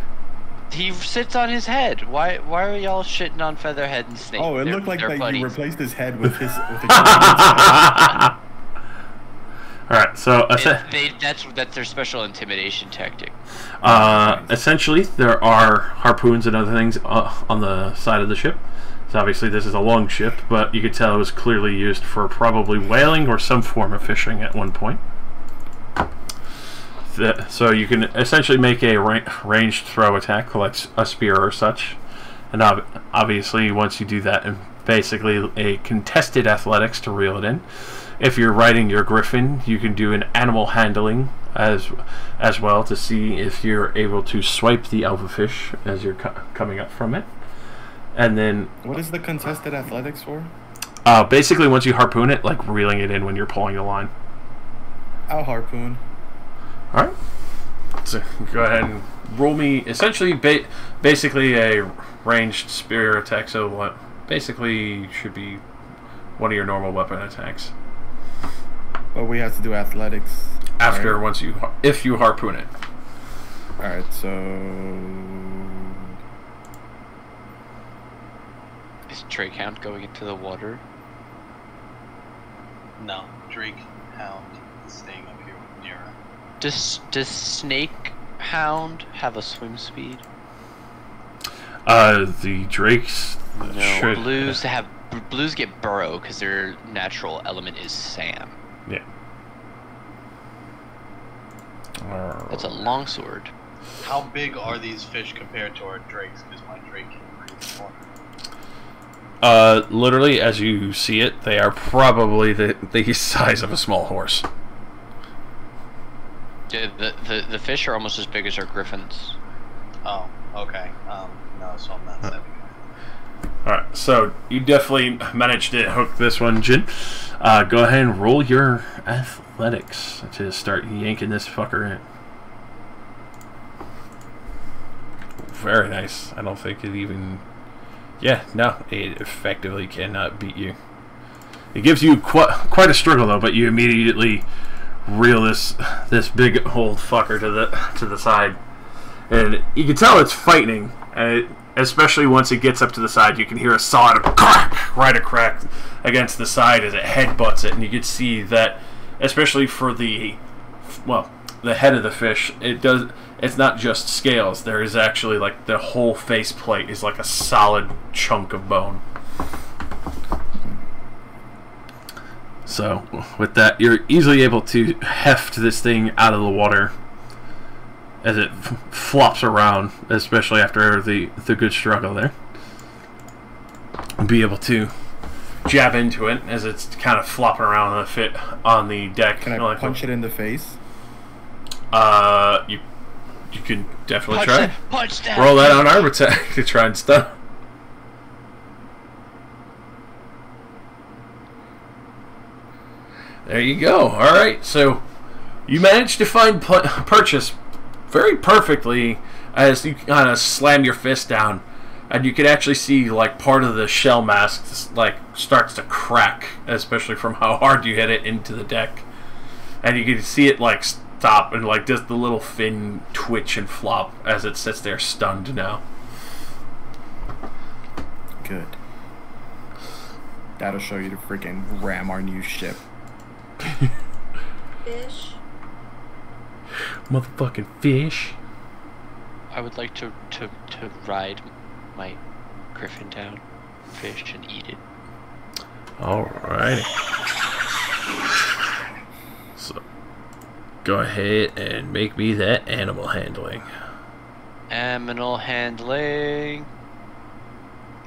He sits on his head. Why are y'all shitting on Featherhead and Snake? Oh, it looked like that buddies. you replaced his head with his with a Alright, so that's their special intimidation tactic. essentially there are harpoons and other things on the side of the ship. So obviously this is a long ship, but you could tell it was clearly used for probably whaling or some form of fishing at one point. So you can essentially make a ranged throw attack, like a spear or such. And obviously once you do that, and basically a contested athletics to reel it in. If you're riding your griffin, you can do an animal handling as well to see if you're able to swipe the alpha fish as you're coming up from it. And then What is the contested athletics for? basically once you harpoon it, like reeling it in when you're pulling the line. I'll harpoon. Alright. So go ahead and roll me essentially basically a ranged spear attack, so what basically should be one of your normal weapon attacks. But we have to do athletics After right? once if you harpoon it. Alright, so Is Drake Hound going into the water? No, Drake Hound is staying up here near him. Does Snake Hound have a swim speed? The drakes No. Blues get burrow because their natural element is sand. Yeah. That's a longsword. How big are these fish compared to our drakes? Because my drake can breathe water. Literally, as you see it, they are probably the size of a small horse. Yeah, the fish are almost as big as our griffins. Oh, okay. No, so I'm not saving it. Alright, so you definitely managed to hook this one, Jin. Go ahead and roll your athletics to start yanking this fucker in. Very nice. I don't think it even... Yeah, no, it effectively cannot beat you. It gives you quite a struggle though, but you immediately reel this big old fucker to the side, and you can tell it's fighting. And especially once it gets up to the side, you can hear a solid crack, right a crack against the side as it headbutts it, and you can see that, especially for the head of the fish, it's not just scales. There is actually, like, the whole face plate is like a solid chunk of bone. So with that, you're easily able to heft this thing out of the water, as it flops around, especially after the good struggle there. Be able to jab into it as it's kind of flopping around on the deck. Can I punch it in the face? You can definitely try. Punch that. Roll that on arm attack to try and stun. There you go. All right, so you managed to find purchase very perfectly as you kind of slam your fist down, and you can actually see like part of the shell mask like starts to crack, especially from how hard you hit it into the deck, and you can see it like stop and like just the little fin twitch and flop as it sits there stunned now. Good. That'll show you to freaking ram our new ship. Fish. Motherfucking fish. I would like to ride my griffin down, fish, and eat it. Alrighty. So, go ahead and make me that animal handling. Aminal handling.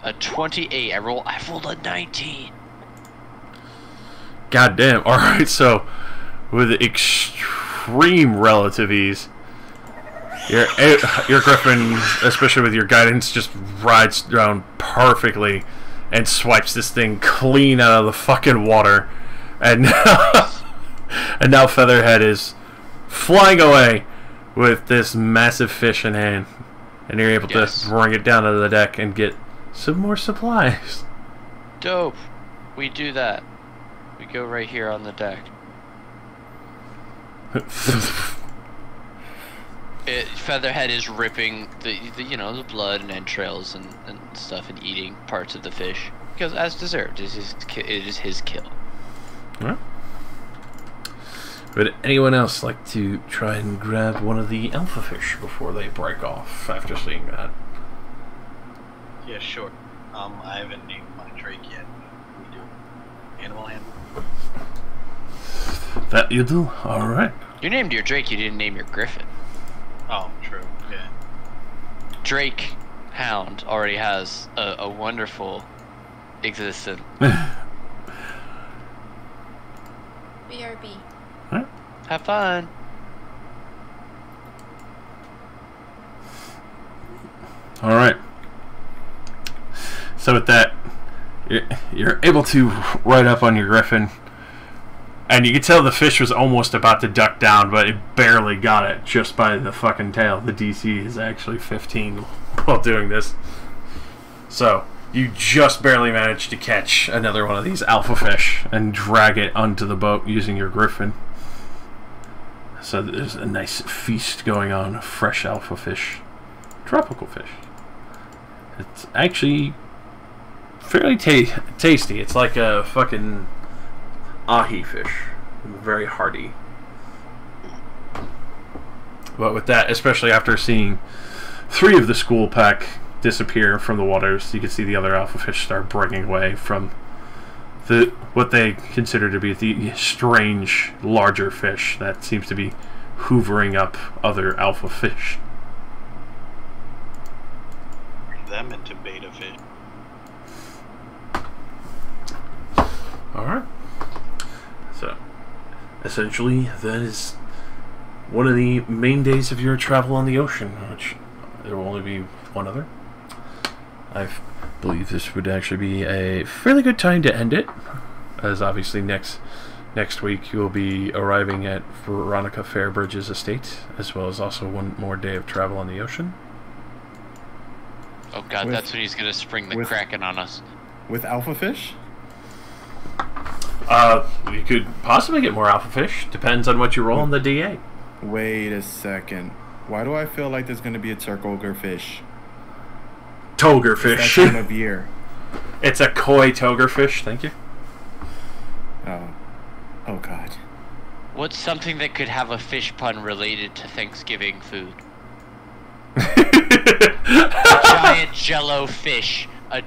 A 28. I rolled a 19. God damn. Alright, so with extreme relative ease, your griffin, especially with your guidance, just rides down perfectly and swipes this thing clean out of the fucking water. And now Featherhead is flying away with this massive fish in hand. And you're able to bring it down to the deck and get some more supplies. Dope. We do that. We go right here on the deck. Featherhead is ripping the the blood and entrails and stuff and eating parts of the fish because as deserved, it is his kill. Right. Would anyone else like to try and grab one of the alpha fish before they break off after seeing that? Yeah, sure. I haven't named my Drake yet. We do. Animal handling. That you do? Alright. You named your Drake, you didn't name your Griffin. Oh, true. Yeah. Drake Hound already has a wonderful existence. BRB. Huh? Have fun. Alright. So with that, you're able to ride up on your griffin, and you can tell the fish was almost about to duck down, but it barely got it just by the fucking tail. The DC is actually 15 while doing this. So you just barely managed to catch another one of these alpha fish and drag it onto the boat using your griffin. So there's a nice feast going on of fresh alpha fish. Tropical fish. It's actually fairly tasty. It's like a fucking ahi fish. Very hearty. But with that, especially after seeing 3 of the school pack disappear from the waters, you can see the other alpha fish start breaking away from what they consider to be the strange larger fish that seems to be hoovering up other alpha fish. Them into beta fish. Alright. So, essentially, that is one of the main days of your travel on the ocean, which there will only be one other. I believe this would actually be a fairly good time to end it, as obviously next week you'll be arriving at Veronica Fairbridge's estate, as well as also one more day of travel on the ocean. Oh god, that's when he's gonna spring the Kraken on us. With alpha fish? You could possibly get more alpha fish. Depends on what you roll on the DA. Wait a second. Why do I feel like there's gonna be a turkogre fish? Togger fish. That time of year. It's a koi togger fish, thank you. Oh god. What's something that could have a fish pun related to Thanksgiving food? A giant jello fish. A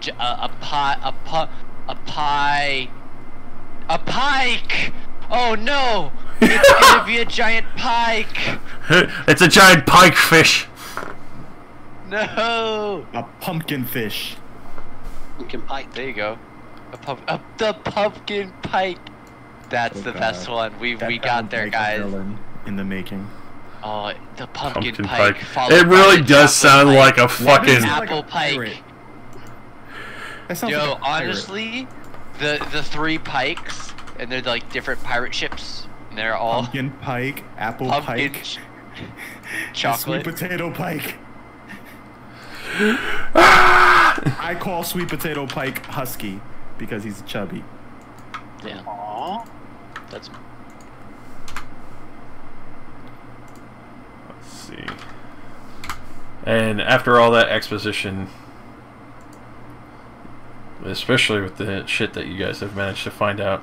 pike. Oh no! It's gonna be a giant pike. It's a giant pike fish. No. A pumpkin fish. Pumpkin pike. There you go. The pumpkin pike. That's the best one. We got there, guys. In the making. Oh, the pumpkin pike. pike. It really does sound like a fucking apple pike. That sounds Yo, like a pirate. honestly, the 3 pikes, and they're like different pirate ships. And they're all pumpkin pike, apple pumpkin pike, chocolate. sweet potato pike. I call sweet potato pike husky because he's chubby. Yeah. Aww. That's Let's see. And after all that exposition, especially with the shit that you guys have managed to find out,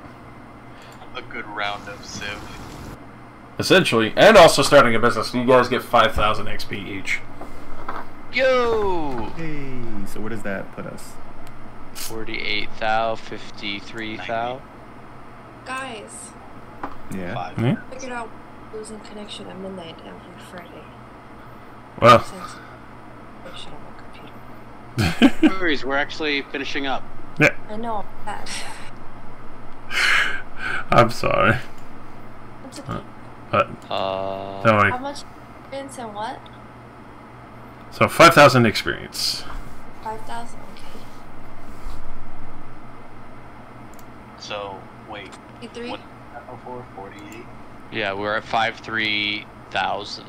A good round of Civ. essentially, and also starting a business, you guys get 5,000 XP each. yo. Hey, so where does that put us? 48 thou, 53 thou. Guys, Yeah. 5. Hmm? figured out losing connection at midnight every Friday. Well, Since connection on my computer. No worries, we're actually finishing up. yeah, I know that. I'm sorry, It's okay. but Uh, don't worry. How much experience and what? So 5,000 experience. 5,000. Okay. So, wait. 53. What for? 48? yeah, we're at 53,000,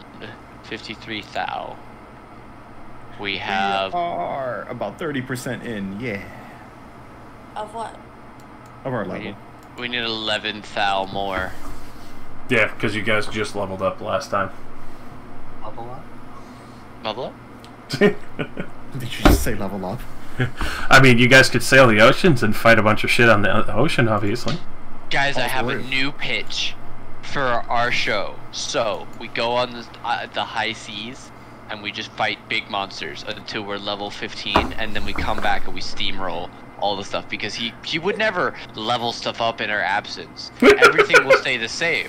53 thou. We have We are about 30% in, yeah, Of what? of our we level. need, we need 11 thou more. Yeah, because you guys just leveled up last time. Level up? Level up? Did you just say level up? I mean, you guys could sail the oceans and fight a bunch of shit on the ocean, obviously. Guys, I All have for a it. new pitch for our show. So, we go on the high seas, and we just fight big monsters until we're level 15, and then we come back and we steamroll all the stuff, because he would never level stuff up in our absence. Everything will stay the same.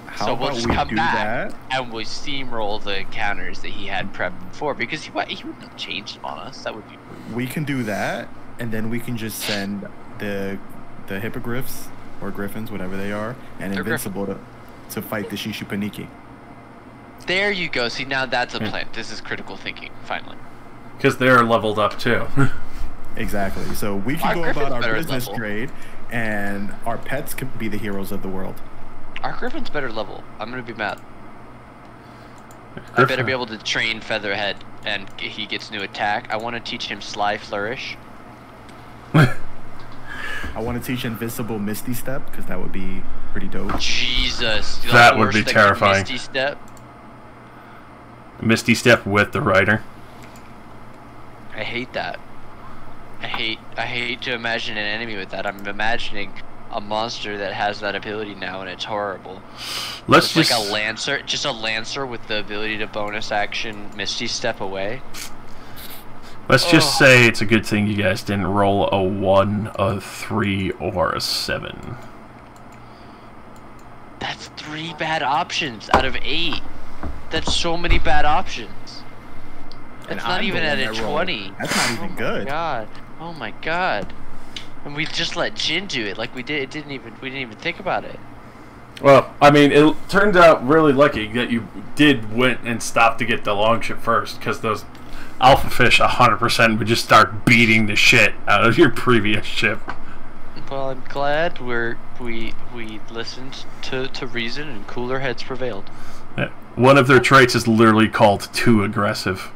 How So we'll about just we come do back that? and we steamroll the encounters that he had prepped before, because he wouldn't have changed them on us. That would be We can do that, and then we can just send the hippogriffs or griffins, whatever they are, and They're invincible to fight the Shishipaniki. There you go. See, now that's a plan. This is critical thinking, finally. Because they're leveled up too. Exactly. So we can Our go griffin's about our better at business level. trade, and our pets can be the heroes of the world. Our Griffin's better level. I'm gonna be mad. I better be able to train Featherhead, and he gets new attack. I want to teach him Sly Flourish. I want to teach Invisible Misty Step, because that would be pretty dope. Jesus. the That would horse be that can terrifying. Misty Step. Misty Step with the rider. I hate that. I hate to imagine an enemy with that. I'm imagining a monster that has that ability now, and it's horrible. Let's It's just like a lancer with the ability to bonus action Misty Step away. let's just say it's a good thing you guys didn't roll a 1, a 3, or a 7. That's 3 bad options out of 8. That's so many bad options. And That's not I'm the even one at that a rolled. 20. That's not even good. God. Oh my god. And we just let Jin do it like we did. We didn't even think about it. Well, I mean, it turned out really lucky that you did went and stopped to get the longship first, because those alpha fish 100% would just start beating the shit out of your previous ship. Well, I'm glad we listened to reason and cooler heads prevailed. Yeah. One of their traits is literally called too aggressive.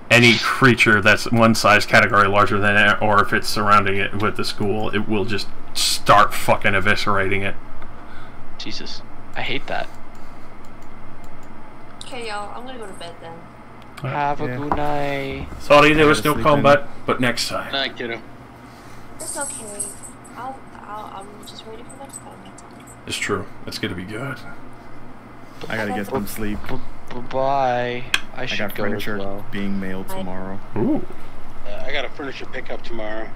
Any creature that's one size category larger than it, or if it's surrounding it with the school, it will just start fucking eviscerating it. Jesus, I hate that. Okay, y'all. I'm gonna go to bed then. Have a Yeah. good night. Sorry, there was no Sleep combat, but next time. Night, kiddo. It's okay. I'm just waiting for next time. That's all. It's true. It's gonna be good. I gotta get some sleep. Bye. I I should got go as furniture well. being mailed tomorrow. Ooh. I got a furniture pickup tomorrow.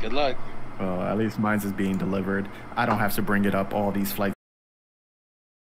Good luck. Well, at least mine's is being delivered. I don't have to bring it up all these flights